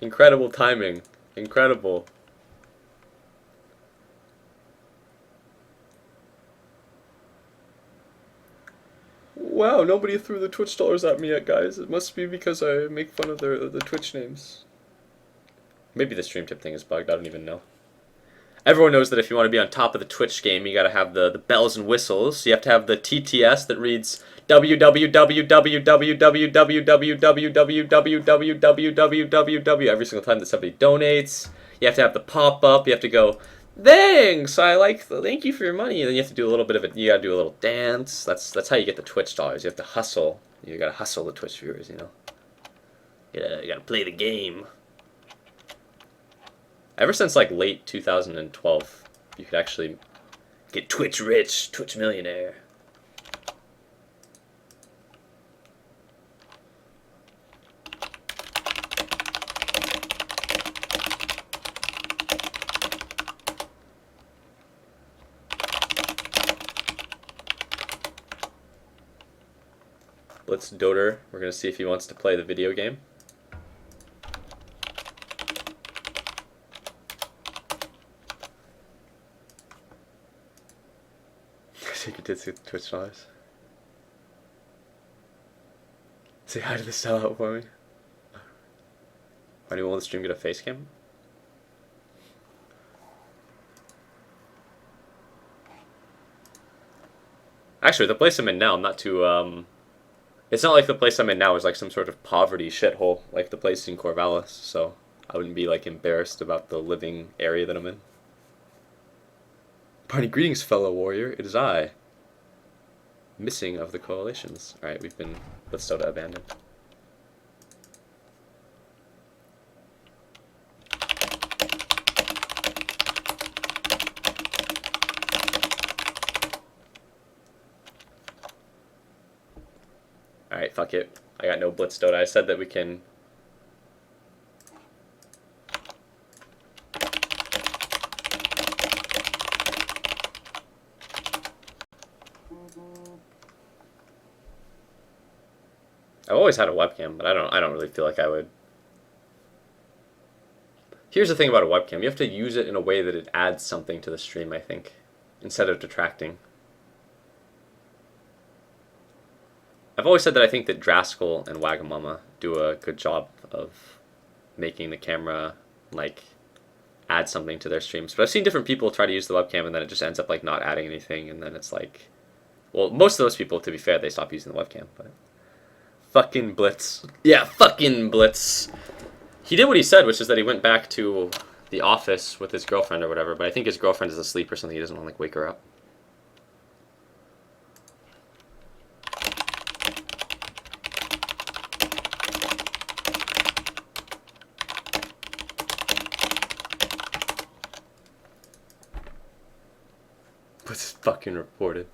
Incredible timing. Incredible. Wow, nobody threw the Twitch dollars at me yet, guys. It must be because I make fun of the Twitch names. Maybe the stream tip thing is bugged, I don't even know. Everyone knows that if you want to be on top of the Twitch game, you gotta have the bells and whistles. You have to have the TTS that reads www every single time that somebody donates. You have to have the pop-up, you have to go, thanks, thank you for your money. And then you have to do a little bit of it, you gotta do a little dance. That's how you get the Twitch dollars. You have to hustle. You gotta hustle the Twitch viewers, you know. You gotta play the game. Ever since like late 2012, you could actually get Twitch rich, Twitch millionaire. Blitz Doter, we're gonna see if he wants to play the video game. You did see the Twitch dollars. Say hi to the sellout for me. Anyone on the stream get a face cam? Actually, the place I'm in now, I'm not too, it's not like the place I'm in now is like some sort of poverty shithole, like the place in Corvallis, so I wouldn't be like embarrassed about the living area that I'm in. Party greetings, fellow warrior. It is I. Missing of the coalitions. Alright, we've been with Soda abandoned. Alright, fuck it. I got no Blitz Dota. I said that we can... I've always had a webcam, but I don't really feel like I would. Here's the thing about a webcam. You have to use it in a way that it adds something to the stream, I think, instead of detracting. I've always said that I think that Draskell and Wagamama do a good job of making the camera, like, add something to their streams. But I've seen different people try to use the webcam and then it just ends up, like, not adding anything, and then it's like... Well, most of those people, to be fair, they stop using the webcam, but... Fucking Blitz. Yeah, fucking Blitz. He did what he said, which is that he went back to the office with his girlfriend or whatever, but I think his girlfriend is asleep or something. He doesn't want to, like, wake her up. Blitz is fucking reported.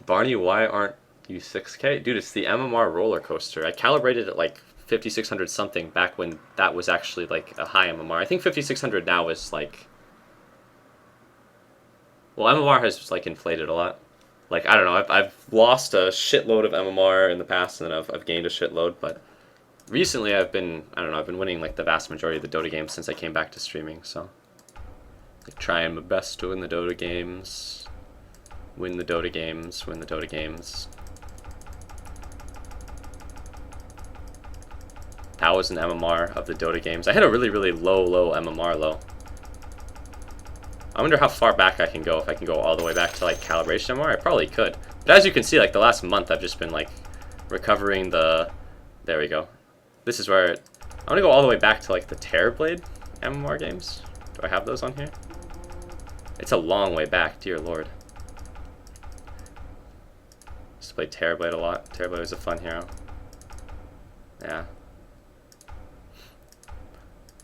Barney, why aren't you 6K? Dude, it's the MMR roller coaster. I calibrated at like 5600 something back when that was actually like a high MMR. I think 5600 now is like... Well, MMR has like inflated a lot. Like, I don't know, I've lost a shitload of MMR in the past and then I've gained a shitload, but recently I've been, I don't know, I've been winning like the vast majority of the Dota games since I came back to streaming, so... Like, trying my best to win the Dota games. Win the Dota games, win the Dota games. That was an MMR of the Dota games. I had a really, really low MMR low. I wonder how far back I can go. If I can go all the way back to like calibration MMR, I probably could. But as you can see, like the last month, I've just been like recovering the... There we go. This is where... I want to go all the way back to like the Terrorblade MMR games. Do I have those on here? It's a long way back, dear lord. Used to play Terrorblade a lot. Terrorblade was a fun hero. Yeah.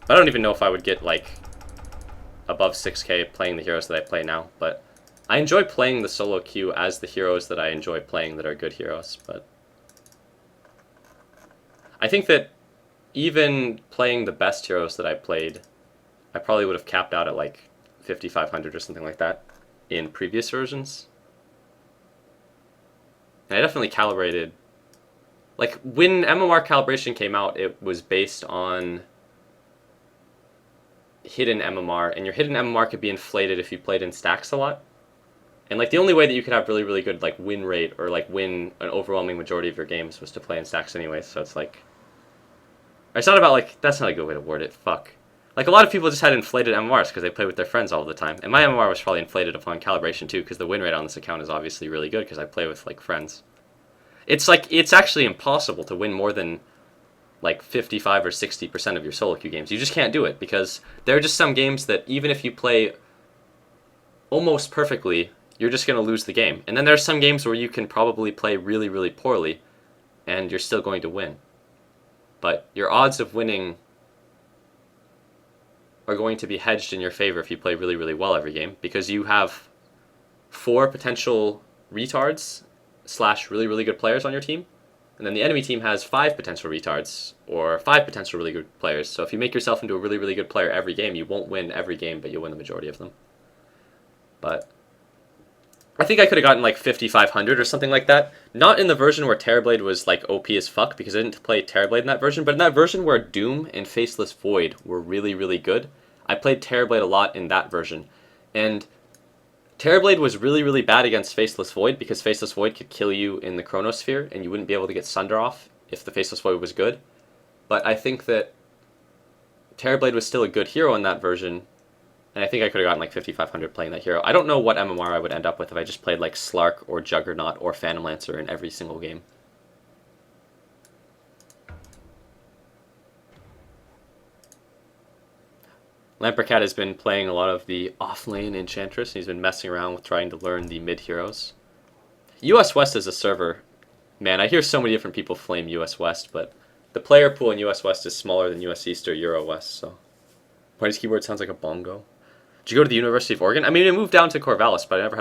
I don't even know if I would get like above 6K playing the heroes that I play now, but I enjoy playing the solo queue as the heroes that I enjoy playing that are good heroes, but I think that even playing the best heroes that I played, I probably would have capped out at like 5,500 or something like that in previous versions. And I definitely calibrated. Like, when MMR calibration came out, it was based on hidden MMR, and your hidden MMR could be inflated if you played in stacks a lot. And like the only way that you could have really, really good like win rate or like win an overwhelming majority of your games was to play in stacks anyway. So it's like, it's not about like, that's not a good way to word it. Fuck. Like a lot of people just had inflated MMRs because they play with their friends all the time. And my MMR was probably inflated upon calibration too, because the win rate on this account is obviously really good because I play with like friends. It's like, it's actually impossible to win more than like 55 or 60% of your solo queue games. You just can't do it because there are just some games that even if you play almost perfectly, you're just going to lose the game. And then there's some games where you can probably play really, really poorly and you're still going to win. But your odds of winning are going to be hedged in your favor if you play really, really well every game, because you have 4 potential retards / really, really good players on your team. And then the enemy team has 5 potential retards or 5 potential really good players. So if you make yourself into a really, really good player every game, you won't win every game, but you'll win the majority of them. But I think I could have gotten like 5,500 or something like that. Not in the version where Terrorblade was like OP as fuck, because I didn't play Terrorblade in that version, but in that version where Doom and Faceless Void were really, really good. I played Terrorblade a lot in that version. And Terrorblade was really, really bad against Faceless Void because Faceless Void could kill you in the Chronosphere and you wouldn't be able to get Sunder off if the Faceless Void was good. But I think that Terrorblade was still a good hero in that version, and I think I could have gotten like 5,500 playing that hero. I don't know what MMR I would end up with if I just played like Slark or Juggernaut or Phantom Lancer in every single game. Lampercat has been playing a lot of the off-lane Enchantress, and he's been messing around with trying to learn the mid-heroes. US West is a server. Man, I hear so many different people flame US West, but the player pool in US West is smaller than US East or Euro West, so... Party's keyboard sounds like a bongo. Did you go to the University of Oregon? I mean, I moved down to Corvallis, but I never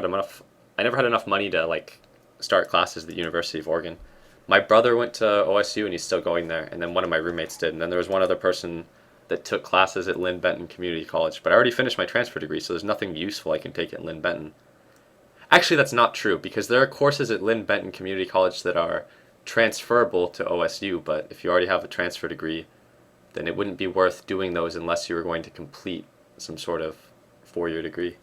had enough money to, like, start classes at the University of Oregon. My brother went to OSU, and he's still going there, and then one of my roommates did, and then there was one other person that took classes at Lynn Benton Community College, but I already finished my transfer degree, so there's nothing useful I can take at Lynn Benton. Actually, that's not true, because there are courses at Lynn Benton Community College that are transferable to OSU, but if you already have a transfer degree, then it wouldn't be worth doing those unless you were going to complete some sort of 4-year degree.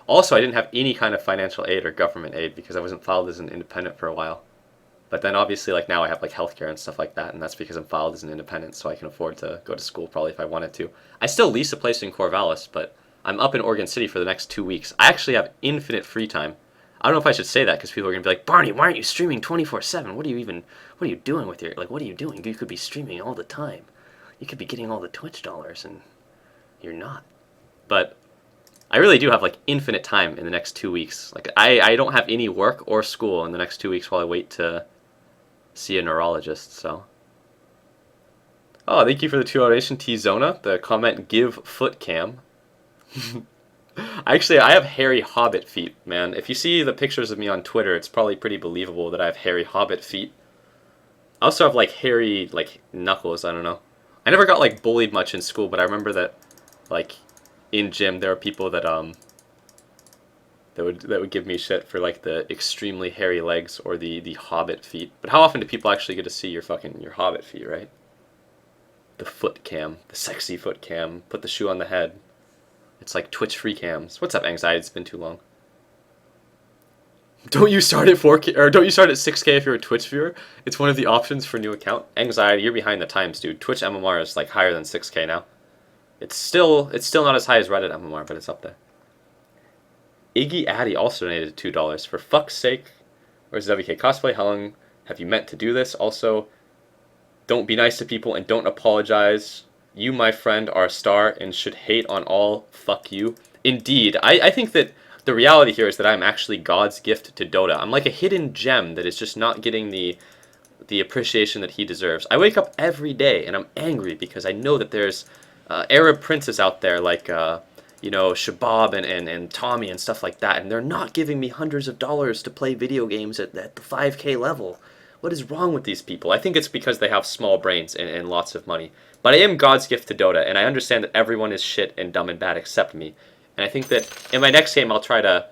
Also, I didn't have any kind of financial aid or government aid because I wasn't filed as an independent for a while. But then obviously, like, now I have like healthcare and stuff like that, and that's because I'm filed as an independent, so I can afford to go to school probably if I wanted to. I still lease a place in Corvallis, but I'm up in Oregon City for the next 2 weeks. I actually have infinite free time. I don't know if I should say that because people are gonna be like, Barney, why aren't you streaming 24/7? What are you doing with your, like, what are you doing? You could be streaming all the time. You could be getting all the Twitch dollars, and you're not. But I really do have like infinite time in the next 2 weeks. Like, I don't have any work or school in the next 2 weeks while I wait to see a neurologist, so. Oh, thank you for the 2 donation, T-Zona. The comment, give foot cam. Actually, I have hairy hobbit feet, man. If you see the pictures of me on Twitter, it's probably pretty believable that I have hairy hobbit feet. I also have like hairy, like, knuckles, I don't know. I never got like bullied much in school, but I remember that, like, in gym there were people that that would give me shit for like the extremely hairy legs or the hobbit feet. But how often do people actually get to see your hobbit feet, right? The foot cam, the sexy foot cam. Put the shoe on the head. It's like Twitch free cams. What's up, Anxiety? It's been too long. Don't you start at 4K or don't you start at 6K if you're a Twitch viewer? It's one of the options for new account. Anxiety, you're behind the times, dude. Twitch MMR is like higher than 6K now. It's still not as high as Reddit MMR, but it's up there. Iggy Addy also donated $2. For fuck's sake. Where's WK Cosplay? How long have you meant to do this? Also, don't be nice to people and don't apologize. You, my friend, are a star and should hate on all. Fuck you. Indeed. I think that the reality here is that I'm actually God's gift to Dota. I'm like a hidden gem that is just not getting the appreciation that he deserves. I wake up every day and I'm angry because I know that there's Arab princes out there like, you know, Shabab and Tommy and stuff like that, and they're not giving me hundreds of dollars to play video games at the 5K level. What is wrong with these people? I think it's because they have small brains and lots of money. But I am God's gift to Dota, and I understand that everyone is shit and dumb and bad except me. And I think that in my next game, I'll try to,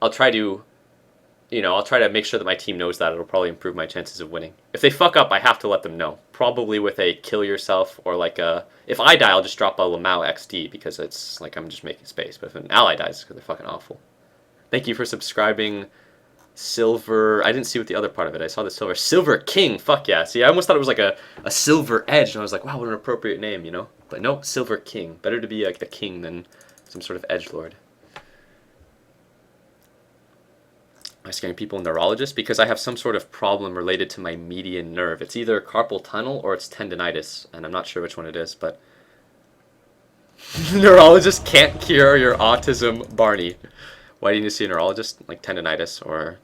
you know, I'll try to make sure that my team knows that. It'll probably improve my chances of winning. If they fuck up, I have to let them know. Probably with a kill yourself or like a... If I die, I'll just drop a Lamau XD because it's like I'm just making space. But if an ally dies, it's because they're fucking awful. Thank you for subscribing, Silver... I didn't see what the other part of it. I saw the Silver. Silver King! Fuck yeah. See, I almost thought it was like a Silver Edge. And I was like, wow, what an appropriate name, you know? But no, Silver King. Better to be like a king than some sort of edgelord. Am I scaring people? Neurologist? Because I have some sort of problem related to my median nerve. It's either carpal tunnel or it's tendinitis, and I'm not sure which one it is, but... Neurologist can't cure your autism, Barney. Why do you need to see a neurologist? Like tendinitis or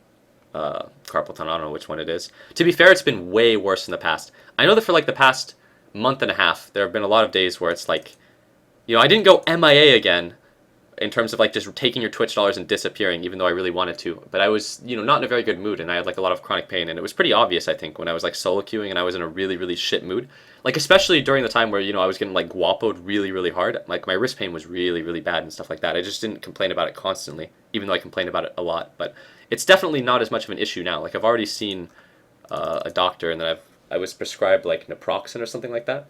carpal tunnel, I don't know which one it is. To be fair, it's been way worse in the past. I know that for like the past month and a half, there have been a lot of days where it's like, you know, I didn't go MIA again, in terms of like just taking your Twitch dollars and disappearing, even though I really wanted to. But I was, you know, not in a very good mood, and I had like a lot of chronic pain, and it was pretty obvious, I think, when I was like solo queuing and I was in a really, really shit mood. Like especially during the time where, you know, I was getting like guapoed really, really hard. Like my wrist pain was really, really bad and stuff like that. I just didn't complain about it constantly, even though I complained about it a lot. But it's definitely not as much of an issue now. Like I've already seen a doctor, and then I was prescribed like naproxen or something like that.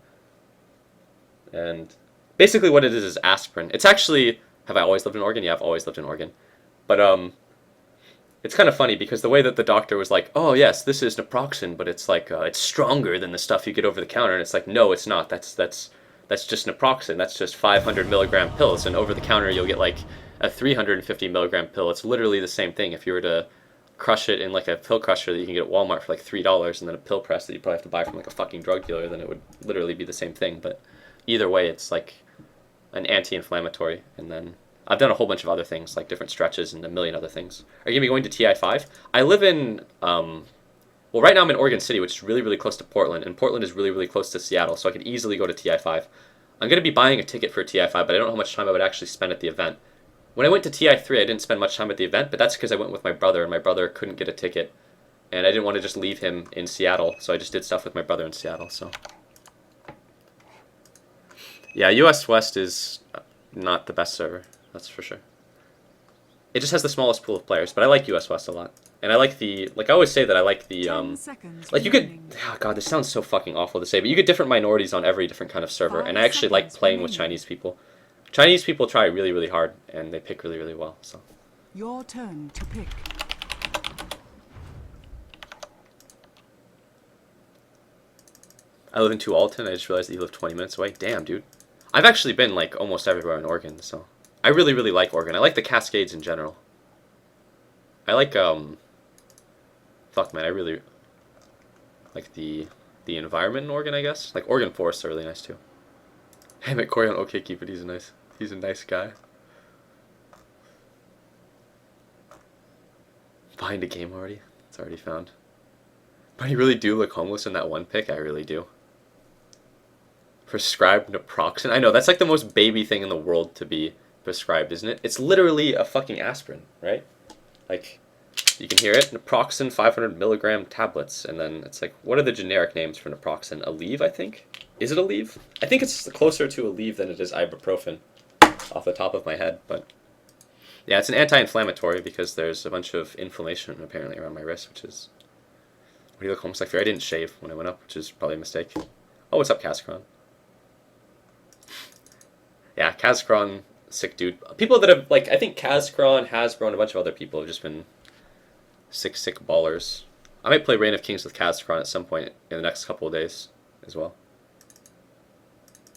And basically what it is aspirin. It's actually... Have I always lived in Oregon? Yeah, I've always lived in Oregon. But it's kind of funny because the way that the doctor was like, oh yes, this is naproxen, but it's like it's stronger than the stuff you get over the counter, and it's like, no, it's not. That's just naproxen. That's just 500 milligram pills, and over the counter you'll get like a 350 milligram pill. It's literally the same thing. If you were to crush it in like a pill crusher that you can get at Walmart for like $3, and then a pill press that you probably have to buy from like a fucking drug dealer, then it would literally be the same thing. But either way, it's like an anti-inflammatory, and then I've done a whole bunch of other things, like different stretches and a million other things. Are you going to be going to TI5? I live in, well, right now I'm in Oregon City, which is really, really close to Portland, and Portland is really, really close to Seattle, so I could easily go to TI5. I'm going to be buying a ticket for TI5, but I don't know how much time I would actually spend at the event. When I went to TI3, I didn't spend much time at the event, but that's because I went with my brother, and my brother couldn't get a ticket, and I didn't want to just leave him in Seattle, so I just did stuff with my brother in Seattle, so... Yeah, US West is not the best server, that's for sure. It just has the smallest pool of players, but I like US West a lot. And I like the, like I always say that I like the, like you could, oh god, this sounds so fucking awful to say, but you get different minorities on every different kind of server, and I actually like playing with Chinese people. Chinese people try really, really hard, and they pick really, really well, so. Your turn to pick. I live in Tualatin, I just realized that you live 20 minutes away. Damn, dude. I've actually been, like, almost everywhere in Oregon, so... I really, really like Oregon. I like the Cascades in general. I like, fuck, man, I really like the environment in Oregon, I guess. Like, Oregon forests are really nice, too. Hey, met Corey on OkCupid, he's a nice guy. Behind a game already? It's already found. But you really do look homeless in that one pic? I really do. Prescribed naproxen? I know, that's like the most baby thing in the world to be prescribed, isn't it? It's literally a fucking aspirin, right? Like, you can hear it, naproxen 500 milligram tablets, and then it's like, what are the generic names for naproxen? Aleve, I think? Is it Aleve? I think it's closer to Aleve than it is ibuprofen, off the top of my head, but... Yeah, it's an anti-inflammatory because there's a bunch of inflammation apparently around my wrist, which is... What do you look almost like fear? I didn't shave when I went up, which is probably a mistake. Oh, what's up, Kazakron? Yeah, Kazakron, sick dude. People that have, like, I think Kazakron, Hasbro, and a bunch of other people have just been sick ballers. I might play Reign of Kings with Kazakron at some point in the next couple of days as well.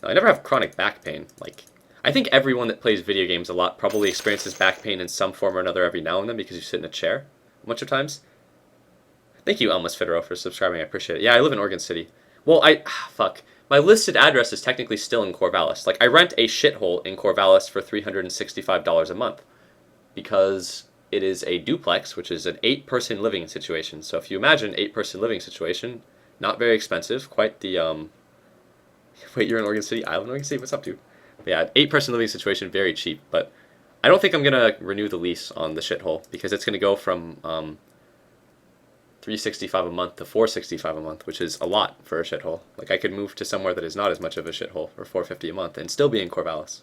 No, I never have chronic back pain. Like, I think everyone that plays video games a lot probably experiences back pain in some form or another every now and then because you sit in a chair a bunch of times. Thank you, Elmas Federo, for subscribing. I appreciate it. Yeah, I live in Oregon City. Well, fuck. My listed address is technically still in Corvallis. Like, I rent a shithole in Corvallis for $365 a month because it is a duplex, which is an 8-person living situation. So if you imagine an 8-person living situation, not very expensive, quite the, Wait, you're in Oregon City? I live in Oregon City? What's up, dude? But yeah, 8-person living situation, very cheap, but I don't think I'm going to renew the lease on the shithole because it's going to go from, $365 a month to $465 a month, which is a lot for a shithole. Like, I could move to somewhere that is not as much of a shithole for $450 a month and still be in Corvallis.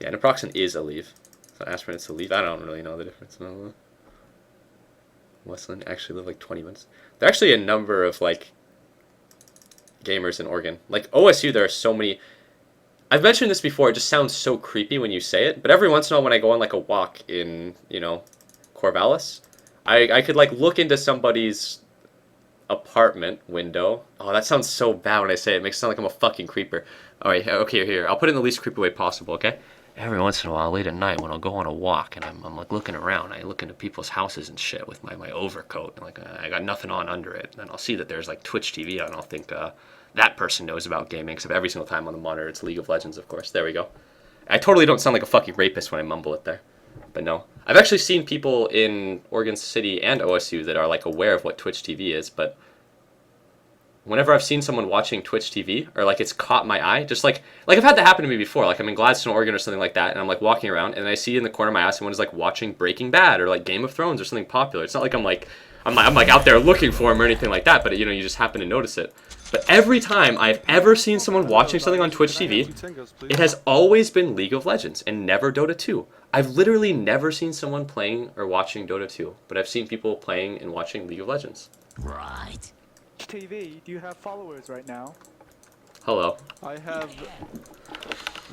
Yeah, naproxen is a leave. So aspirin is a leave. I don't really know the difference. Westland actually live like 20 minutes. There are actually a number of like gamers in Oregon. Like OSU, there are so many. I've mentioned this before. It just sounds so creepy when you say it. But every once in a while, when I go on like a walk in, you know, Corvallis, I could like look into somebody's apartment window. Oh, that sounds so bad when I say it. It makes it sound like I'm a fucking creeper. All right, okay, here. I'll put it in the least creepy way possible. Okay. Every once in a while, late at night, when I'll go on a walk and I'm like looking around, I look into people's houses and shit with my overcoat, and like I got nothing on under it, and then I'll see that there's like Twitch TV on, and I'll think that person knows about gaming, except every single time on the monitor it's League of Legends, of course. There we go. I totally don't sound like a fucking rapist when I mumble it there, but no. I've actually seen people in Oregon City and OSU that are like aware of what Twitch TV is, but whenever I've seen someone watching Twitch TV, or like it's caught my eye, just like I've had that happen to me before. Like I'm in Gladstone, Oregon or something like that, and I'm like walking around and I see in the corner of my eye someone is like watching Breaking Bad or like Game of Thrones or something popular. It's not like I'm like out there looking for him or anything like that, but you know, you just happen to notice it. But every time I've ever seen someone watching something on Twitch TV, it has always been League of Legends and never Dota 2. I've literally never seen someone playing or watching Dota 2, but I've seen people playing and watching League of Legends. Right. TV, do you have followers right now? Hello. I have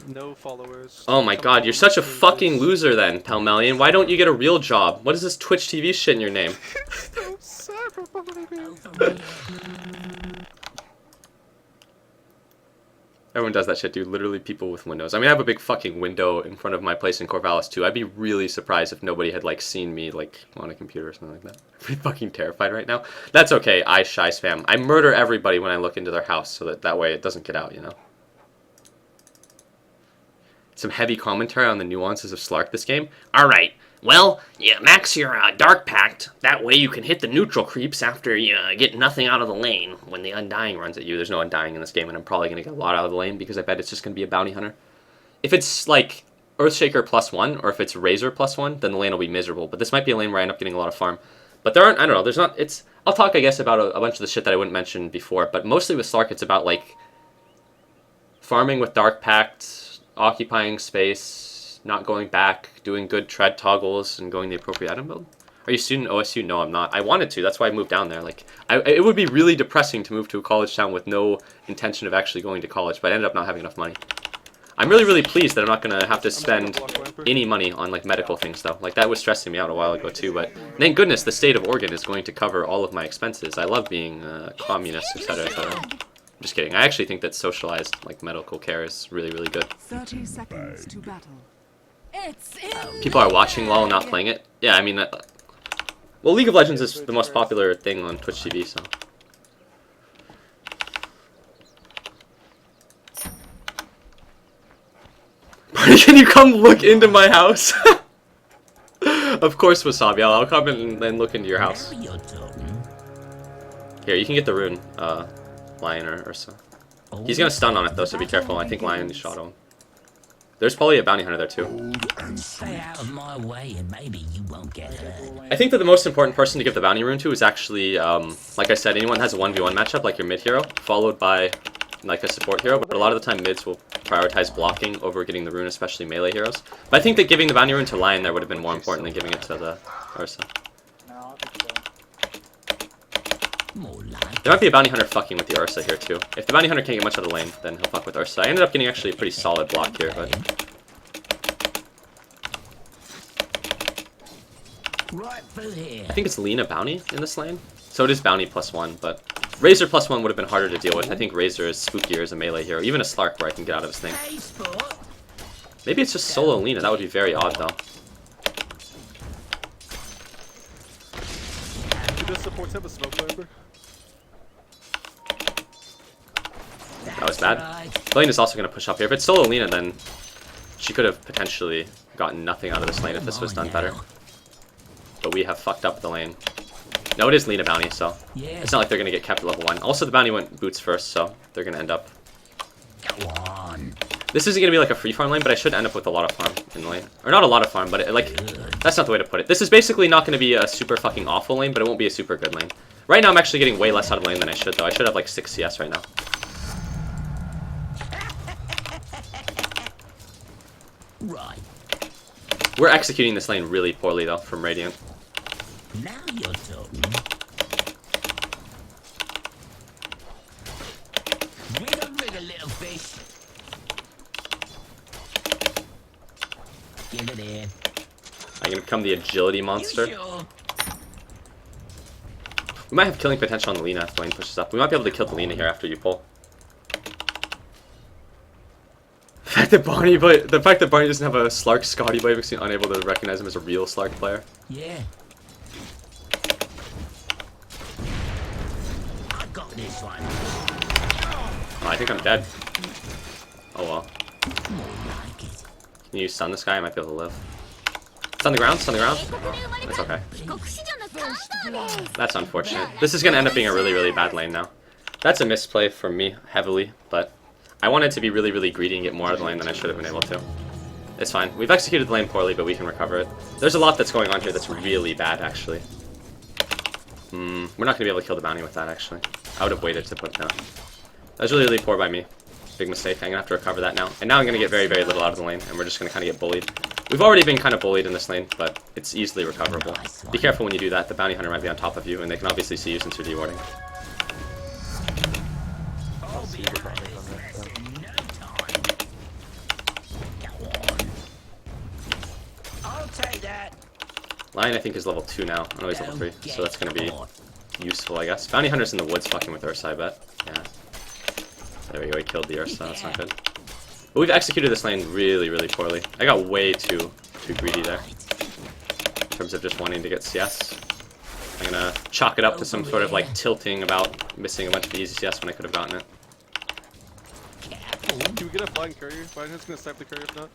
no followers. Oh my god, you're such a fucking loser then, Palmelian. Why don't you get a real job? What is this Twitch TV shit in your name? So sad for Everyone does that shit, dude. Literally people with windows. I mean, I have a big fucking window in front of my place in Corvallis, too. I'd be really surprised if nobody had, like, seen me, like, on a computer or something like that. I'm pretty fucking terrified right now. That's okay, I shy spam. I murder everybody when I look into their house, so that way it doesn't get out, you know? Some heavy commentary on the nuances of Slark this game. Alright, well, yeah, max your Dark Pact. That way you can hit the neutral creeps after you get nothing out of the lane when the Undying runs at you. There's no Undying in this game, and I'm probably going to get a lot out of the lane because I bet it's just going to be a Bounty Hunter. If it's, like, Earthshaker +1, or if it's Razor +1, then the lane will be miserable. But this might be a lane where I end up getting a lot of farm. But there aren't, I don't know, there's not, it's, I'll talk, I guess, about a bunch of the shit that I wouldn't mention before, but mostly with Slark, it's about, like, farming with Dark Pact, occupying space, not going back, doing good tread toggles, and going the appropriate item build. Are you a student at OSU? No, I'm not. I wanted to. That's why I moved down there. Like, it would be really depressing to move to a college town with no intention of actually going to college, but I ended up not having enough money. I'm really, really pleased that I'm not going to have to spend any money on, like, medical things, though. Like, that was stressing me out a while ago, too, but thank goodness the state of Oregon is going to cover all of my expenses. I love being communist, etc., etc. Just kidding. I actually think that socialized, like, medical care is really, really good. 30 seconds to battle. People are watching LOL, not playing it. Yeah, I mean, well, League of Legends is the most popular thing on Twitch TV, so. Can you come look into my house? Of course, Wasabi. I'll come in and then look into your house. Here, you can get the rune, Lion or Ursa. He's gonna stun on it though, so be careful. I think Lion shot him. There's probably a bounty hunter there too. Stay out of my way and maybe you won't get hurt. I think that the most important person to give the bounty rune to is actually, like I said, anyone that has a 1v1 matchup, like your mid hero, followed by like a support hero, but a lot of the time mids will prioritize blocking over getting the rune, especially melee heroes. But I think that giving the bounty rune to Lion there would have been more important than giving it to the Ursa. There might be a bounty hunter fucking with the Ursa here too. If the bounty hunter can't get much out of the lane, then he'll fuck with Ursa. I ended up getting actually a pretty solid block here, but I think it's Lina bounty in this lane. So it is bounty +1, but Razor +1 would have been harder to deal with. I think Razor is spookier as a melee hero, even a Slark where I can get out of his thing. Maybe it's just solo Lina. That would be very odd though. Does supports have a smoke viper? That was bad. Lane is also going to push up here. If it's solo Lina, then she could have potentially gotten nothing out of this lane if this was done better. But we have fucked up the lane. No, it is Lina bounty, so it's not like they're going to get kept at level 1. Also, the bounty went boots first, so they're going to end up. Go on. This isn't gonna be like a free farm lane, but I should end up with a lot of farm in the lane. Or not a lot of farm, but like, that's not the way to put it. This is basically not gonna be a super fucking awful lane, but it won't be a super good lane. Right now I'm actually getting way less out of lane than I should though. I should have like 6 CS right now. Right. We're executing this lane really poorly though from Radiant. Now you're talking. Wiggle, little fish. Give it in. I'm gonna become the agility monster. You sure? We might have killing potential on the Lina if the lane pushes up. We might be able to kill the Lina here after you pull. The fact that Barney doesn't have a Slark Scotty Blade makes me unable to recognize him as a real Slark player. Yeah. I got this one. Oh, I think I'm dead. Oh well. More like it. Can you stun this guy? I might be able to live. It's on the ground, it's on the ground. It's okay. That's unfortunate. This is going to end up being a really, really bad lane now. That's a misplay from me, heavily, but I wanted to be really, really greedy and get more out of the lane than I should have been able to. It's fine. We've executed the lane poorly, but we can recover it. There's a lot that's going on here that's really bad, actually. We're not going to be able to kill the bounty with that, actually. I would have waited to put it down. That was really, really poor by me. Big mistake. I'm going to have to recover that now. And now I'm going to get very, very little out of the lane, and we're just going to kind of get bullied. We've already been kind of bullied in this lane, but it's easily recoverable. Be careful when you do that. The bounty hunter might be on top of you, and they can obviously see you since you're dewarding. I'll take that. Lion, I think, is level 2 now. I know he's level 3, so that's going to be useful, I guess. Bounty hunter's in the woods fucking with Ursa, I bet. Yeah. There we go, he killed the Ursa. That's not good. But we've executed this lane really, really poorly. I got way too greedy there. In terms of just wanting to get CS. I'm gonna chalk it up to some sort of like tilting about missing a bunch of easy CS when I could have gotten it. Can we get a flying courier? Biden's gonna snipe the courier if not.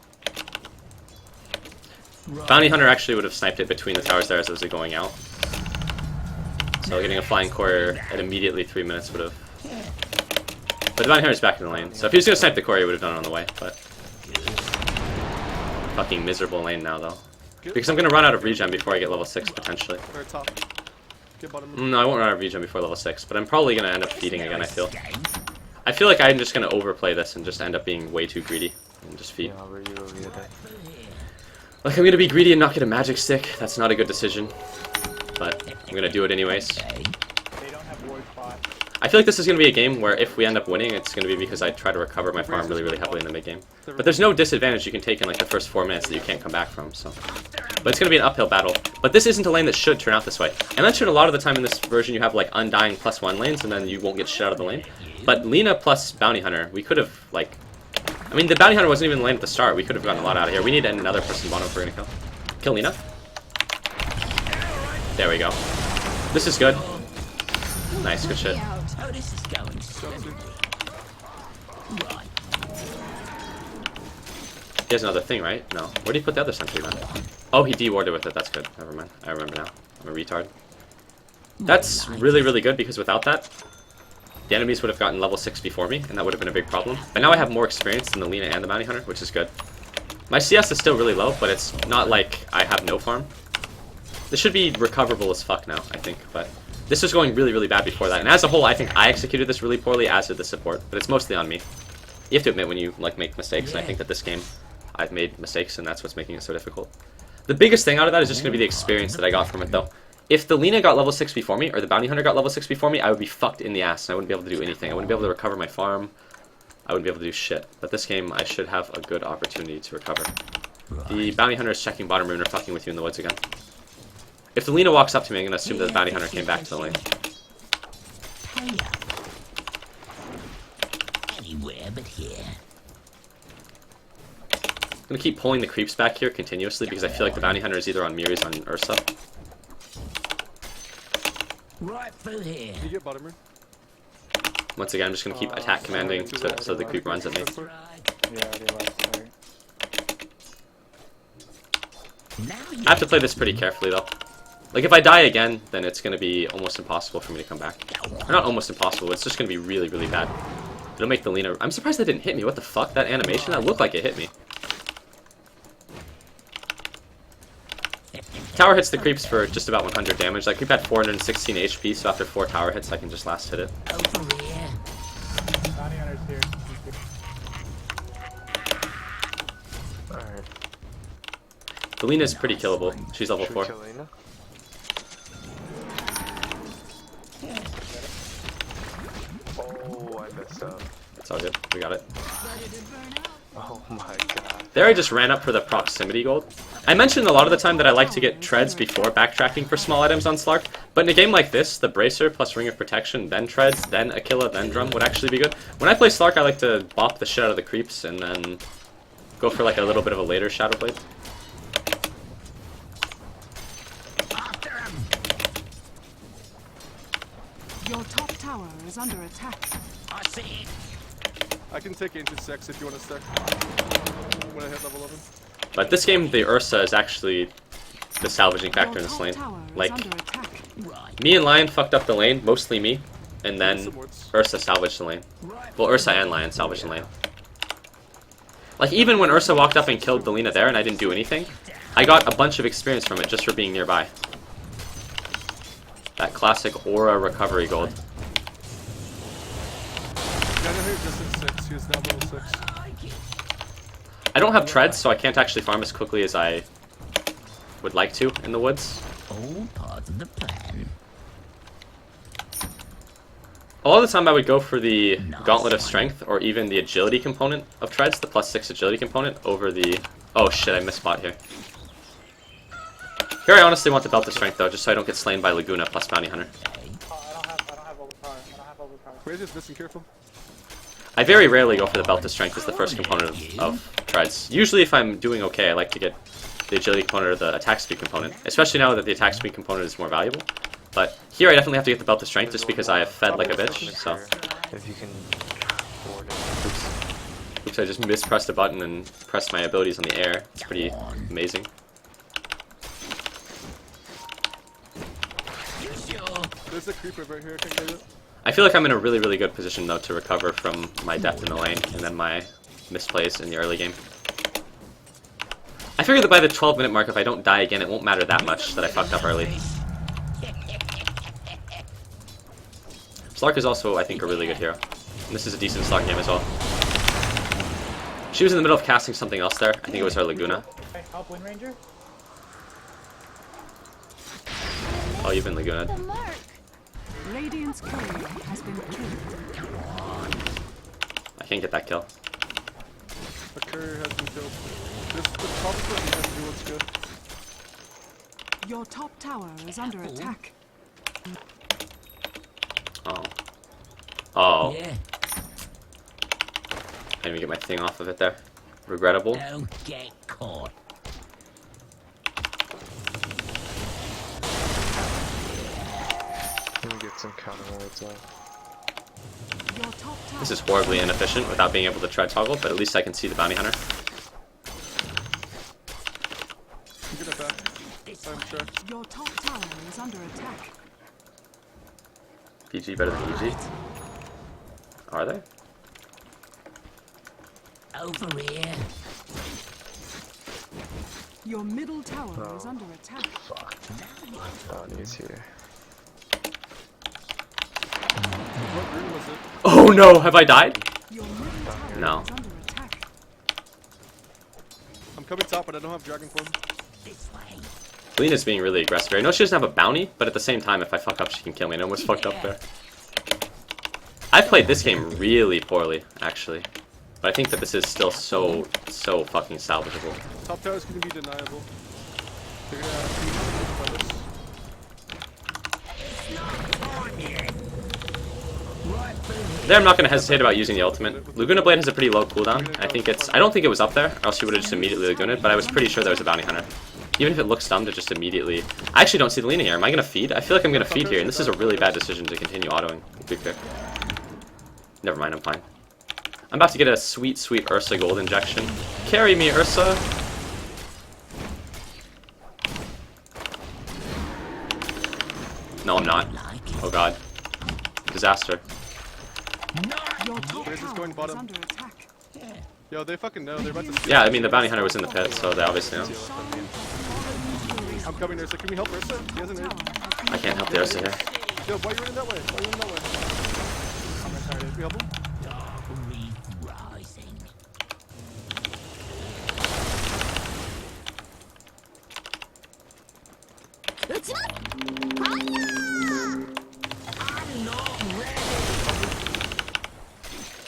Bounty hunter actually would have sniped it between the towers there as it was going out. So getting a flying courier at immediately 3 minutes would have. But the bounty hunter's back in the lane, so if he was gonna snipe the courier, he would have done it on the way, but... Fucking miserable lane now, though. Because I'm gonna run out of regen before I get level 6, potentially. Or top. Get bottom. No, I won't run out of regen before level 6, but I'm probably gonna end up feeding again, I feel. I feel like I'm just gonna overplay this and just end up being way too greedy. And just feed. Like, I'm gonna be greedy and not get a magic stick. That's not a good decision. But I'm gonna do it anyways. I feel like this is going to be a game where if we end up winning, it's going to be because I try to recover my farm really, really heavily in the mid-game. But there's no disadvantage you can take in like the first 4 minutes that you can't come back from, so... But it's going to be an uphill battle. But this isn't a lane that should turn out this way. I mentioned a lot of the time in this version you have like undying +1 lanes and then you won't get shit out of the lane. But Lina plus Bounty Hunter, we could have like... I mean, the Bounty Hunter wasn't even in the lane at the start. We could have gotten a lot out of here. We need another person bottom if we're going to kill. Kill Lina. There we go. This is good. Nice, good shit. Oh, this is going swimmingly. Right. He has another thing, right? No. Where did he put the other sentry then? Oh, he dewarded with it. That's good. Never mind. I remember now. I'm a retard. That's really, really good because without that, the enemies would have gotten level 6 before me, and that would have been a big problem. But now I have more experience than the Lina and the Bounty Hunter, which is good. My CS is still really low, but it's not like I have no farm. This should be recoverable as fuck now, I think, but... This was going really, really bad before that, and as a whole, I think I executed this really poorly, as did the support, but it's mostly on me. You have to admit when you, like, make mistakes, and I think that this game, I've made mistakes, and that's what's making it so difficult. The biggest thing out of that is just going to be the experience that I got from it, though. If the Lina got level 6 before me, or the Bounty Hunter got level 6 before me, I would be fucked in the ass, and I wouldn't be able to do anything. I wouldn't be able to recover my farm. I wouldn't be able to do shit. But this game, I should have a good opportunity to recover. The Bounty Hunter is checking bottom rune or fucking with you in the woods again. If the Lina walks up to me, I'm going to assume that the Bounty Hunter came back to the lane. Anywhere but here. I'm going to keep pulling the creeps back here continuously because I feel like the Bounty Hunter is either on me or he's on Ursa. Right through here. Can you get bottom rune? Once again, I'm just going to keep attack commanding so the creep runs at me. I have to play this pretty carefully though. Like if I die again, then it's going to be almost impossible for me to come back. Or not almost impossible, it's just going to be really, really bad. It'll make the Lina... I'm surprised that didn't hit me. What the fuck? That animation? That looked like it hit me. Tower hits the creeps for just about 100 damage. That creep had 416 HP, so after 4 tower hits, I can just last hit it. Over here. Bounty hunter's here. Alright. The Lina's pretty killable. She's level 4. Oh, I messed up. It's all good. We got it. Oh my god. There I just ran up for the proximity gold. I mentioned a lot of the time that I like to get treads before backtracking for small items on Slark, but in a game like this, the Bracer plus Ring of Protection, then treads, then Aquila, then Drum would actually be good. When I play Slark, I like to bop the shit out of the creeps and then go for like a little bit of a later Shadow Blade. After him. Your top tower is under attack. I see. I can take Ancient Sex if you want to stack. When I hit level 11. But this game, the Ursa is actually the salvaging factor in this lane. Like, Right. me and Lion fucked up the lane, mostly me, and then Supports. Ursa salvaged the lane. Well, Ursa and Lion salvaged the lane. Like, even when Ursa walked up and killed the Lina there and I didn't do anything, I got a bunch of experience from it just for being nearby. That classic aura recovery gold. Daniel here just in 6. He was now level 6. I don't have treads, so I can't actually farm as quickly as I would like to in the woods. All part of the plan. A lot of the time I would go for the Gauntlet of Strength, or even the Agility component of treads, the +6 Agility component, over the... Oh shit, I missed spot here. Here I honestly want the Belt of Strength though, just so I don't get slain by Laguna plus Bounty Hunter. Wait, just missing, careful. I very rarely go for the Belt of Strength as the first component of treads. Usually if I'm doing okay, I like to get the Agility component or the Attack Speed component, especially now that the Attack Speed component is more valuable. But here I definitely have to get the Belt of Strength just because I have fed like a bitch, so... If you can afford it. Oops, I just mispressed a button and pressed my abilities on the air. It's pretty amazing. You sure? There's a creeper right here, I can get it. I feel like I'm in a really, really good position though to recover from my death in the lane and then my misplays in the early game. I figure that by the 12-minute mark, if I don't die again, it won't matter that much that I fucked up early. Slark is also, I think, a really good hero. And this is a decent Slark game as well. She was in the middle of casting something else there. I think it was her Laguna. Help Wind Ranger? Oh, you've been Laguna. Radiant's courier has been killed. I can't get that kill. A courier has been killed. This, the top one has to do what's good. Your top tower is under attack. Oh. Oh. Yeah. I didn't even get my thing off of it there. Regrettable. Don't get caught. Let me get some counter wards off. Your top tower This is horribly inefficient without being able to try toggle, but at least I can see the bounty hunter. I'm gonna back. I'm sure. Your top tower is under attack. PG better than PG. Are they? Over here. Your middle tower is under attack. Bounty is here. What room was it? Oh no, have I died? Your middle tower No. is under attack. I'm coming top, but I don't have dragon form. This way. Lena's being really aggressive here. I know she doesn't have a bounty, but at the same time, if I fuck up, she can kill me. And I almost fucked up there. I played this game really poorly, actually. But I think that this is still so fucking salvageable. Top tower is gonna be deniable. They're gonna have to There, I'm not going to hesitate about using the ultimate. Laguna Blade has a pretty low cooldown. I don't think it was up there, or else she would have just immediately Laguna'd, but I was pretty sure there was a bounty hunter. Even if it looks dumb to just immediately... I actually don't see the Lina here. Am I going to feed? I feel like I'm going to feed here, and this is a really bad decision to continue autoing. Good pick. Never mind, I'm fine. I'm about to get a sweet, sweet Ursa gold injection. Carry me, Ursa! No, I'm not. Oh god. Disaster. Not Your top Raise is tower going is bottom. under attack. Yo, they fucking know. They're about to steal. Yeah, I mean the bounty hunter was in the pit, so they obviously know. I'm coming, Ursa. Can we help Ursa? He hasn't hit. I can't help the Ursa here. Yo, why are you running that way? Why are you running that way? I'm retarded. Can we help him? Rising. I'm not ready.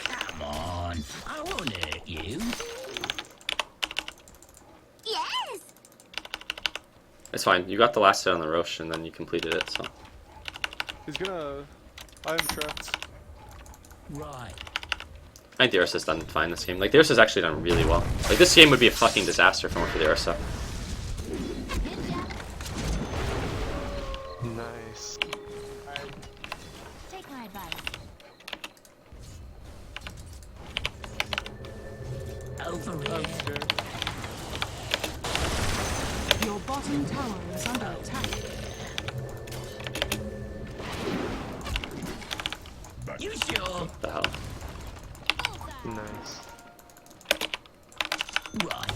Come on, I won't hurt you. Yes. It's fine. You got the last hit on the Roche, and then you completed it. So He's gonna... I am trapped. Right. I think the Ursa's done fine this game. Like the Ursa's actually done really well. Like this game would be a fucking disaster if it weren't for the Ursa. Nice. Take my advice. Over I'm here. scared. Your bottom tower is under attack. You sure? What the hell? Nice. Right.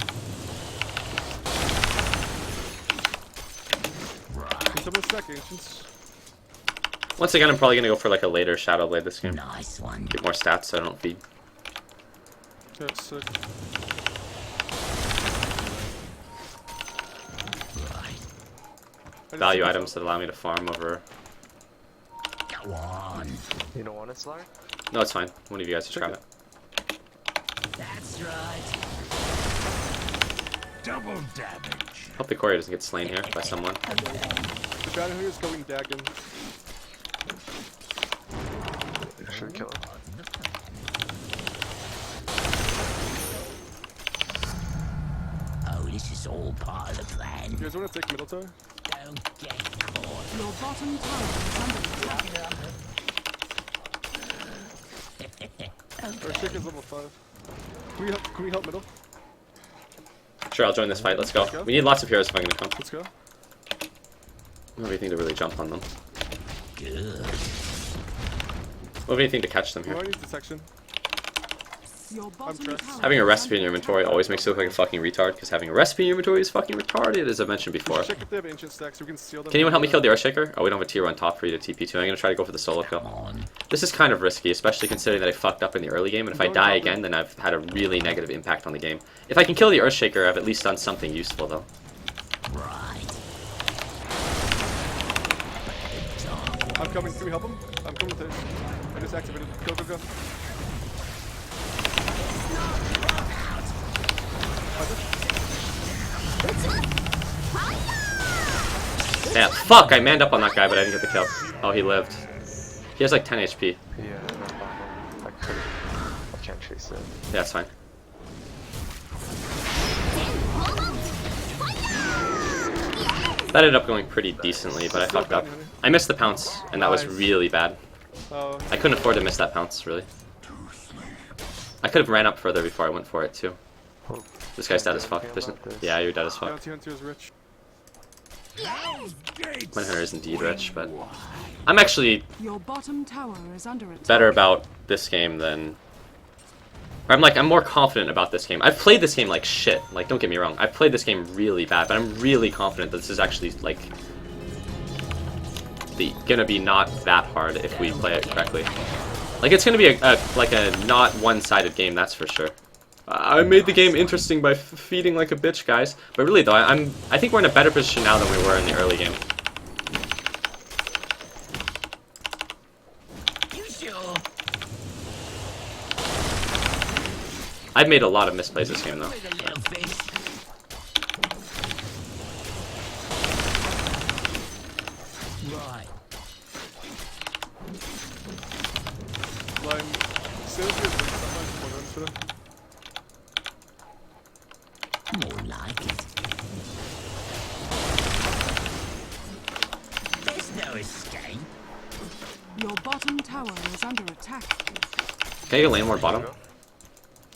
Can someone stack ancients? Once again, I'm probably gonna go for like a later Shadow Blade this game. Nice one. Get more stats so I don't feed. That's sick. Right. Value items that allow me to farm over. Go on. You don't want it, Slar? No, it's fine. One of you guys just grab it. That's right. Double damage. Hope the courier doesn't get slain here by someone. The battle here is going Dagon. I should kill him. Oh, this is all part of the plan. You guys want to take middle tower? Don't get caught. Your bottom tower is under attack. Our shake is level 5. Can we help middle? Sure, I'll join this fight. Let's go. We need lots of heroes if I'm gonna come. Let's go. I don't have anything to really jump on them. Good. I don't have anything to catch them Who here. I need detection? Your bottom trapped. tower Having a is recipe in under your inventory attack. always makes you look like a fucking retard, because having a recipe in your inventory is fucking retarded, as I mentioned We before. should check if they have ancient stacks so we can steal them. Can anyone help me kill the Earthshaker? Oh, we don't have a tier 1 top for you to TP to. I'm gonna try to go for the solo kill. On. This is kind of risky, especially considering that I fucked up in the early game, and if I Don't die drop it. again, then I've had a really negative impact on the game. If I can kill the Earthshaker, I've at least done something useful, though. Right. I'm coming. Can we help him? I'm coming with it. I just activated. Go, go, go. Yeah, fuck! I manned up on that guy, but I didn't get the kill. Oh, he lived. He has like 10 HP. Yeah, no problem. I can't chase it. Yeah, it's fine. That ended up going pretty decently, but I fucked up. I missed the pounce, and that was really bad. Oh, I couldn't afford to miss that pounce, really. I could have ran up further before I went for it, too. This guy's dead as fuck. Yeah, you're dead as fuck. Bounty Hunter is rich. My hunter is indeed rich, but I'm actually Your bottom tower is under attack. better about this game than... or I'm more confident about this game. I've played this game like shit. Like, don't get me wrong. I've played this game really bad, but I'm really confident that this is actually, like, gonna be not that hard if we play it correctly. Like, it's gonna be a not one-sided game, that's for sure. I made the game interesting by feeding like a bitch, guys. But really, though, I think we're in a better position now than we were in the early game. You sure? I've made a lot of misplays this game, though. With a little fish. Right. Line. Seriously, it's sometimes one runs for them. More like it. There's no escape. Your bottom tower is under attack. Can I get a lane more bottom?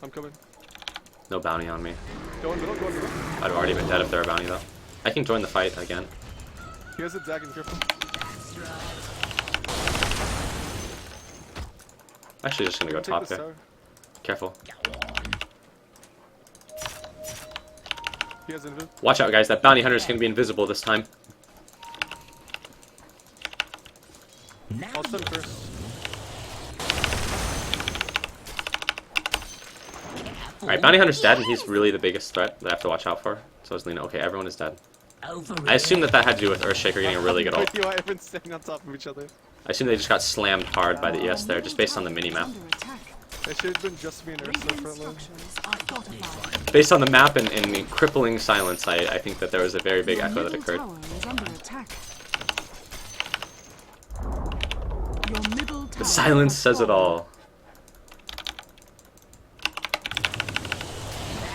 I'm coming. No bounty on me. Go in middle, go in middle. I'd have already been dead if there were a bounty, though. I can join the fight again. He has a dagon, careful. That's right. Actually, just gonna go Take top this here. tower. Careful. He has invis. Watch out, guys. That bounty hunter is gonna be invisible this time. I'll stun first. Alright, bounty hunter's dead, and he's really the biggest threat that I have to watch out for. So is Lena. Okay, everyone is dead. I assume that had to do with Earthshaker getting a really good ult. You everyone's staying on top of each other. I assume they just got slammed hard by the ES there, just based on the minimap. Under attack. It should have been just me and Ursa Radiant front line. structures are fortified. Based on the map and the crippling silence, I think that there was a very big Your echo that middle occurred. tower is under attack. Your middle tower The silence has says it fallen. all.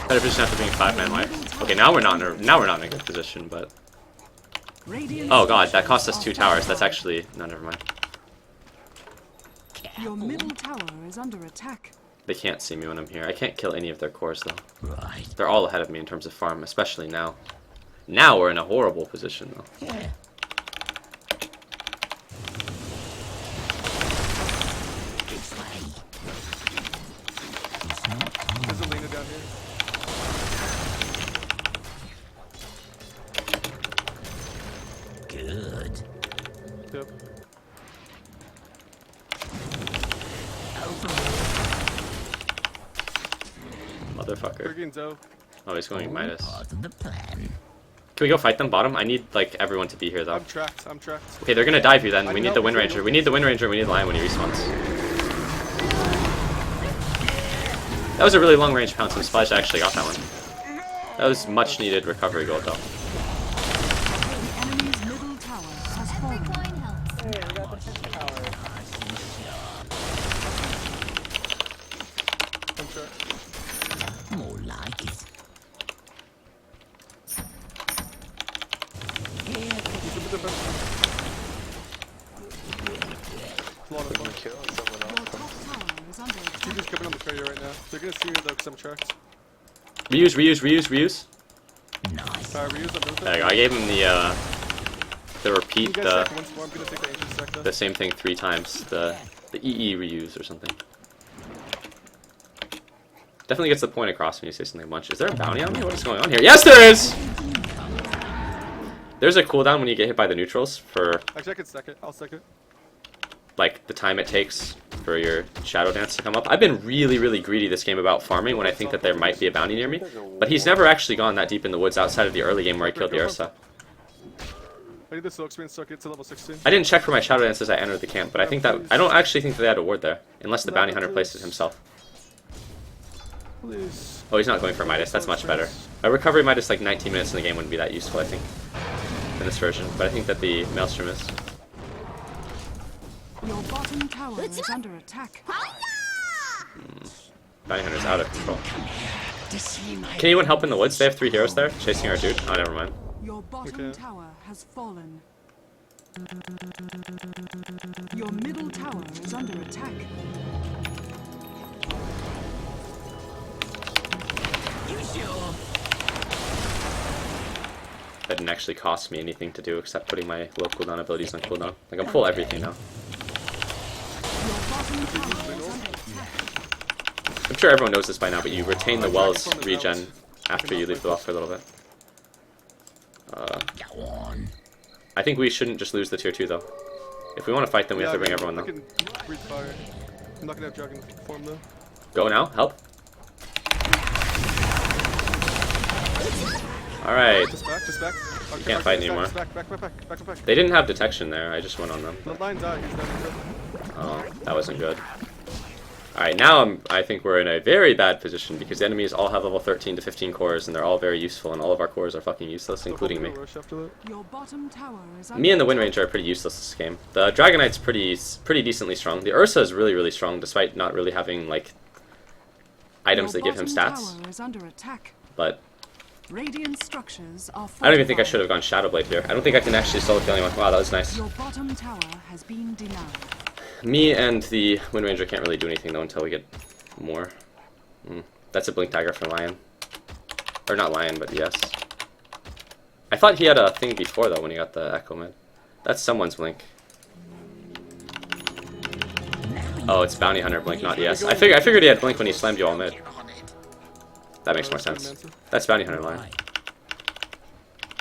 Better position after being 5-man life. Okay, now we're not in a good position, but Radiant oh god, that cost us structures 2 are towers. That's fortified. actually no, never mind. Your middle tower is under attack. They can't see me when I'm here. I can't kill any of their cores though. Right. They're all ahead of me in terms of farm, especially now. Now we're in a horrible position though. Yeah. This way. It's not There's a Lena down here. good. Yep. Motherfucker. Friggin' Zoe. Oh, he's going Midas. Part of the plan. Can we go fight them bottom? I need like everyone to be here though. I'm tracked. I'm tracked. Okay, they're gonna dive you then. I We know, need the Wind we Ranger. know. We need the Wind Ranger. We need the Lion when he respawns. That was a really long range pounce. I'm surprised I actually got that one. That was much needed recovery gold though. The enemy's middle tower has fallen. Hey, we got the fifth tower. I'm tracked. More like it. He's a bit defensive. A lot of fun. Your top tower is under attack. He's just coming on the courier right now. They're gonna see me though because I'm tracked. Reuse, reuse, reuse, reuse. Nice. Reuse, I'm moving. There you go. I gave him the You repeat, guys the stack once more. I'm gonna take the ancient stack though. the same thing 3 times. The EE reuse or something. Definitely gets the point across when you say something a bunch. Is there a bounty on me? What is going on here? Yes, there is! There's a cooldown when you get hit by the neutrals for Actually, I can stack it. I'll stack it. like the time it takes for your shadow dance to come up. I've been really, really greedy this game about farming when I think that there might be a bounty near me. But he's never actually gone that deep in the woods outside of the early game where I killed the Ursa. I need the silk screen so I get to level 16. I didn't check for my shadow dance as I entered the camp, but I think that I don't actually think that they had a ward there, unless the bounty hunter placed it himself. Please. Oh, he's not going for Midas. That's much better. A recovery Midas like 19 minutes in the game wouldn't be that useful, I think, in this version. But I think that the Maelstrom is. Your bottom tower is under attack. Bounty hunter's out of control. Can anyone help in the woods? They have 3 heroes there chasing our dude. Oh, never mind. Your bottom Okay. tower has fallen. Your middle tower is under attack. You sure? That didn't actually cost me anything to do except putting my low cooldown abilities on cooldown. Like I'm full everything now. Your bottom tower is under attack. I'm sure everyone knows this by now, but you retain the wells regen after you leave the buff for a little bit. Go on. I think we shouldn't just lose the tier 2 though. If we want to fight them, we have to bring everyone I though. can breathe fire. I'm not gonna have dragon form though. Go now, help. Alright, Just back, just back. Okay, can't fight anymore. Just back, back, back, back, back, back. they didn't have detection there, I just went on them. The line died, he's done. Oh, that wasn't good. Alright, now I think we're in a very bad position because the enemies all have level 13 to 15 cores and they're all very useful and all of our cores are fucking useless, including me. Your bottom tower is under Me and the Wind attack. Ranger are pretty useless this game. The Dragonite's pretty decently strong. The Ursa is really, really strong despite not really having like items Your that give him bottom stats. tower is under attack. But Radiant structures are I don't even think I should fortified. have gone Shadowblade here. I don't think I can actually solo kill anyone. Wow, that was nice. Your bottom tower has been denied. Me and the Wind Ranger can't really do anything though until we get more. That's a Blink Dagger for Lion. Or not Lion, but yes. I thought he had a thing before though when he got the Echo Mid. That's someone's Blink. Now Oh, it's Bounty Hunter Blink, not ES. I figured he had Blink when he slammed you all mid. That makes more sense. That's Bounty Hunter line.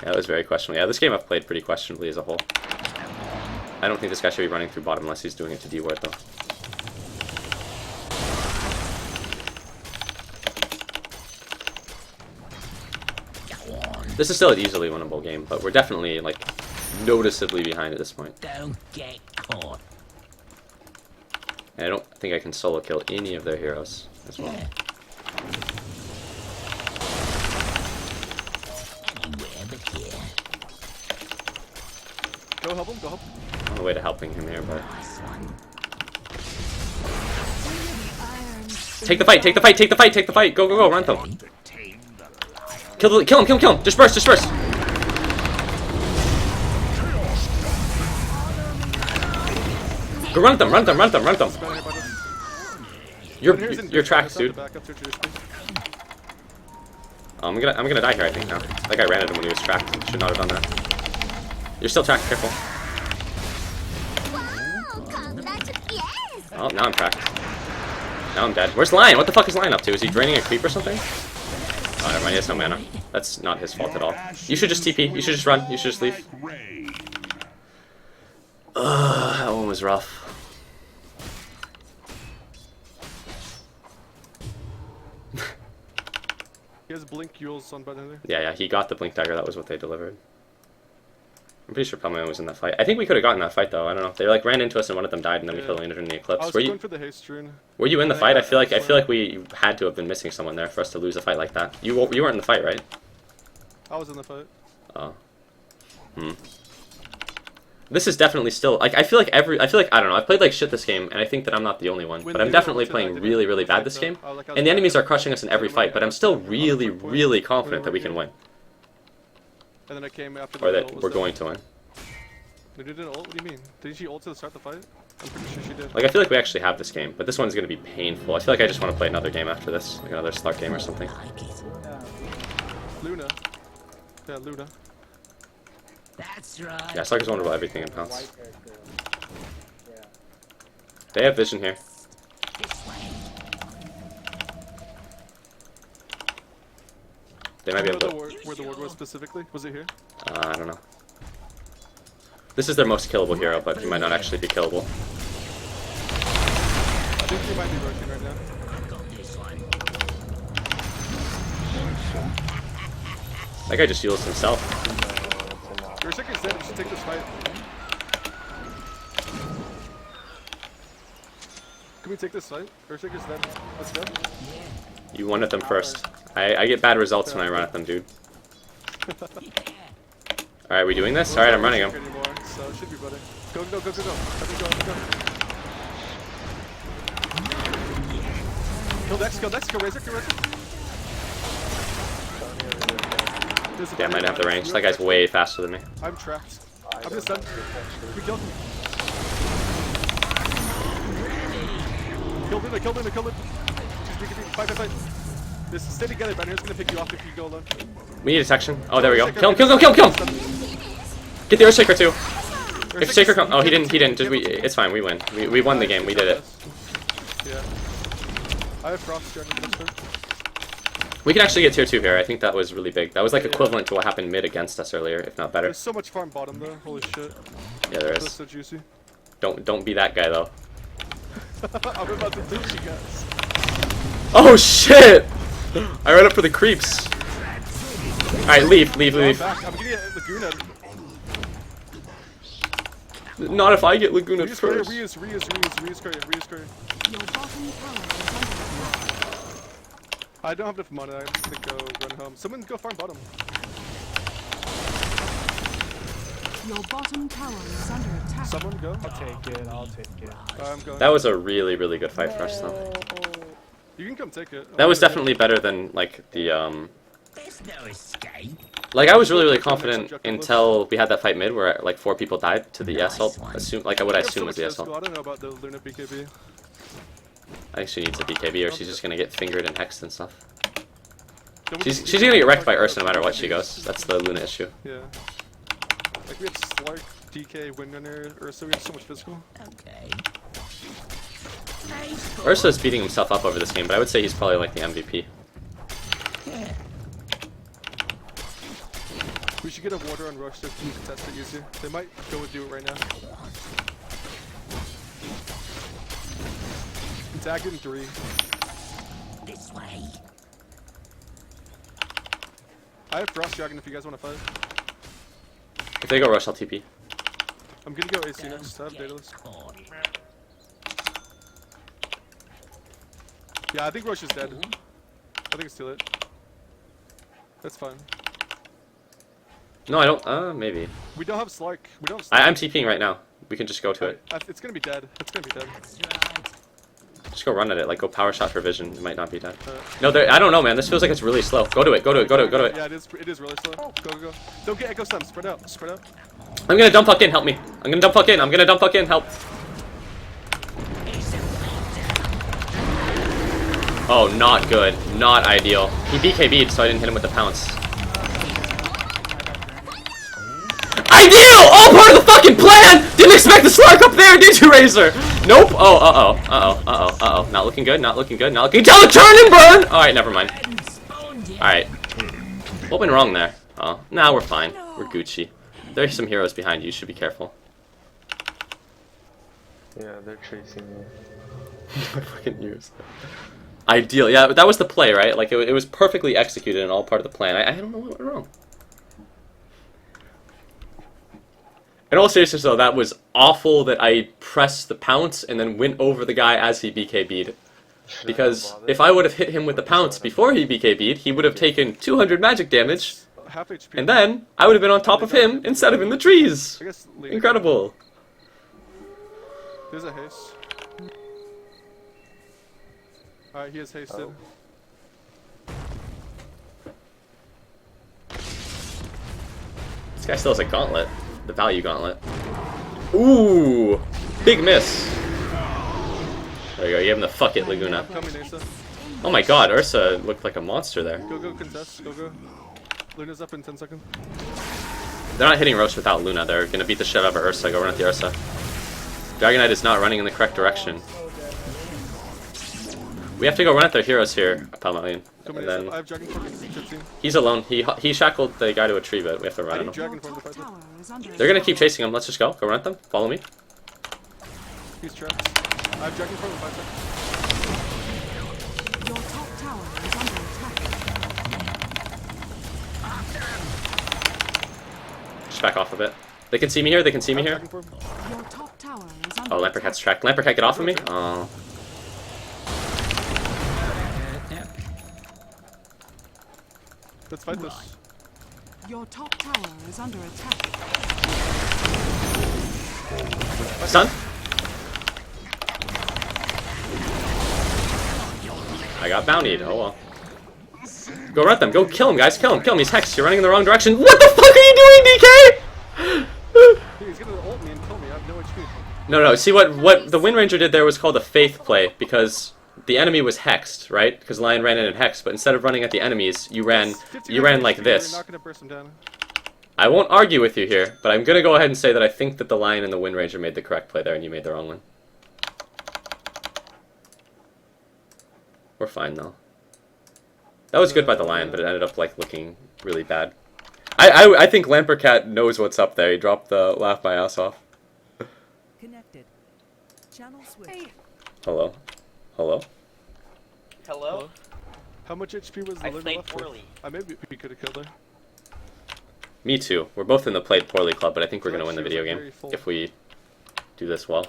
Yeah, that was very questionable. Yeah, this game I've played pretty questionably as a whole. I don't think this guy should be running through bottom unless he's doing it to D-ward though. This is still an easily winnable game, but we're definitely like noticeably behind at this point. Don't get caught. And I don't think I can solo kill any of their heroes as well. Anywhere but here. Go help him, go help. On the way to helping him here, but Nice one. take the fight, take the fight, take the fight, take the fight. Go, go, go, run them. Kill him. Disperse. Go run them. You're tracked, dude. I'm gonna die here, I think now. That guy ran at him when he was tracked. Should not have done that. You're still tracked, careful. Oh, now I'm tracked. Now I'm dead. Where's Lion? What the fuck is Lion up to? Is he draining a creep or something? Oh, never mind, he has no mana. That's not his fault at all. You should just TP. You should just run. You should just leave. Ugh, that one was rough. He has blink Yules on button there. Yeah, he got the Blink Dagger. That was what they delivered. I'm pretty sure Pelman was in that fight. I think we could have gotten that fight though. I don't know. They like ran into us and one of them died, and then we killed in the Eclipse. I was going for the haste rune. Were you in the fight? I feel like we had to have been missing someone there for us to lose a fight like that. You weren't in the fight, right? I was in the fight. Oh. This is definitely still like I feel like I don't know. I've played like shit this game, and I think that I'm not the only one. But I'm definitely playing really bad this game, and the enemies are crushing us in every fight. But I'm still really confident that we can win, and then I came after or that we're going to win. They did an ult? What do you mean? Did she ult to start the fight? I'm pretty sure she did. Like I feel like we actually have this game, but this one's gonna be painful. I feel like I just want to play another game after this, like another Slark game or something. Luna. Yeah, Luna. That's right. Yeah, Slark is wonderful everything in Pounce. They have vision here. This way. They might be able to. Where the ward was specifically? Was it here? I don't know. This is their most killable hero, but he might not actually be killable. I think he might be rushing right now. I got this one. That guy just heals himself. Urshik is dead. We should take this fight. Can we take this fight? Urshik is dead. Let's go. You won at them first. I get bad results when I run at them, dude. Alright, we doing this? Alright, I'm running him. Anymore, so it should be better. Go. Let me go. Kill Dex, go Razor. Yeah, I might have the range. That guy's way faster than me. I'm trapped. I'm just done. We killed him. Kill him. Fight. This stay together, Banner's gonna pick you off if you go alone. We need a section. Oh, there we go. Kill him! Get the Earthshaker too. If Shaker comes, oh, he didn't. Just it's fine. We win. We won the game. We did it. Yeah. I have Frost Dragon this turn. We can actually get tier 2 here. I think that was really big. That was like equivalent to what happened mid against us earlier, if not better. There's so much farm bottom though. Holy shit. Yeah, there is. That's so juicy. Don't be that guy though. I'm about to ditch you guys. Oh shit! I ran up for the creeps. Alright, leave. I'm getting a Laguna. Not if I get Laguna first. Reuse courier. Your bottom tower is under I don't have enough mana. I'm just gonna go run home. Someone go farm bottom. Your bottom tower is under attack. Someone go. I'll take it. I'm going. That was a really good fight for us though. You can come take it. That was definitely better than like the There's no escape. like I was really confident until we had that fight mid where like 4 people died to the ES ult. Assume like what I assume was the ES ult. I don't know about the Luna BKB. I think she needs a BKB or she's just gonna get fingered and hexed and stuff. She's gonna get wrecked by Ursa no matter what she goes. That's the Luna issue. Yeah. Like we had Slark, DK, Windrunner, Ursa, we have so much physical. Okay. Ursa's beating himself up over this game, but I would say he's probably like the MVP. We should get a water on rush so you can test it easier. They might go and do it right now. Tag in 3. This way. I have Frost Dragon if you guys want to fight. If they go rush, I'll TP. I'm gonna go AC next. I have Daedalus. Yeah, I think Rush is dead. I think it's too late. That's fine. No, I don't. Maybe. We don't have Slark. We don't have Slark. I'm TPing right now. We can just go to it. It's gonna be dead. It's gonna be dead. Just go run at it. Like, go power shot for vision. It might not be dead. No, I don't know, man. This feels like it's really slow. Go to it. Go to it. Go to it. Go to it. Yeah, it is really slow. Go, go, go. Don't get Echo Slam. Spread out. Spread out. I'm gonna dump fuck in. Help me. I'm gonna dump fuck in. I'm gonna dump fuck in. Help. Oh, not good. Not ideal. He BKB'd, so I didn't hit him with the pounce. Ideal! All part of the fucking plan! Didn't expect the Slark up there, did you, Razor? Nope. Oh, uh-oh. Uh-oh. Uh-oh. Uh-oh. Not looking good. Not looking good. Not looking... Tell the turn and burn! Alright, never mind. Alright. What went wrong there? Oh, nah, we're fine. We're Gucci. There's some heroes behind you. You should be careful. Yeah, they're chasing me. My fucking ears. Ideal. Yeah, but that was the play, right? Like, it was perfectly executed and all part of the plan. I don't know what went wrong. In all seriousness, though, that was awful that I pressed the pounce and then went over the guy as he BKB'd. Because if I would have hit him with the pounce before he BKB'd, he would have taken 200 magic damage, and then I would have been on top of him instead of in the trees. Incredible. There's a haste. Alright, he is hasted. This guy still has a gauntlet. The value gauntlet. Ooh! Big miss. There you go, you gave him the fuck it, Laguna. Oh my god, Ursa looked like a monster there. Go, go, contest. Go, go. Luna's up in 10 seconds. They're not hitting Roche without Luna. They're gonna beat the shit out of Ursa. Go run at the Ursa. Dragonite is not running in the correct direction. We have to go run at their heroes here, Palmalian. And then I have Dragon Form in 15. he's alone. He shackled the guy to a tree, but we have to run at him. They're gonna keep chasing him. Let's just go. Go run at them. Follow me. He's trapped. I have Dragon Form in 5 seconds. Your top tower is under attack. Just back off a bit. They can see me here. They can see me here. Your top tower is under Oh, Lampercat's tracked. Lampercat, get off of me. Oh. Let's fight this. Your top tower is under attack. Stun. I got bountied. Oh well. Go run at them. Go kill him, guys. Kill him. Kill him. He's hexed. You're running in the wrong direction. What the fuck are you doing, DK? He's gonna ult me and kill me. I have no HP. No. See what the Wind Ranger did there was called a faith play because the enemy was hexed, right? Because Lion ran in and hexed, but instead of running at the enemies, you ran like this. You're not gonna burst him down. I won't argue with you here, but I'm gonna go ahead and say that I think that the Lion and the Wind Ranger made the correct play there, and you made the wrong one. We're fine though. That was good by the Lion, but it ended up like looking really bad. I think Lampercat knows what's up there. He dropped the laugh my ass off. Connected. Channel switch. Hello. Hello. Hello? How much HP was the I Luna played left with? poorly. Maybe we could have killed her. Me too. We're both in the played poorly club, but I think we're gonna win the video game if we do this well.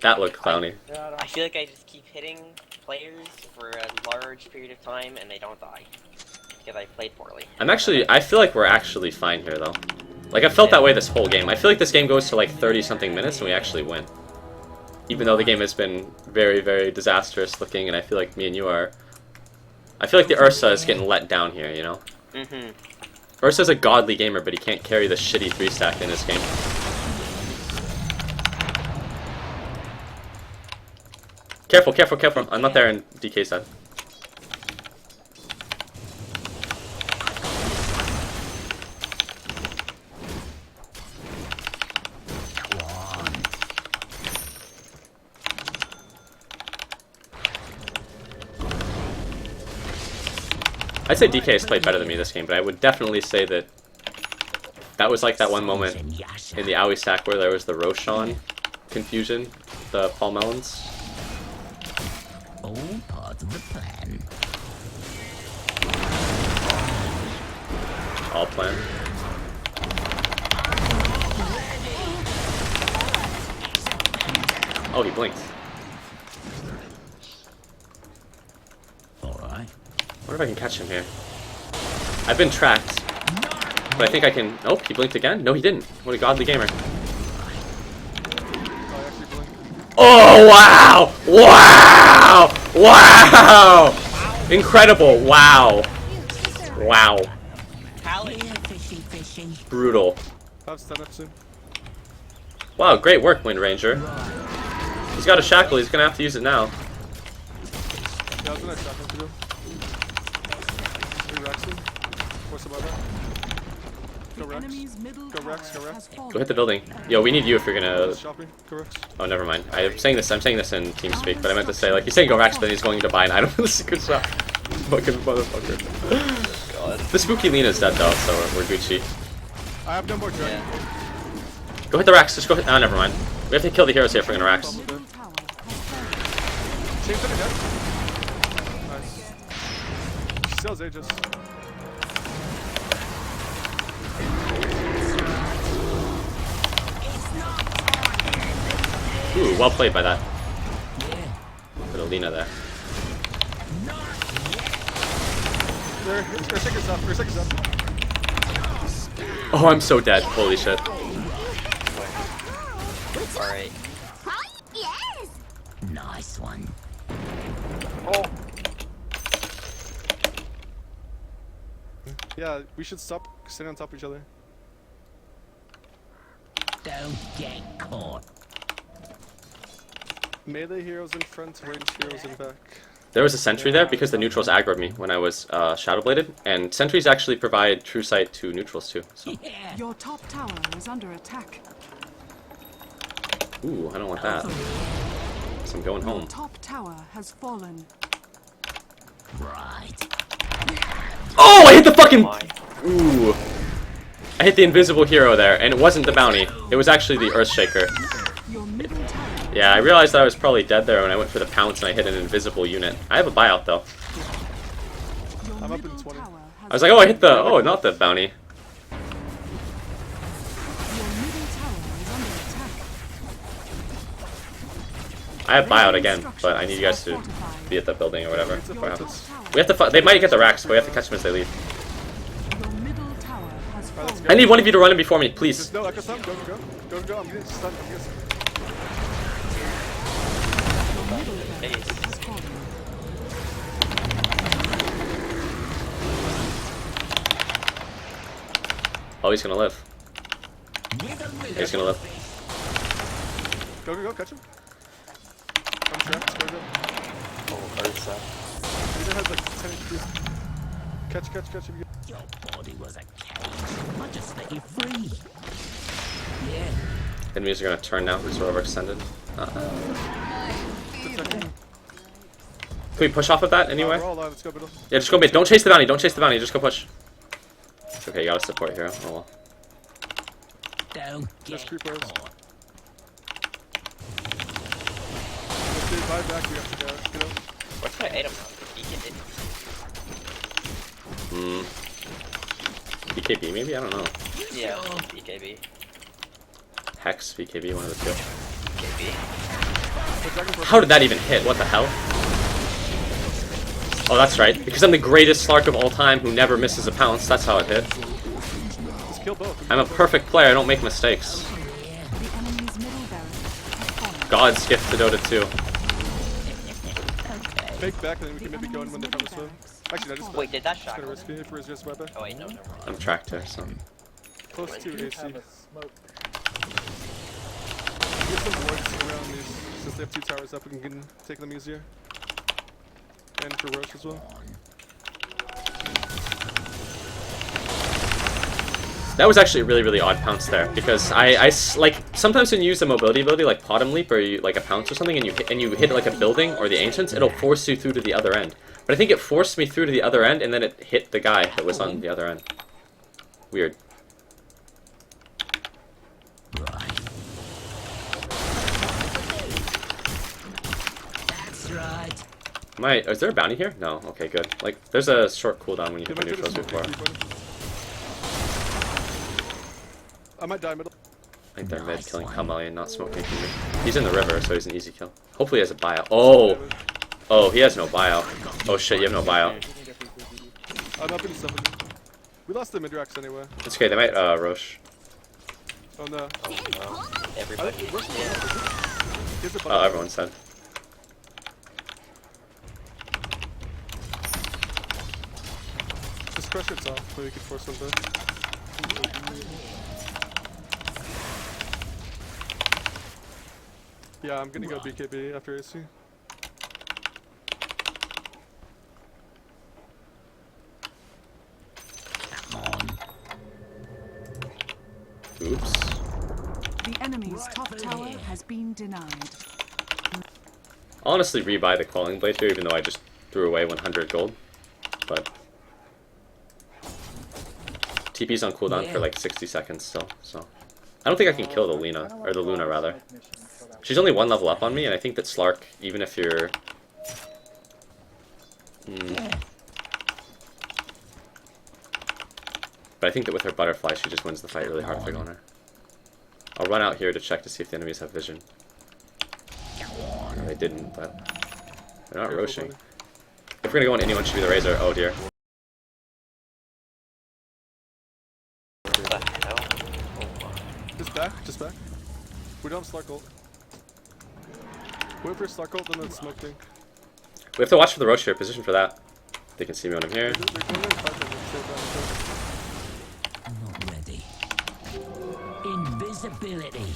That looked clowny. I feel like I just keep hitting players for a large period of time and they don't die. Because I played poorly. I feel like we're actually fine here though. Like I felt that way this whole game. I feel like this game goes to like 30 something minutes and we actually win. Even though the game has been very, very disastrous looking, and I feel like me and you are... I feel like the Ursa is getting let down here, you know? Mm-hmm. Ursa's a godly gamer, but he can't carry the shitty 3-stack in this game. Careful, careful, careful. I'm not there in DK side. I'd say DK has played better than me this game, but I would definitely say that that was like that one moment in the Owie stack where there was the Roshan confusion, the Paul Mellons. All part of the plan. All plan. Oh, he blinked. Alright. Wonder if I can catch him here. I've been tracked, but I think I can... Oh, he blinked again? No, he didn't. What a godly gamer. Oh, wow! Wow! Wow! Incredible! Wow! Wow. Brutal. Wow, great work, Wind Ranger. He's got a shackle, he's gonna have to use it now. Yeah, I was gonna shackle to do. Hey, Rexy. What's about that? Go Rex. Go Rex, go Rex. Go hit the building. Yo, we need you if you're gonna... Shopping. Go Rex. Oh, never mind. I'm saying this in TeamSpeak, but I meant to say, like, he's saying go Rex, but then he's going to buy an item. This is a good shot. Fucking motherfucker. God. The Spooky Lena's dead, though, so we're Gucci. I have no more dragon. Go hit the Rex, just go hit... Oh, never mind. We have to kill the heroes here if we're gonna Rex. Chain to the head. Nice. She sells Aegis. Ooh, well played by that. Little Lena there. They're sick us up. They're sick us up. Oh, I'm so dead. Holy shit. Alright. Yes! Nice one. Oh. Yeah, we should stop sitting on top of each other. Don't get caught. Melee heroes in front, range heroes in back. There was a sentry there because the neutrals aggroed me when I was Shadowbladed, and sentries actually provide true sight to neutrals too. So. Your top tower is under attack. Ooh, I don't want that. So I'm going home. Your top tower has fallen. Right. Oh, I hit the fucking... Ooh. I hit the invisible hero there, and it wasn't the bounty. It was actually the Earthshaker. Your middle tower. Yeah, I realized that I was probably dead there when I went for the pounce and I hit an invisible unit. I have a buyout though. I'm up in 20. I was like, oh, I hit the... Oh, not the bounty. Your middle tower is under attack. I have buyout again, but I need you guys to be at the building or whatever. We have to... They might get the racks, but we have to catch them as they leave. Your middle tower has fallen. I need one of you to run in before me, please. No, Echo Stun, go. Go, I'm getting stunned, I'm getting stunned. Oh, he's gonna live. He's gonna live. Go, catch him. I'm trapped, go. Oh, Ursa. He has like 10 HP. Catch if you get... Your body was a cage. I just let you free. Yeah. Enemies are gonna turn now because we're overextended. Can we push off of that anyway? We're all alive, let's go middle. Yeah, just go mid. Don't chase the bounty, just go push. It's okay, you gotta support hero. Oh well. Don't Just get creepers. caught. If they buy back, we have to go. Get up. What's my item on? BKB maybe? I don't know. Yeah, BKB. Hex, BKB, one of the two. BKB. How did that even hit? What the hell? Oh, that's right. Because I'm the greatest Slark of all time who never misses a pounce. That's how it hit. Just kill both. I'm a perfect player. I don't make mistakes. The enemy's middle barracks has fallen. God's gift to Dota 2. Fake back and then we can maybe go in when they come this way. Actually, no, just Wait, did that It's shot? kinda risky if we're just right back. Oh wait, no, never mind. I'm tracked here, so... Close to AC. Get some wards around these, since they have 2 towers up, we can take them easier. And for Roche as well. That was actually a really, really odd pounce there, because like, sometimes when you use a mobility ability like Bottom Leap or you, like a pounce or something, and you hit like a building or the Ancients, it'll force you through to the other end. But I think it forced me through to the other end, and then it hit the guy that was on the other end. Weird. That's right. Is there a bounty here? No. Okay, good. Like, there's a short cooldown when you hit the might get a neutrals smoke before. peek, I might die middle. I think they're mid killing Palmelian, not smoking me. He's in the river, so he's an easy kill. Hopefully he has a buyout. Oh! Oh, he has no buyout. Oh shit, you have no buyout. I'm up in 70. We lost the mid-racks anyway. It's okay, they might Roche. Oh no. Everybody is dead. Here's the Oh, everyone's dead. Just crush it off, maybe we can force them back. Yeah, I'm gonna go BKB after AC. Oops. The enemy's top tower has been denied. I'll honestly rebuy the Quelling Blade here, even though I just threw away 100 gold. But TP's on cooldown for like 60 seconds still, so I don't think I can kill the Luna, or the Luna rather. She's only 1 level up on me, and I think that Slark, even if you're... But I think that with her butterfly, she just wins the fight really hard if I go on her. I'll run out here to check to see if the enemies have vision. No, they didn't, but they're not roshing. If we're gonna go on anyone, should be the Razor. Oh dear. What the hell? Just back. We don't have Slark ult. Wait for Slark ult and then smoke tank. We have to watch for the Roche here, position for that. They can see me when I'm here. They're going in 5 seconds. Not ready. Invisibility.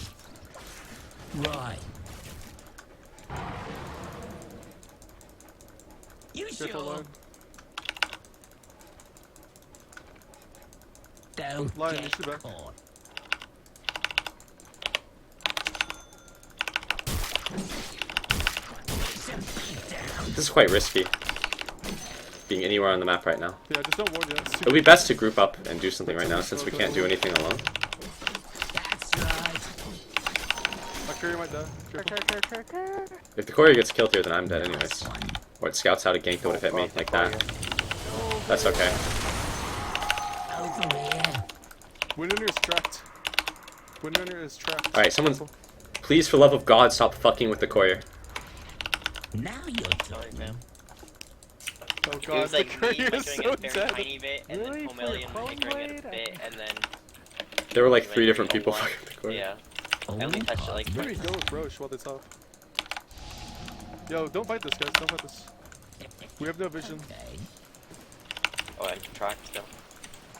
Right. You Careful sure? line. Don't Lion, you get should back. caught. This is quite risky, being anywhere on the map right now. Yeah, just don't warn yet. It would be best to group up and do something right now, since we can't do anything alone. That's right. My courier might die. Careful. If the courier gets killed here, then I'm dead anyways. Or it scouts out a gank that would have hit me, like that. That's okay. Over here. Winner is trapped. Winner is trapped. Alright, someone... Please, for love of God, stop fucking with the courier. Now you're Sorry, talking. fam. Oh It god, was the like me courier is flickering so a very dead. tiny bit, and Really? then Pomelian For a flickering it a Chrome bit, and then... There were like we 3 went different 3 people on fucking with the courier. Yeah. I only touched it like Maybe go with Roche while they top. Yo, don't fight this, guys. Don't fight this. We have no vision. Okay. Oh, I'm tracked still.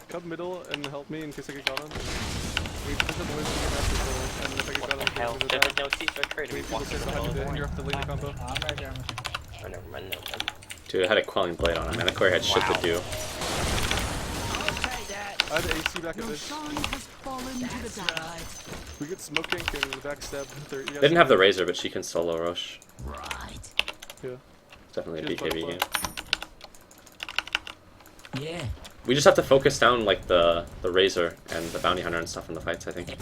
Come middle and help me in case I get got on. We push them away from the master control, and if I get What got on, the hell? I'm gonna There's die. no cease for occurred. We We people walked sit in the behind middle you of there, the you're off the lane combo. I'm right here. Oh, never mind, no. Dude, I had a Quelling Blade on him, and the courier had shit to do. I have the AC back at Your this. shine has fallen to the dust. We get smoke gank and backstab. They didn't have the Razor, but she can solo Roche. Right. Yeah. Definitely a She has BKB game. Yeah. We just have to focus down like the Razor and the Bounty Hunter and stuff in the fights, I think.